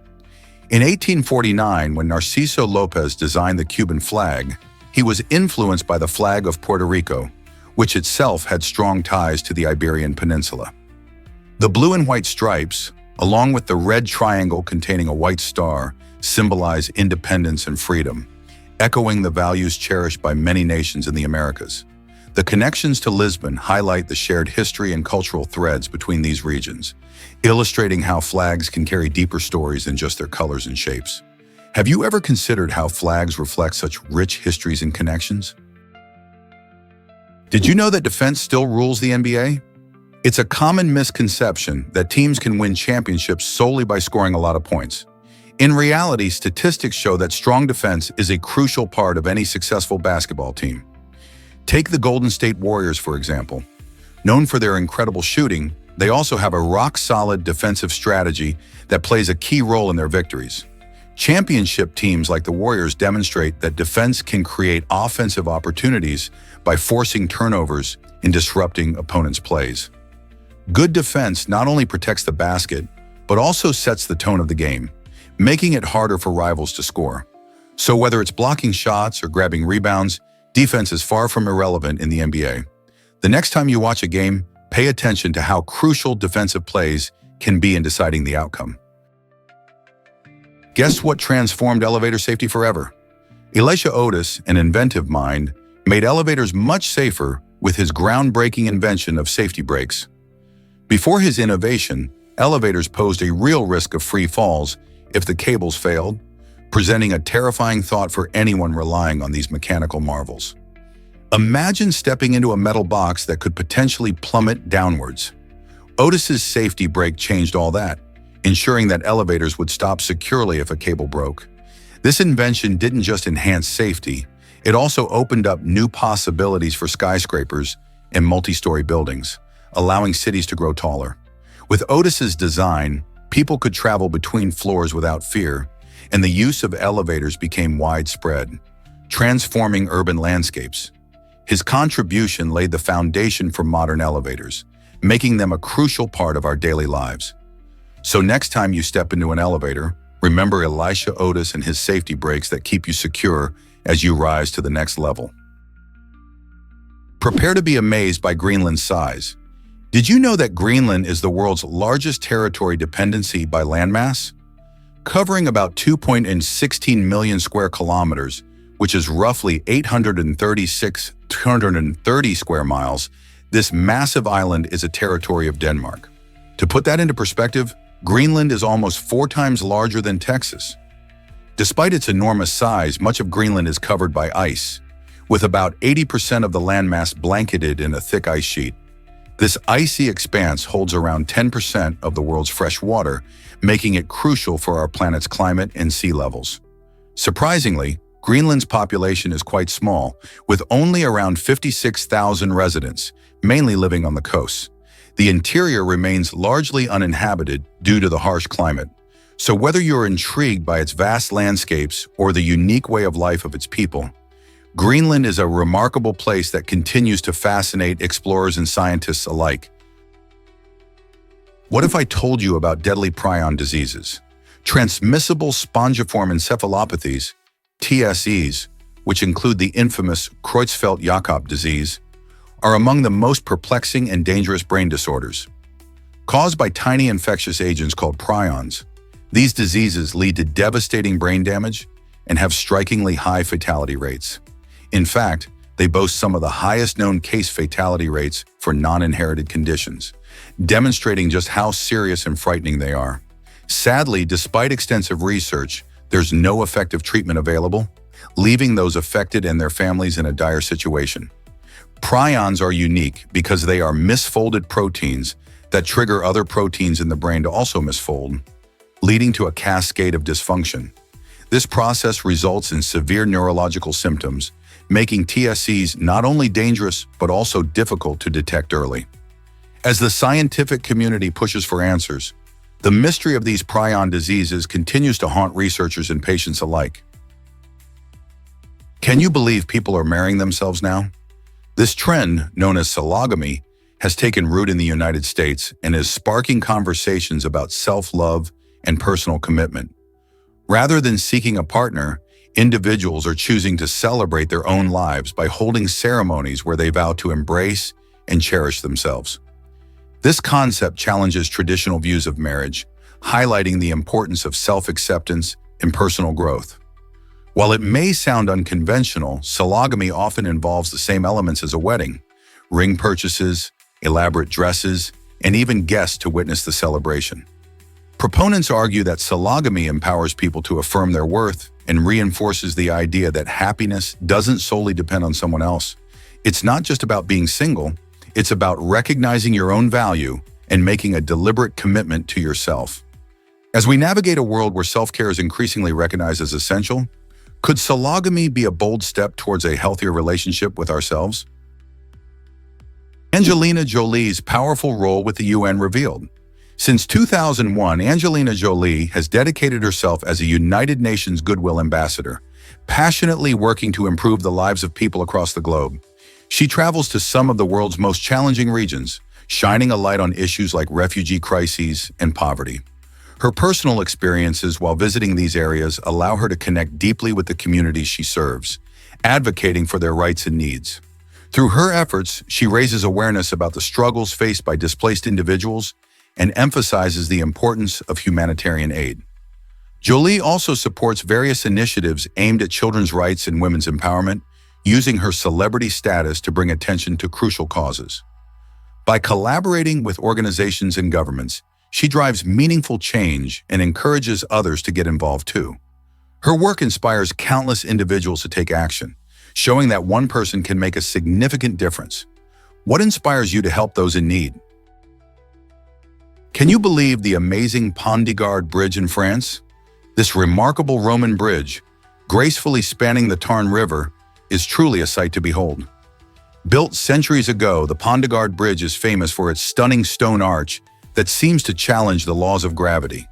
In 1849, when Narciso Lopez designed the Cuban flag, he was influenced by the flag of Puerto Rico, which itself had strong ties to the Iberian Peninsula. The blue and white stripes, along with the red triangle containing a white star, symbolize independence and freedom, echoing the values cherished by many nations in the Americas. The connections to Lisbon highlight the shared history and cultural threads between these regions, illustrating how flags can carry deeper stories than just their colors and shapes. Have you ever considered how flags reflect such rich histories and connections? Did you know that defense still rules the NBA? It's a common misconception that teams can win championships solely by scoring a lot of points. In reality, statistics show that strong defense is a crucial part of any successful basketball team. Take the Golden State Warriors, for example. Known for their incredible shooting, they also have a rock-solid defensive strategy that plays a key role in their victories. Championship teams like the Warriors demonstrate that defense can create offensive opportunities by forcing turnovers and disrupting opponents' plays. Good defense not only protects the basket, but also sets the tone of the game, making it harder for rivals to score. So whether it's blocking shots or grabbing rebounds, defense is far from irrelevant in the NBA. The next time you watch a game, pay attention to how crucial defensive plays can be in deciding the outcome. Guess what transformed elevator safety forever? Elisha Otis, an inventive mind, made elevators much safer with his groundbreaking invention of safety brakes. Before his innovation, elevators posed a real risk of free falls if the cables failed, presenting a terrifying thought for anyone relying on these mechanical marvels. Imagine stepping into a metal box that could potentially plummet downwards. Otis's safety brake changed all that, ensuring that elevators would stop securely if a cable broke. This invention didn't just enhance safety, it also opened up new possibilities for skyscrapers and multi-story buildings, allowing cities to grow taller. With Otis's design, people could travel between floors without fear, and the use of elevators became widespread, transforming urban landscapes. His contribution laid the foundation for modern elevators, making them a crucial part of our daily lives. So next time you step into an elevator, remember Elisha Otis and his safety brakes that keep you secure as you rise to the next level. Prepare to be amazed by Greenland's size. Did you know that Greenland is the world's largest territory dependency by landmass? Covering about 2.16 million square kilometers, which is roughly 230 square miles, this massive island is a territory of Denmark. To put that into perspective, Greenland is almost 4 times larger than Texas. Despite its enormous size, much of Greenland is covered by ice, with about 80% of the landmass blanketed in a thick ice sheet. This icy expanse holds around 10% of the world's fresh water, making it crucial for our planet's climate and sea levels. Surprisingly, Greenland's population is quite small, with only around 56,000 residents, mainly living on the coasts. The interior remains largely uninhabited due to the harsh climate. So whether you're intrigued by its vast landscapes or the unique way of life of its people, Greenland is a remarkable place that continues to fascinate explorers and scientists alike. What if I told you about deadly prion diseases? Transmissible spongiform encephalopathies, TSEs, which include the infamous Creutzfeldt-Jakob disease, are among the most perplexing and dangerous brain disorders. Caused by tiny infectious agents called prions, these diseases lead to devastating brain damage and have strikingly high fatality rates. In fact, they boast some of the highest known case fatality rates for non-inherited conditions, demonstrating just how serious and frightening they are. Sadly, despite extensive research, there's no effective treatment available, leaving those affected and their families in a dire situation. Prions are unique because they are misfolded proteins that trigger other proteins in the brain to also misfold, leading to a cascade of dysfunction. This process results in severe neurological symptoms, making TSEs not only dangerous but also difficult to detect early. As the scientific community pushes for answers, the mystery of these prion diseases continues to haunt researchers and patients alike. Can you believe people are marrying themselves now? This trend, known as sologamy, has taken root in the United States and is sparking conversations about self-love and personal commitment. Rather than seeking a partner, individuals are choosing to celebrate their own lives by holding ceremonies where they vow to embrace and cherish themselves. This concept challenges traditional views of marriage, highlighting the importance of self-acceptance and personal growth. While it may sound unconventional, sologamy often involves the same elements as a wedding: ring purchases, elaborate dresses, and even guests to witness the celebration. Proponents argue that sologamy empowers people to affirm their worth and reinforces the idea that happiness doesn't solely depend on someone else. It's not just about being single, it's about recognizing your own value and making a deliberate commitment to yourself. As we navigate a world where self-care is increasingly recognized as essential, could sologamy be a bold step towards a healthier relationship with ourselves? Angelina Jolie's powerful role with the UN revealed. Since 2001, Angelina Jolie has dedicated herself as a United Nations Goodwill Ambassador, passionately working to improve the lives of people across the globe. She travels to some of the world's most challenging regions, shining a light on issues like refugee crises and poverty. Her personal experiences while visiting these areas allow her to connect deeply with the communities she serves, advocating for their rights and needs. Through her efforts, she raises awareness about the struggles faced by displaced individuals and emphasizes the importance of humanitarian aid. Jolie also supports various initiatives aimed at children's rights and women's empowerment, using her celebrity status to bring attention to crucial causes. By collaborating with organizations and governments, she drives meaningful change and encourages others to get involved too. Her work inspires countless individuals to take action, showing that one person can make a significant difference. What inspires you to help those in need? Can you believe the amazing Pont de Gard Bridge in France? This remarkable Roman bridge, gracefully spanning the Tarn River, is truly a sight to behold. Built centuries ago, the Pont de Gard Bridge is famous for its stunning stone arch that seems to challenge the laws of gravity.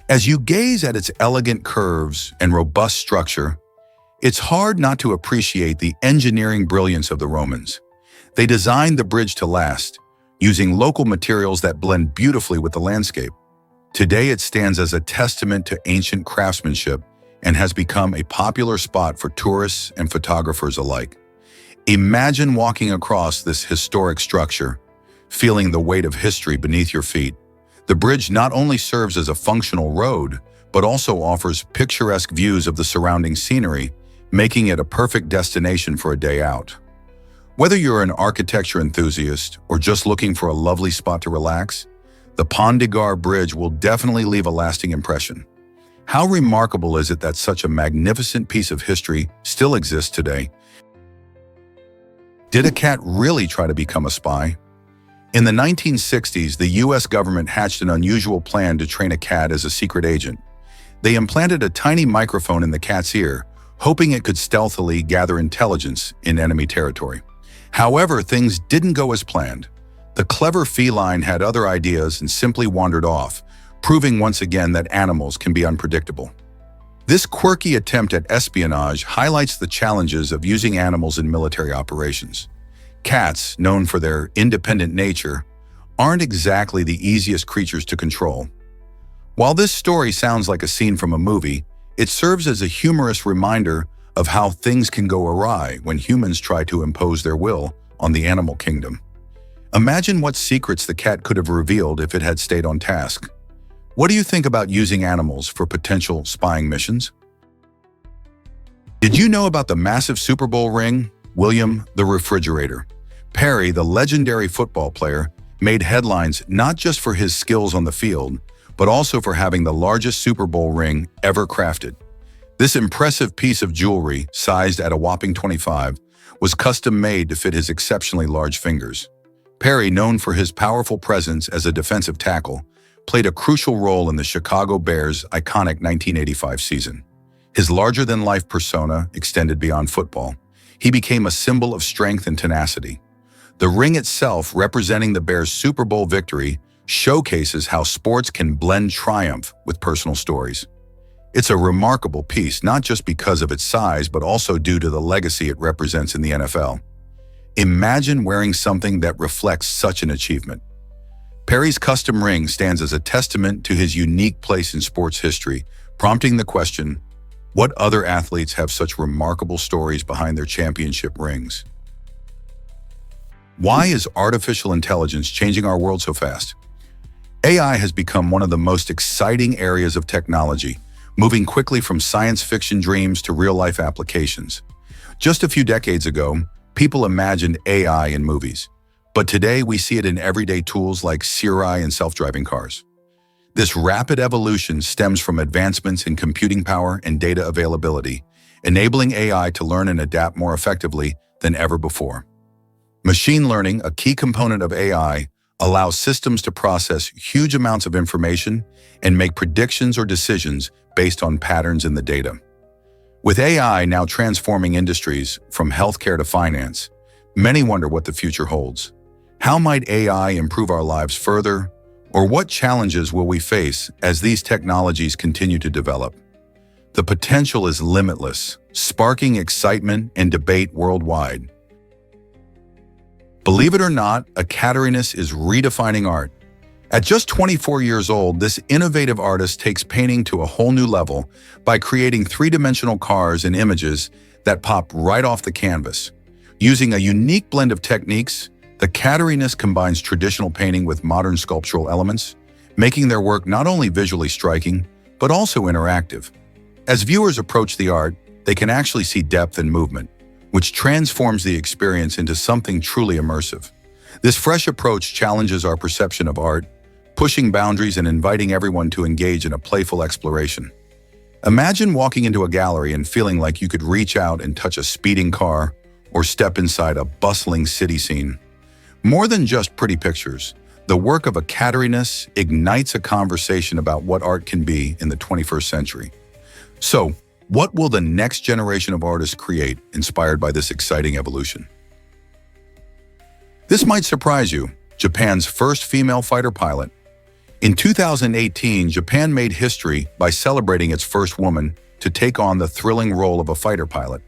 As you gaze at its elegant curves and robust structure, it's hard not to appreciate the engineering brilliance of the Romans. They designed the bridge to last, using local materials that blend beautifully with the landscape. Today, it stands as a testament to ancient craftsmanship and has become a popular spot for tourists and photographers alike. Imagine walking across this historic structure, feeling the weight of history beneath your feet. The bridge not only serves as a functional road, but also offers picturesque views of the surrounding scenery, making it a perfect destination for a day out. Whether you're an architecture enthusiast or just looking for a lovely spot to relax, the Pont de Gard Bridge will definitely leave a lasting impression. How remarkable is it that such a magnificent piece of history still exists today? Did a cat really try to become a spy? In the 1960s, the US government hatched an unusual plan to train a cat as a secret agent. They implanted a tiny microphone in the cat's ear, hoping it could stealthily gather intelligence in enemy territory. However, things didn't go as planned. The clever feline had other ideas and simply wandered off, proving once again that animals can be unpredictable. This quirky attempt at espionage highlights the challenges of using animals in military operations. Cats, known for their independent nature, aren't exactly the easiest creatures to control. While this story sounds like a scene from a movie, it serves as a humorous reminder of how things can go awry when humans try to impose their will on the animal kingdom. Imagine what secrets the cat could have revealed if it had stayed on task. What do you think about using animals for potential spying missions? Did you know about the massive Super Bowl ring? William the Refrigerator Perry, the legendary football player, made headlines not just for his skills on the field, but also for having the largest Super Bowl ring ever crafted. This impressive piece of jewelry, sized at a whopping 25, was custom-made to fit his exceptionally large fingers. Perry, known for his powerful presence as a defensive tackle, played a crucial role in the Chicago Bears' iconic 1985 season. His larger-than-life persona extended beyond football. He became a symbol of strength and tenacity. The ring itself, representing the Bears' Super Bowl victory, showcases how sports can blend triumph with personal stories. It's a remarkable piece, not just because of its size, but also due to the legacy it represents in the NFL. Imagine wearing something that reflects such an achievement. Perry's custom ring stands as a testament to his unique place in sports history, prompting the question, what other athletes have such remarkable stories behind their championship rings? Why is artificial intelligence changing our world so fast? AI has become one of the most exciting areas of technology, moving quickly from science fiction dreams to real-life applications. Just a few decades ago, people imagined AI in movies, but today we see it in everyday tools like Siri and self-driving cars. This rapid evolution stems from advancements in computing power and data availability, enabling AI to learn and adapt more effectively than ever before. Machine learning, a key component of AI, allows systems to process huge amounts of information and make predictions or decisions based on patterns in the data. With AI now transforming industries from healthcare to finance, many wonder what the future holds. How might AI improve our lives further, or what challenges will we face as these technologies continue to develop? The potential is limitless, sparking excitement and debate worldwide. Believe it or not, a cateriness is redefining art. At just 24 years old, this innovative artist takes painting to a whole new level by creating three-dimensional cars and images that pop right off the canvas. Using a unique blend of techniques, the cateriness combines traditional painting with modern sculptural elements, making their work not only visually striking, but also interactive. As viewers approach the art, they can actually see depth and movement, which transforms the experience into something truly immersive. This fresh approach challenges our perception of art, pushing boundaries and inviting everyone to engage in a playful exploration. Imagine walking into a gallery and feeling like you could reach out and touch a speeding car or step inside a bustling city scene. More than just pretty pictures, the work of a cateriness ignites a conversation about what art can be in the 21st century. So, what will the next generation of artists create inspired by this exciting evolution? This might surprise you. Japan's first female fighter pilot. In 2018, Japan made history by celebrating its first woman to take on the thrilling role of a fighter pilot.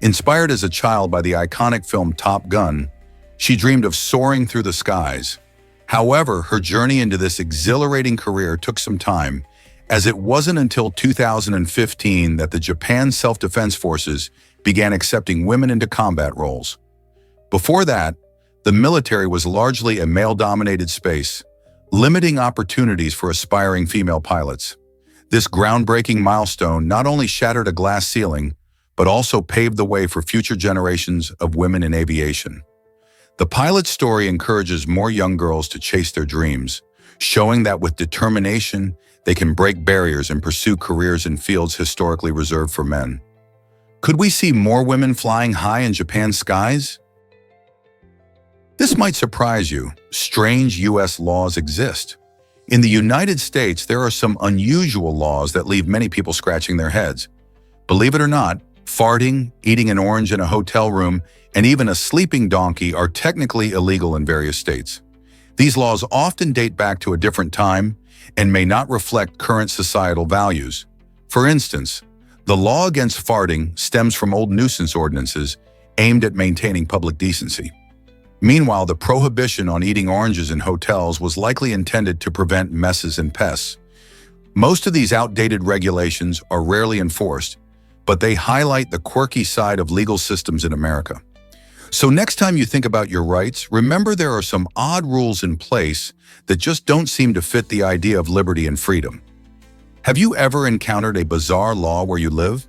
Inspired as a child by the iconic film Top Gun, she dreamed of soaring through the skies. However, her journey into this exhilarating career took some time, as it wasn't until 2015 that the Japan Self-Defense Forces began accepting women into combat roles. Before that, the military was largely a male-dominated space, limiting opportunities for aspiring female pilots. This groundbreaking milestone not only shattered a glass ceiling, but also paved the way for future generations of women in aviation. The pilot's story encourages more young girls to chase their dreams, showing that with determination, they can break barriers and pursue careers in fields historically reserved for men. Could we see more women flying high in Japan's skies? This might surprise you. Strange U.S. laws exist. In the United States, there are some unusual laws that leave many people scratching their heads. Believe it or not, farting, eating an orange in a hotel room, and even a sleeping donkey are technically illegal in various states. These laws often date back to a different time and may not reflect current societal values. For instance, the law against farting stems from old nuisance ordinances aimed at maintaining public decency. Meanwhile, the prohibition on eating oranges in hotels was likely intended to prevent messes and pests. Most of these outdated regulations are rarely enforced, but they highlight the quirky side of legal systems in America. So next time you think about your rights, remember there are some odd rules in place that just don't seem to fit the idea of liberty and freedom. Have you ever encountered a bizarre law where you live?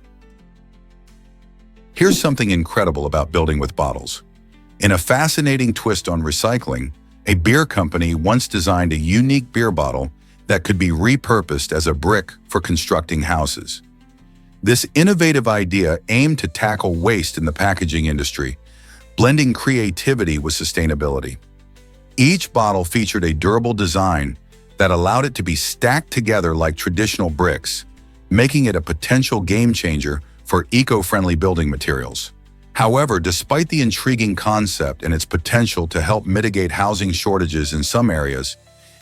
Here's something incredible about building with bottles. In a fascinating twist on recycling, a beer company once designed a unique beer bottle that could be repurposed as a brick for constructing houses. This innovative idea aimed to tackle waste in the packaging industry, blending creativity with sustainability. Each bottle featured a durable design that allowed it to be stacked together like traditional bricks, making it a potential game changer for eco-friendly building materials. However, despite the intriguing concept and its potential to help mitigate housing shortages in some areas,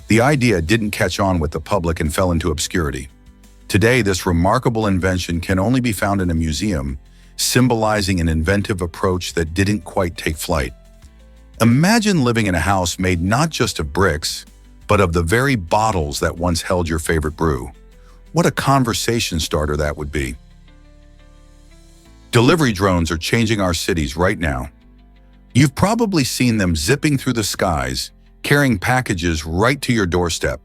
the idea didn't catch on with the public and fell into obscurity. Today, this remarkable invention can only be found in a museum, symbolizing an inventive approach that didn't quite take flight. Imagine living in a house made not just of bricks, but of the very bottles that once held your favorite brew. What a conversation starter that would be. Delivery drones are changing our cities right now. You've probably seen them zipping through the skies, carrying packages right to your doorstep.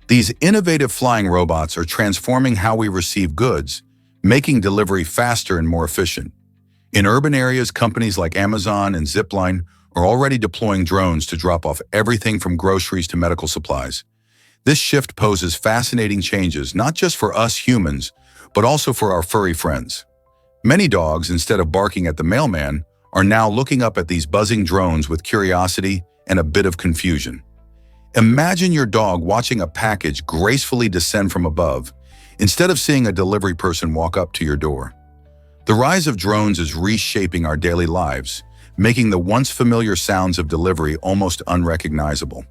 These innovative flying robots are transforming how we receive goods, making delivery faster and more efficient. In urban areas, companies like Amazon and Zipline are already deploying drones to drop off everything from groceries to medical supplies. This shift poses fascinating changes not just for us humans, but also for our furry friends. Many dogs, instead of barking at the mailman, are now looking up at these buzzing drones with curiosity and a bit of confusion. Imagine your dog watching a package gracefully descend from above, instead of seeing a delivery person walk up to your door. The rise of drones is reshaping our daily lives, making the once familiar sounds of delivery almost unrecognizable.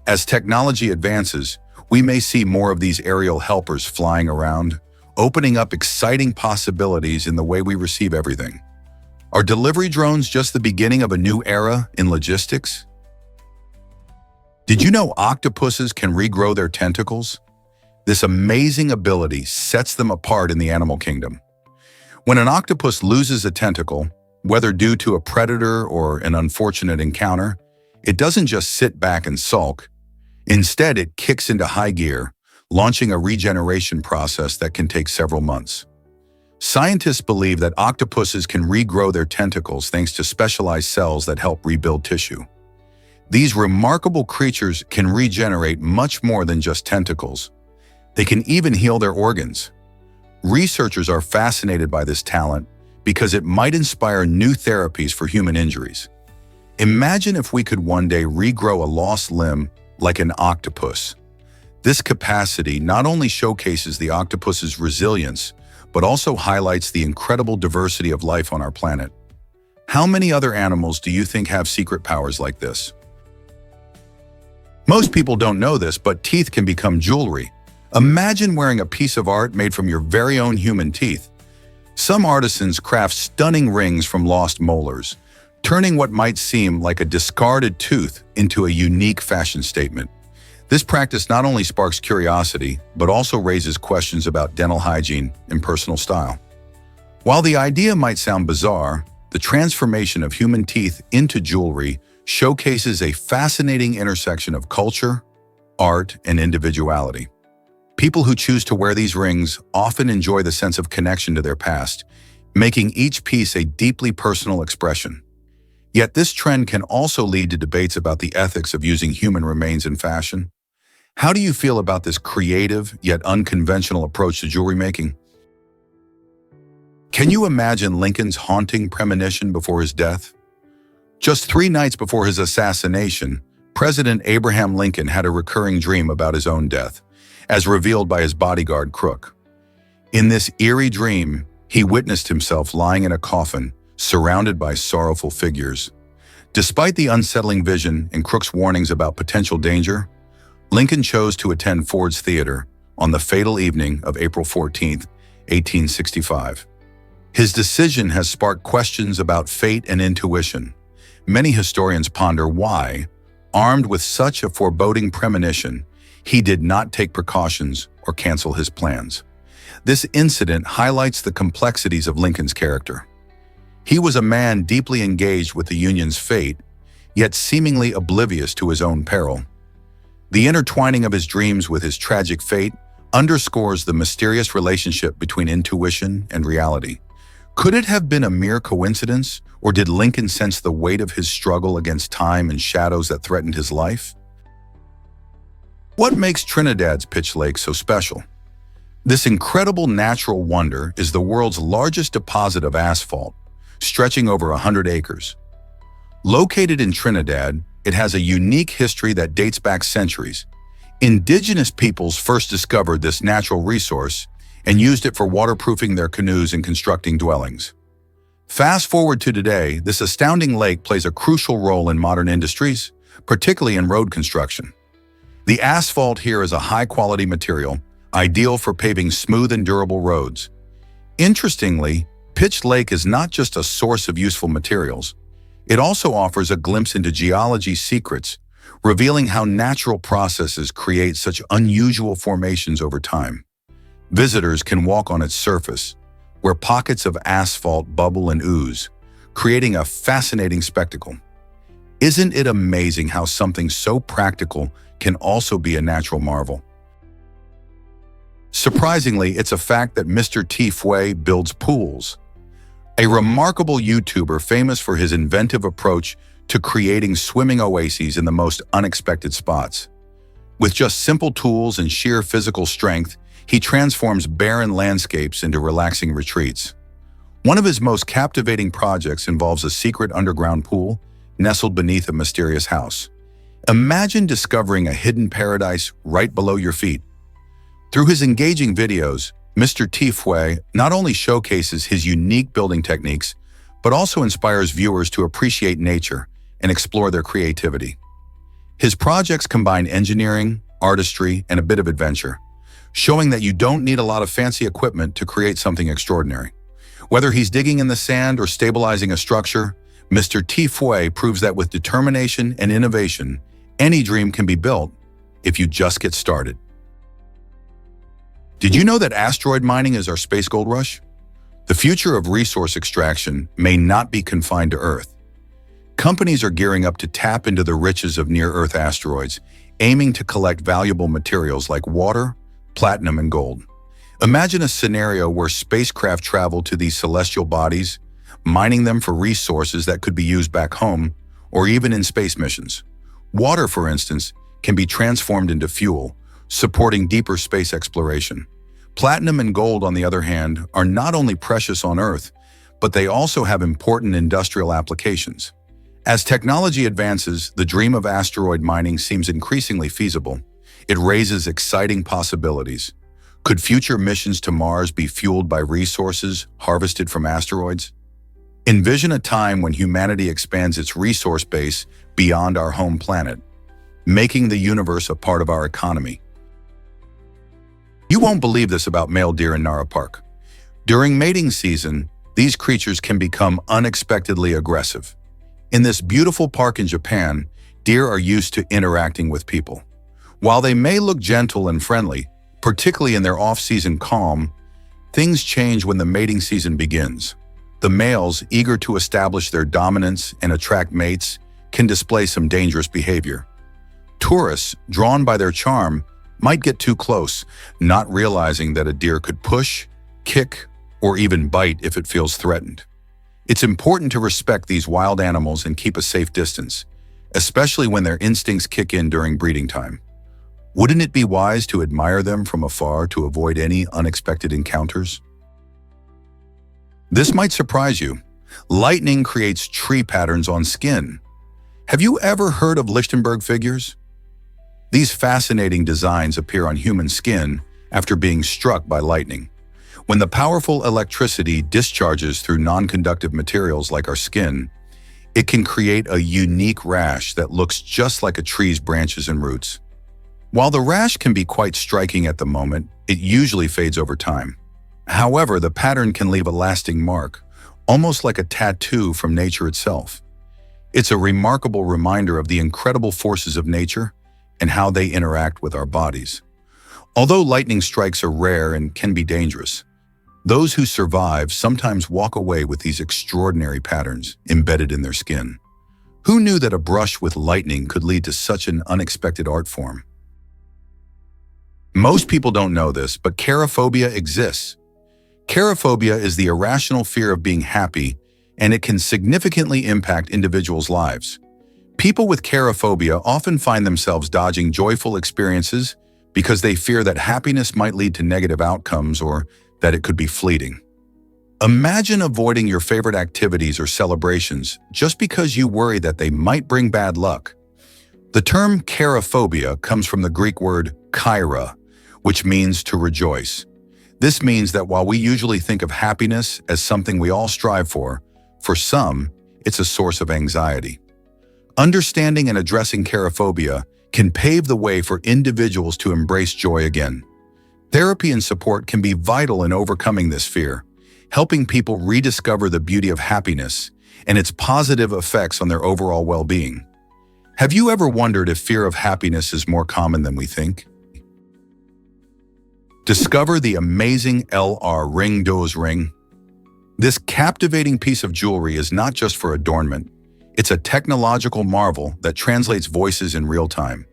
As technology advances, we may see more of these aerial helpers flying around, opening up exciting possibilities in the way we receive everything. Are delivery drones just the beginning of a new era in logistics? Did you know octopuses can regrow their tentacles? This amazing ability sets them apart in the animal kingdom. When an octopus loses a tentacle, whether due to a predator or an unfortunate encounter, it doesn't just sit back and sulk. Instead, it kicks into high gear, launching a regeneration process that can take several months. Scientists believe that octopuses can regrow their tentacles thanks to specialized cells that help rebuild tissue. These remarkable creatures can regenerate much more than just tentacles. They can even heal their organs. Researchers are fascinated by this talent because it might inspire new therapies for human injuries. Imagine if we could one day regrow a lost limb like an octopus. This capacity not only showcases the octopus's resilience, but also highlights the incredible diversity of life on our planet. How many other animals do you think have secret powers like this? Most people don't know this, but teeth can become jewelry. Imagine wearing a piece of art made from your very own human teeth. Some artisans craft stunning rings from lost molars, turning what might seem like a discarded tooth into a unique fashion statement. This practice not only sparks curiosity, but also raises questions about dental hygiene and personal style. While the idea might sound bizarre, the transformation of human teeth into jewelry showcases a fascinating intersection of culture, art, and individuality. People who choose to wear these rings often enjoy the sense of connection to their past, making each piece a deeply personal expression. Yet this trend can also lead to debates about the ethics of using human remains in fashion. How do you feel about this creative yet unconventional approach to jewelry making? Can you imagine Lincoln's haunting premonition before his death? Just 3 nights before his assassination, President Abraham Lincoln had a recurring dream about his own death, as revealed by his bodyguard Crook. In this eerie dream, he witnessed himself lying in a coffin, surrounded by sorrowful figures. Despite the unsettling vision and Crook's warnings about potential danger, Lincoln chose to attend Ford's Theater, on the fatal evening of April 14, 1865. His decision has sparked questions about fate and intuition. Many historians ponder why, armed with such a foreboding premonition, he did not take precautions or cancel his plans. This incident highlights the complexities of Lincoln's character. He was a man deeply engaged with the Union's fate, yet seemingly oblivious to his own peril. The intertwining of his dreams with his tragic fate underscores the mysterious relationship between intuition and reality. Could it have been a mere coincidence, or did Lincoln sense the weight of his struggle against time and shadows that threatened his life? What makes Trinidad's Pitch Lake so special? This incredible natural wonder is the world's largest deposit of asphalt, stretching over 100 acres. Located in Trinidad, it has a unique history that dates back centuries. Indigenous peoples first discovered this natural resource and used it for waterproofing their canoes and constructing dwellings. Fast forward to today, this astounding lake plays a crucial role in modern industries, particularly in road construction. The asphalt here is a high-quality material, ideal for paving smooth and durable roads. Interestingly, Pitch Lake is not just a source of useful materials. It also offers a glimpse into geology's secrets, revealing how natural processes create such unusual formations over time. Visitors can walk on its surface, where pockets of asphalt bubble and ooze, creating a fascinating spectacle. Isn't it amazing how something so practical can also be a natural marvel? Surprisingly, it's a fact that Mr. T. Fue builds pools. A remarkable YouTuber famous for his inventive approach to creating swimming oases in the most unexpected spots. With just simple tools and sheer physical strength, he transforms barren landscapes into relaxing retreats. One of his most captivating projects involves a secret underground pool nestled beneath a mysterious house. Imagine discovering a hidden paradise right below your feet. Through his engaging videos, Mr. T. Fue not only showcases his unique building techniques, but also inspires viewers to appreciate nature and explore their creativity. His projects combine engineering, artistry, and a bit of adventure, showing that you don't need a lot of fancy equipment to create something extraordinary. Whether he's digging in the sand or stabilizing a structure, Mr. T. Fue proves that with determination and innovation, any dream can be built if you just get started. Did you know that asteroid mining is our space gold rush? The future of resource extraction may not be confined to Earth. Companies are gearing up to tap into the riches of near-Earth asteroids, aiming to collect valuable materials like water, platinum, and gold. Imagine a scenario where spacecraft travel to these celestial bodies, mining them for resources that could be used back home or even in space missions. Water, for instance, can be transformed into fuel, supporting deeper space exploration. Platinum and gold, on the other hand, are not only precious on Earth, but they also have important industrial applications. As technology advances, the dream of asteroid mining seems increasingly feasible. It raises exciting possibilities. Could future missions to Mars be fueled by resources harvested from asteroids? Envision a time when humanity expands its resource base beyond our home planet, making the universe a part of our economy. You won't believe this about male deer in Nara Park. During mating season, these creatures can become unexpectedly aggressive. In this beautiful park in Japan, deer are used to interacting with people. While they may look gentle and friendly, particularly in their off-season calm, things change when the mating season begins. The males, eager to establish their dominance and attract mates, can display some dangerous behavior. Tourists, drawn by their charm, might get too close, not realizing that a deer could push, kick, or even bite if it feels threatened. It's important to respect these wild animals and keep a safe distance, especially when their instincts kick in during breeding time. Wouldn't it be wise to admire them from afar to avoid any unexpected encounters? This might surprise you. Lightning creates tree patterns on skin. Have you ever heard of Lichtenberg figures? These fascinating designs appear on human skin after being struck by lightning. When the powerful electricity discharges through non-conductive materials like our skin, it can create a unique rash that looks just like a tree's branches and roots. While the rash can be quite striking at the moment, it usually fades over time. However, the pattern can leave a lasting mark, almost like a tattoo from nature itself. It's a remarkable reminder of the incredible forces of nature and how they interact with our bodies. Although lightning strikes are rare and can be dangerous, those who survive sometimes walk away with these extraordinary patterns embedded in their skin. Who knew that a brush with lightning could lead to such an unexpected art form? Most people don't know this, but cherophobia exists. Cherophobia is the irrational fear of being happy, and it can significantly impact individuals' lives. People with cherophobia often find themselves dodging joyful experiences because they fear that happiness might lead to negative outcomes or that it could be fleeting. Imagine avoiding your favorite activities or celebrations just because you worry that they might bring bad luck. The term cherophobia comes from the Greek word chaira, which means to rejoice. This means that while we usually think of happiness as something we all strive for some, it's a source of anxiety. Understanding and addressing cherophobia can pave the way for individuals to embrace joy again. Therapy and support can be vital in overcoming this fear, helping people rediscover the beauty of happiness and its positive effects on their overall well-being. Have you ever wondered if fear of happiness is more common than we think? Discover the amazing LR Ring Doze Ring. This captivating piece of jewelry is not just for adornment. It's a technological marvel that translates voices in real time.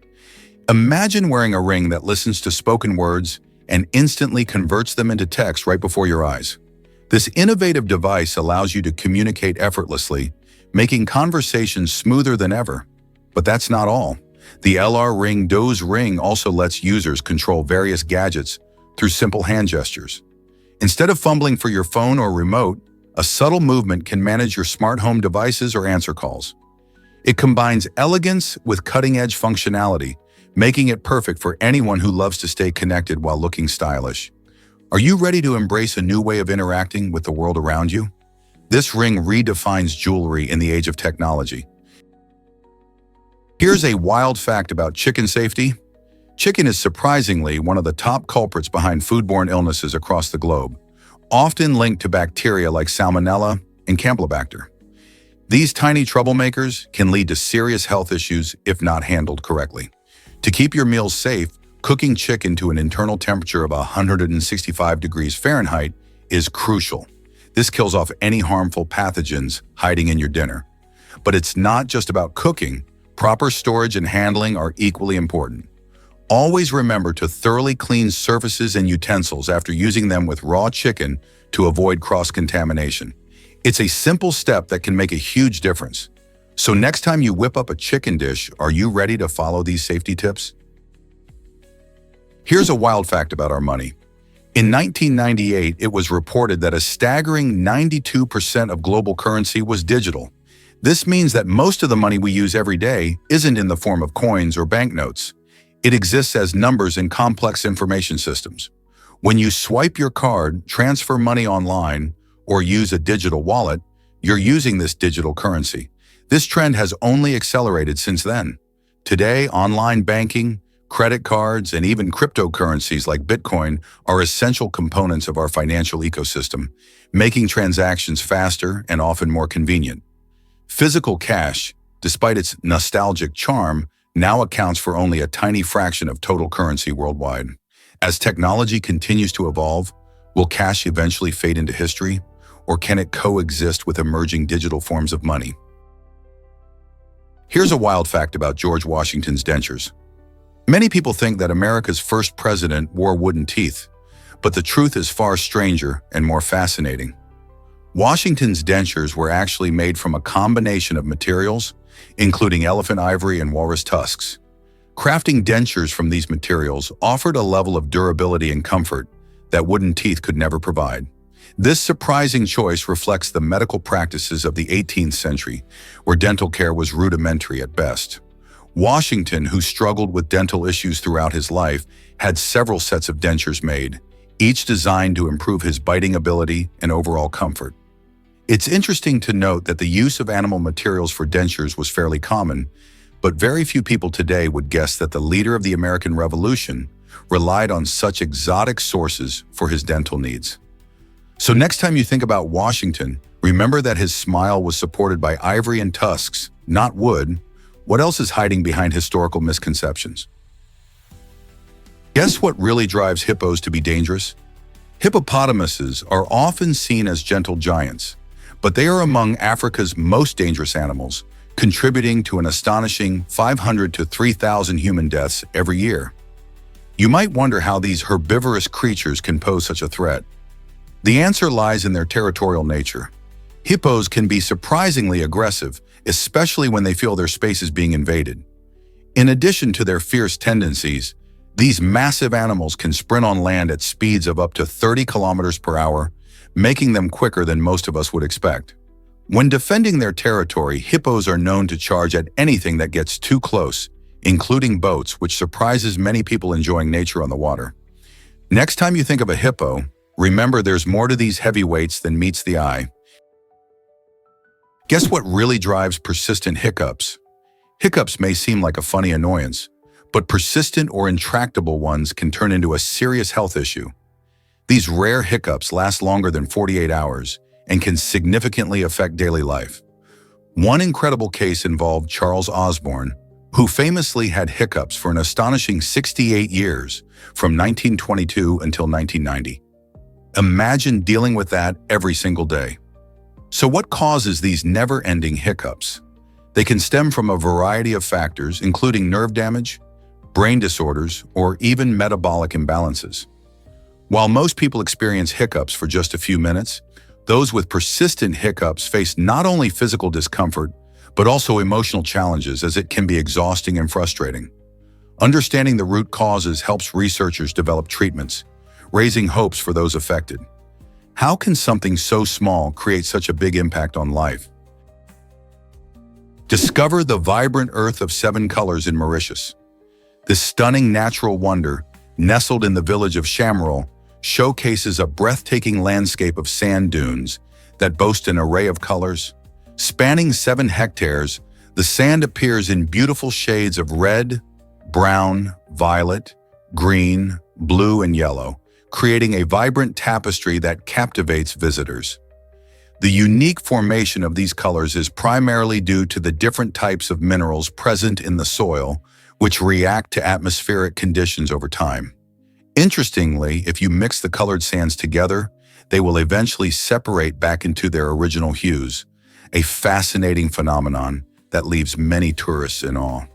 Imagine wearing a ring that listens to spoken words and instantly converts them into text right before your eyes. This innovative device allows you to communicate effortlessly, making conversations smoother than ever. But that's not all. The LR Ring Doze Ring also lets users control various gadgets through simple hand gestures. Instead of fumbling for your phone or remote, a subtle movement can manage your smart home devices or answer calls. It combines elegance with cutting-edge functionality, making it perfect for anyone who loves to stay connected while looking stylish. Are you ready to embrace a new way of interacting with the world around you? This ring redefines jewelry in the age of technology. Here's a wild fact about chicken safety. Chicken is surprisingly one of the top culprits behind foodborne illnesses across the globe, often linked to bacteria like Salmonella and Campylobacter. These tiny troublemakers can lead to serious health issues if not handled correctly. To keep your meals safe, cooking chicken to an internal temperature of 165 degrees Fahrenheit is crucial. This kills off any harmful pathogens hiding in your dinner. But it's not just about cooking. Proper storage and handling are equally important. Always remember to thoroughly clean surfaces and utensils after using them with raw chicken to avoid cross-contamination. It's a simple step that can make a huge difference. So next time you whip up a chicken dish, are you ready to follow these safety tips? Here's a wild fact about our money. In 1998, it was reported that a staggering 92% of global currency was digital. This means that most of the money we use every day isn't in the form of coins or banknotes. It exists as numbers in complex information systems. When you swipe your card, transfer money online, or use a digital wallet, you're using this digital currency. This trend has only accelerated since then. Today, online banking, credit cards, and even cryptocurrencies like Bitcoin are essential components of our financial ecosystem, making transactions faster and often more convenient. Physical cash, despite its nostalgic charm, now accounts for only a tiny fraction of total currency worldwide. As technology continues to evolve, will cash eventually fade into history, or can it coexist with emerging digital forms of money? Here's a wild fact about George Washington's dentures. Many people think that America's first president wore wooden teeth, but the truth is far stranger and more fascinating. Washington's dentures were actually made from a combination of materials, including elephant ivory and walrus tusks. Crafting dentures from these materials offered a level of durability and comfort that wooden teeth could never provide. This surprising choice reflects the medical practices of the 18th century, where dental care was rudimentary at best. Washington, who struggled with dental issues throughout his life, had several sets of dentures made, each designed to improve his biting ability and overall comfort. It's interesting to note that the use of animal materials for dentures was fairly common, but very few people today would guess that the leader of the American Revolution relied on such exotic sources for his dental needs. So next time you think about Washington, remember that his smile was supported by ivory and tusks, not wood. What else is hiding behind historical misconceptions? Guess what really drives hippos to be dangerous? Hippopotamuses are often seen as gentle giants, but they are among Africa's most dangerous animals, contributing to an astonishing 500 to 3,000 human deaths every year. You might wonder how these herbivorous creatures can pose such a threat. The answer lies in their territorial nature. Hippos can be surprisingly aggressive, especially when they feel their space is being invaded. In addition to their fierce tendencies, these massive animals can sprint on land at speeds of up to 30 kilometers per hour, making them quicker than most of us would expect. When defending their territory, hippos are known to charge at anything that gets too close, including boats, which surprises many people enjoying nature on the water. Next time you think of a hippo, remember there's more to these heavyweights than meets the eye. Guess what really drives persistent hiccups? Hiccups may seem like a funny annoyance, but persistent or intractable ones can turn into a serious health issue. These rare hiccups last longer than 48 hours and can significantly affect daily life. One incredible case involved Charles Osborne, who famously had hiccups for an astonishing 68 years, from 1922 until 1990. Imagine dealing with that every single day. So what causes these never-ending hiccups? They can stem from a variety of factors, including nerve damage, brain disorders, or even metabolic imbalances. While most people experience hiccups for just a few minutes, those with persistent hiccups face not only physical discomfort, but also emotional challenges, as it can be exhausting and frustrating. Understanding the root causes helps researchers develop treatments, raising hopes for those affected. How can something so small create such a big impact on life? Discover the vibrant Earth of 7 colors in Mauritius. This stunning natural wonder, nestled in the village of Chamerol, showcases a breathtaking landscape of sand dunes that boast an array of colors. Spanning 7 hectares, the sand appears in beautiful shades of red, brown, violet, green, blue, and yellow, creating a vibrant tapestry that captivates visitors. The unique formation of these colors is primarily due to the different types of minerals present in the soil, which react to atmospheric conditions over time. Interestingly, if you mix the colored sands together, they will eventually separate back into their original hues, a fascinating phenomenon that leaves many tourists in awe.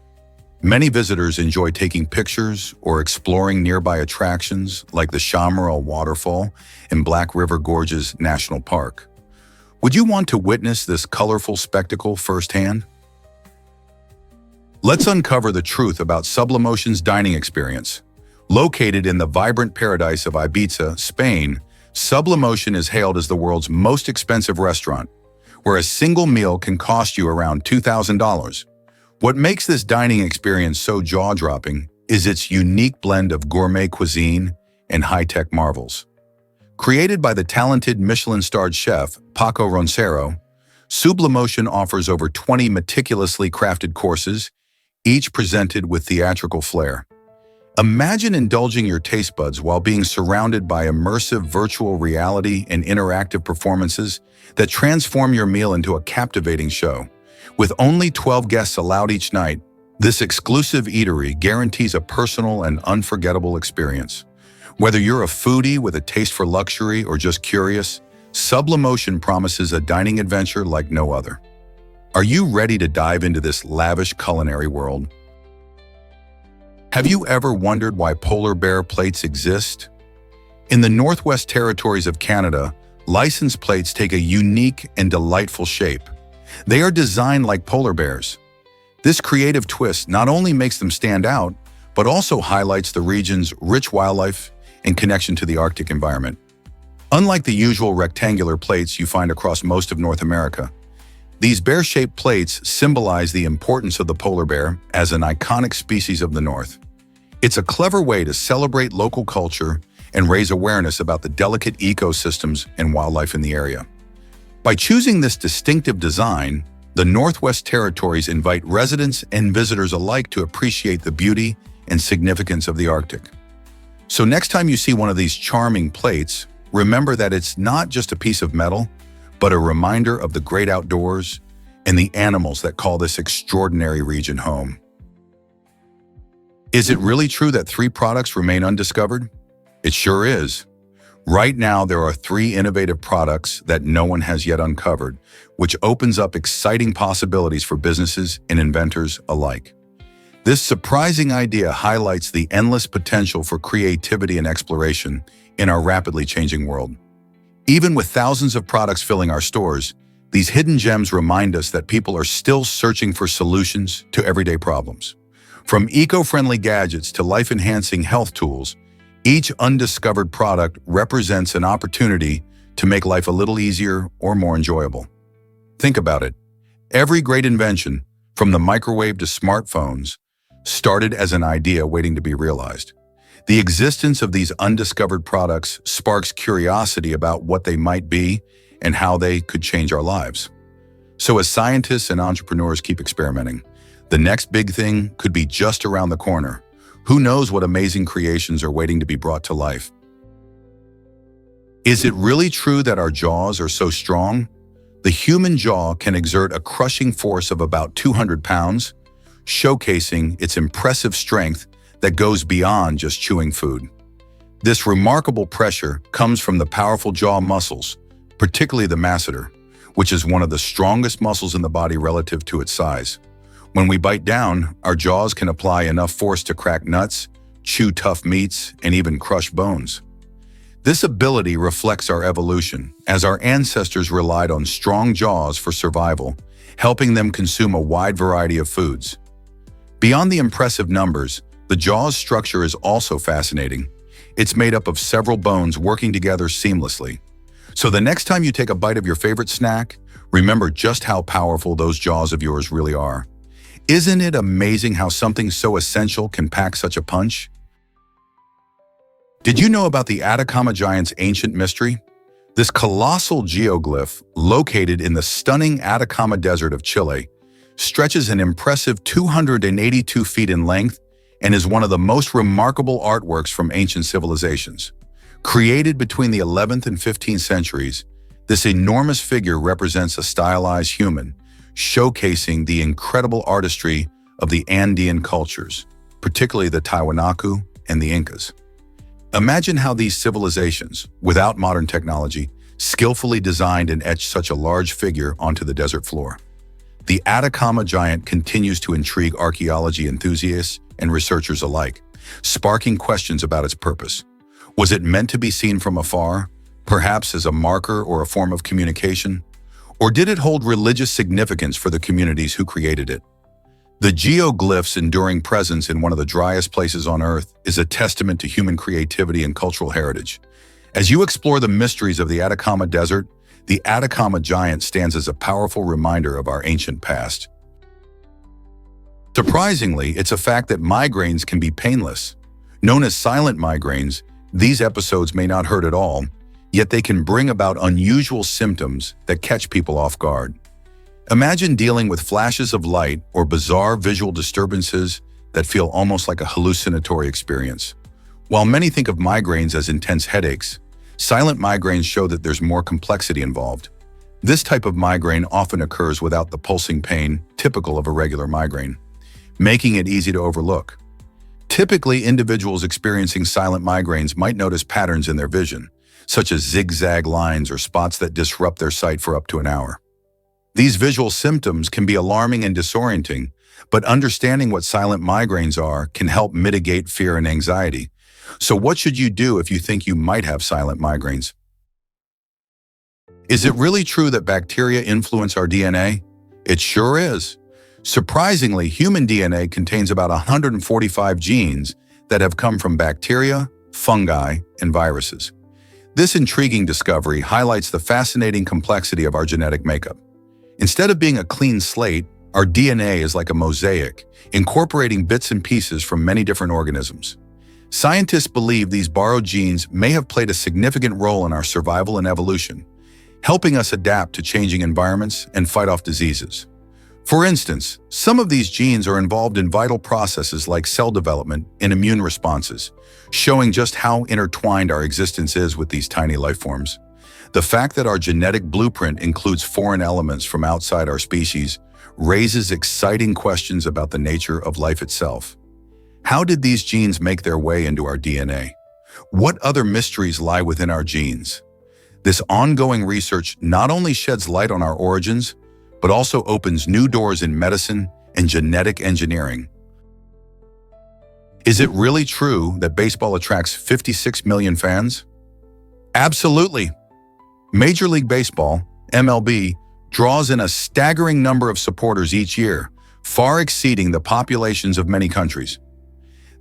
Many visitors enjoy taking pictures or exploring nearby attractions like the Chamerol Waterfall and Black River Gorges National Park. Would you want to witness this colorful spectacle firsthand? Let's uncover the truth about Sublimotion's dining experience. Located in the vibrant paradise of Ibiza, Spain, Sublimotion is hailed as the world's most expensive restaurant, where a single meal can cost you around $2,000. What makes this dining experience so jaw-dropping is its unique blend of gourmet cuisine and high-tech marvels. Created by the talented Michelin-starred chef Paco Roncero, Sublimotion offers over 20 meticulously crafted courses, each presented with theatrical flair. Imagine indulging your taste buds while being surrounded by immersive virtual reality and interactive performances that transform your meal into a captivating show. With only 12 guests allowed each night, this exclusive eatery guarantees a personal and unforgettable experience. Whether you're a foodie with a taste for luxury or just curious, Sublimotion promises a dining adventure like no other. Are you ready to dive into this lavish culinary world? Have you ever wondered why polar bear plates exist? In the Northwest Territories of Canada, license plates take a unique and delightful shape. They are designed like polar bears. This creative twist not only makes them stand out, but also highlights the region's rich wildlife and connection to the Arctic environment. Unlike the usual rectangular plates you find across most of North America, these bear-shaped plates symbolize the importance of the polar bear as an iconic species of the North. It's a clever way to celebrate local culture and raise awareness about the delicate ecosystems and wildlife in the area. By choosing this distinctive design, The Northwest Territories invite residents and visitors alike to appreciate the beauty and significance of the Arctic. So next time you see one of these charming plates, remember that it's not just a piece of metal, but a reminder of the great outdoors and the animals that call this extraordinary region home. Is it really true that 3 products remain undiscovered? It sure is. Right now, there are 3 innovative products that no one has yet uncovered, which opens up exciting possibilities for businesses and inventors alike. This surprising idea highlights the endless potential for creativity and exploration in our rapidly changing world. Even with thousands of products filling our stores, these hidden gems remind us that people are still searching for solutions to everyday problems. From eco-friendly gadgets to life-enhancing health tools, each undiscovered product represents an opportunity to make life a little easier or more enjoyable. Think about it. Every great invention, from the microwave to smartphones, started as an idea waiting to be realized. The existence of these undiscovered products sparks curiosity about what they might be and how they could change our lives. So as scientists and entrepreneurs keep experimenting, the next big thing could be just around the corner. Who knows what amazing creations are waiting to be brought to life? Is it really true that our jaws are so strong? The human jaw can exert a crushing force of about 200 pounds, showcasing its impressive strength that goes beyond just chewing food. This remarkable pressure comes from the powerful jaw muscles, particularly the masseter, which is one of the strongest muscles in the body relative to its size. When we bite down, our jaws can apply enough force to crack nuts, chew tough meats, and even crush bones. This ability reflects our evolution, as our ancestors relied on strong jaws for survival, helping them consume a wide variety of foods. Beyond the impressive numbers, the jaw's structure is also fascinating. It's made up of several bones working together seamlessly. So the next time you take a bite of your favorite snack, remember just how powerful those jaws of yours really are. Isn't it amazing how something so essential can pack such a punch? Did you know about the Atacama Giant's ancient mystery? This colossal geoglyph, located in the stunning Atacama Desert of Chile, stretches an impressive 282 feet in length and is one of the most remarkable artworks from ancient civilizations. Created between the 11th and 15th centuries, this enormous figure represents a stylized human, showcasing the incredible artistry of the Andean cultures, particularly the Tiwanaku and the Incas. Imagine how these civilizations, without modern technology, skillfully designed and etched such a large figure onto the desert floor. The Atacama Giant continues to intrigue archaeology enthusiasts and researchers alike, sparking questions about its purpose. Was it meant to be seen from afar, perhaps as a marker or a form of communication? Or did it hold religious significance for the communities who created it? The geoglyph's enduring presence in one of the driest places on Earth is a testament to human creativity and cultural heritage. As you explore the mysteries of the Atacama Desert, the Atacama Giant stands as a powerful reminder of our ancient past. Surprisingly, it's a fact that migraines can be painless. Known as silent migraines, these episodes may not hurt at all, yet they can bring about unusual symptoms that catch people off guard. Imagine dealing with flashes of light or bizarre visual disturbances that feel almost like a hallucinatory experience. While many think of migraines as intense headaches, silent migraines show that there's more complexity involved. This type of migraine often occurs without the pulsing pain typical of a regular migraine, making it easy to overlook. Typically, individuals experiencing silent migraines might notice patterns in their vision, such as zigzag lines or spots that disrupt their sight for up to an hour. These visual symptoms can be alarming and disorienting, but understanding what silent migraines are can help mitigate fear and anxiety. So what should you do if you think you might have silent migraines? Is it really true that bacteria influence our DNA? It sure is. Surprisingly, human DNA contains about 145 genes that have come from bacteria, fungi, and viruses. This intriguing discovery highlights the fascinating complexity of our genetic makeup. Instead of being a clean slate, our DNA is like a mosaic, incorporating bits and pieces from many different organisms. Scientists believe these borrowed genes may have played a significant role in our survival and evolution, helping us adapt to changing environments and fight off diseases. For instance, some of these genes are involved in vital processes like cell development and immune responses, showing just how intertwined our existence is with these tiny life forms. The fact that our genetic blueprint includes foreign elements from outside our species raises exciting questions about the nature of life itself. How did these genes make their way into our DNA? What other mysteries lie within our genes? This ongoing research not only sheds light on our origins, but also opens new doors in medicine and genetic engineering. Is it really true that baseball attracts 56 million fans? Absolutely. Major League Baseball, MLB, draws in a staggering number of supporters each year, far exceeding the populations of many countries.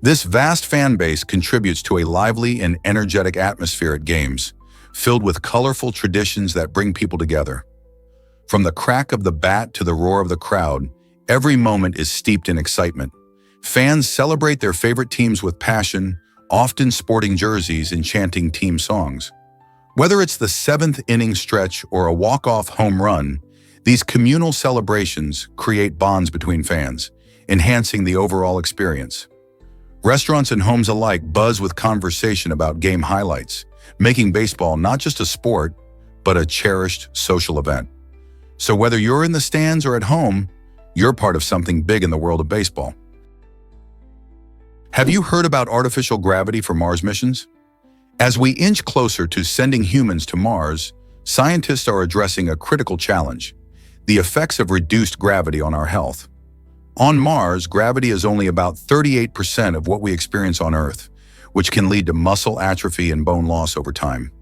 This vast fan base contributes to a lively and energetic atmosphere at games, filled with colorful traditions that bring people together. From the crack of the bat to the roar of the crowd, every moment is steeped in excitement. Fans celebrate their favorite teams with passion, often sporting jerseys and chanting team songs. Whether it's the seventh-inning stretch or a walk-off home run, these communal celebrations create bonds between fans, enhancing the overall experience. Restaurants and homes alike buzz with conversation about game highlights, making baseball not just a sport, but a cherished social event. So whether you're in the stands or at home, you're part of something big in the world of baseball. Have you heard about artificial gravity for Mars missions? As we inch closer to sending humans to Mars, scientists are addressing a critical challenge: the effects of reduced gravity on our health. On Mars, gravity is only about 38% of what we experience on Earth, which can lead to muscle atrophy and bone loss over time.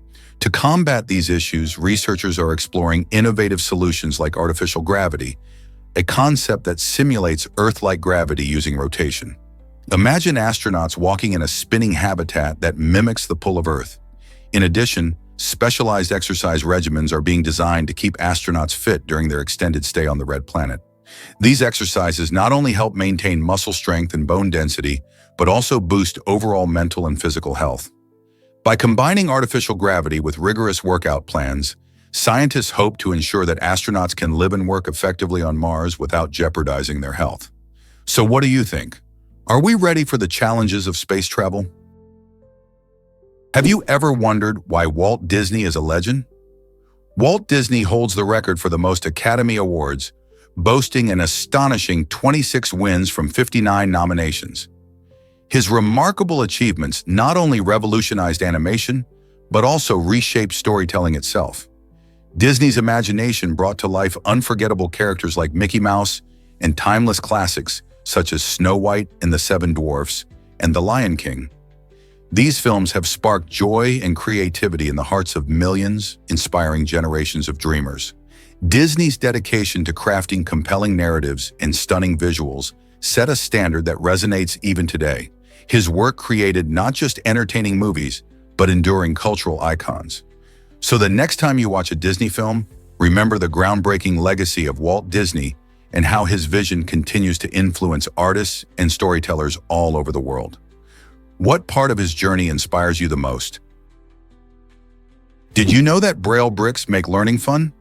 To combat these issues, researchers are exploring innovative solutions like artificial gravity, a concept that simulates Earth-like gravity using rotation. Imagine astronauts walking in a spinning habitat that mimics the pull of Earth. In addition, specialized exercise regimens are being designed to keep astronauts fit during their extended stay on the red planet. These exercises not only help maintain muscle strength and bone density, but also boost overall mental and physical health. By combining artificial gravity with rigorous workout plans, scientists hope to ensure that astronauts can live and work effectively on Mars without jeopardizing their health. So what do you think? Are we ready for the challenges of space travel? Have you ever wondered why Walt Disney is a legend? Walt Disney holds the record for the most Academy Awards, boasting an astonishing 26 wins from 59 nominations. His remarkable achievements not only revolutionized animation, but also reshaped storytelling itself. Disney's imagination brought to life unforgettable characters like Mickey Mouse and timeless classics such as Snow White and the Seven Dwarfs and The Lion King. These films have sparked joy and creativity in the hearts of millions, inspiring generations of dreamers. Disney's dedication to crafting compelling narratives and stunning visuals set a standard that resonates even today. His work created not just entertaining movies, but enduring cultural icons. So the next time you watch a Disney film, remember the groundbreaking legacy of Walt Disney and how his vision continues to influence artists and storytellers all over the world. What part of his journey inspires you the most? Did you know that Braille bricks make learning fun?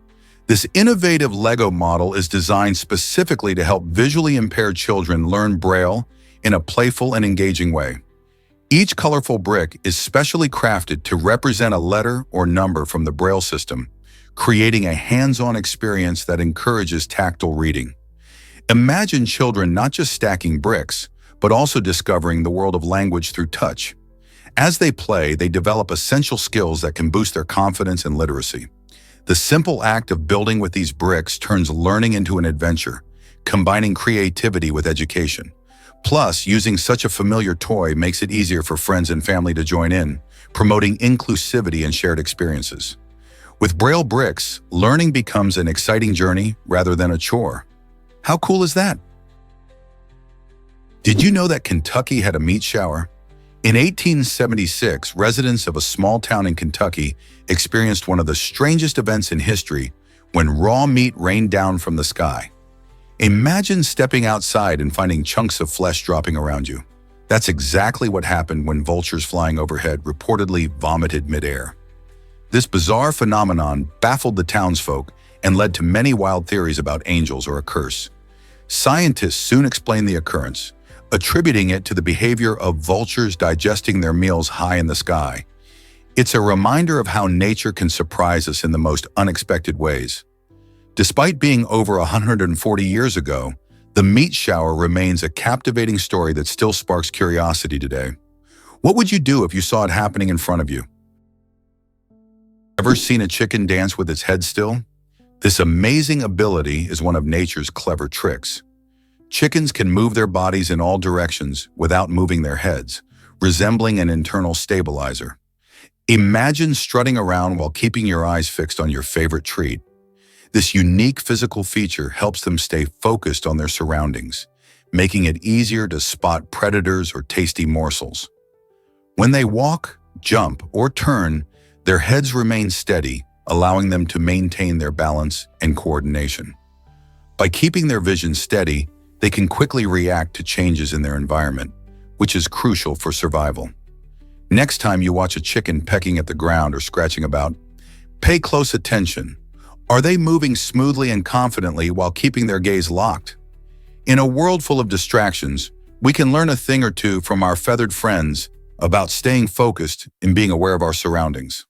This innovative Lego model is designed specifically to help visually impaired children learn Braille in a playful and engaging way. Each colorful brick is specially crafted to represent a letter or number from the Braille system, creating a hands-on experience that encourages tactile reading. Imagine children not just stacking bricks, but also discovering the world of language through touch. As they play, they develop essential skills that can boost their confidence and literacy. The simple act of building with these bricks turns learning into an adventure, combining creativity with education. Plus, using such a familiar toy makes it easier for friends and family to join in, promoting inclusivity and shared experiences. With Braille bricks, learning becomes an exciting journey rather than a chore. How cool is that? Did you know that Kentucky had a meat shower? In 1876, residents of a small town in Kentucky experienced one of the strangest events in history when raw meat rained down from the sky. Imagine stepping outside and finding chunks of flesh dropping around you. That's exactly what happened when vultures flying overhead reportedly vomited midair. This bizarre phenomenon baffled the townsfolk and led to many wild theories about angels or a curse. Scientists soon explained the occurrence, attributing it to the behavior of vultures digesting their meals high in the sky. It's a reminder of how nature can surprise us in the most unexpected ways. Despite being over 140 years ago, the meat shower remains a captivating story that still sparks curiosity today. What would you do if you saw it happening in front of you? Ever seen a chicken dance with its head still? This amazing ability is one of nature's clever tricks. Chickens can move their bodies in all directions without moving their heads, resembling an internal stabilizer. Imagine strutting around while keeping your eyes fixed on your favorite treat. This unique physical feature helps them stay focused on their surroundings, making it easier to spot predators or tasty morsels. When they walk, jump, or turn, their heads remain steady, allowing them to maintain their balance and coordination. By keeping their vision steady, they can quickly react to changes in their environment, which is crucial for survival. Next time you watch a chicken pecking at the ground or scratching about, pay close attention. Are they moving smoothly and confidently while keeping their gaze locked? In a world full of distractions, we can learn a thing or two from our feathered friends about staying focused and being aware of our surroundings.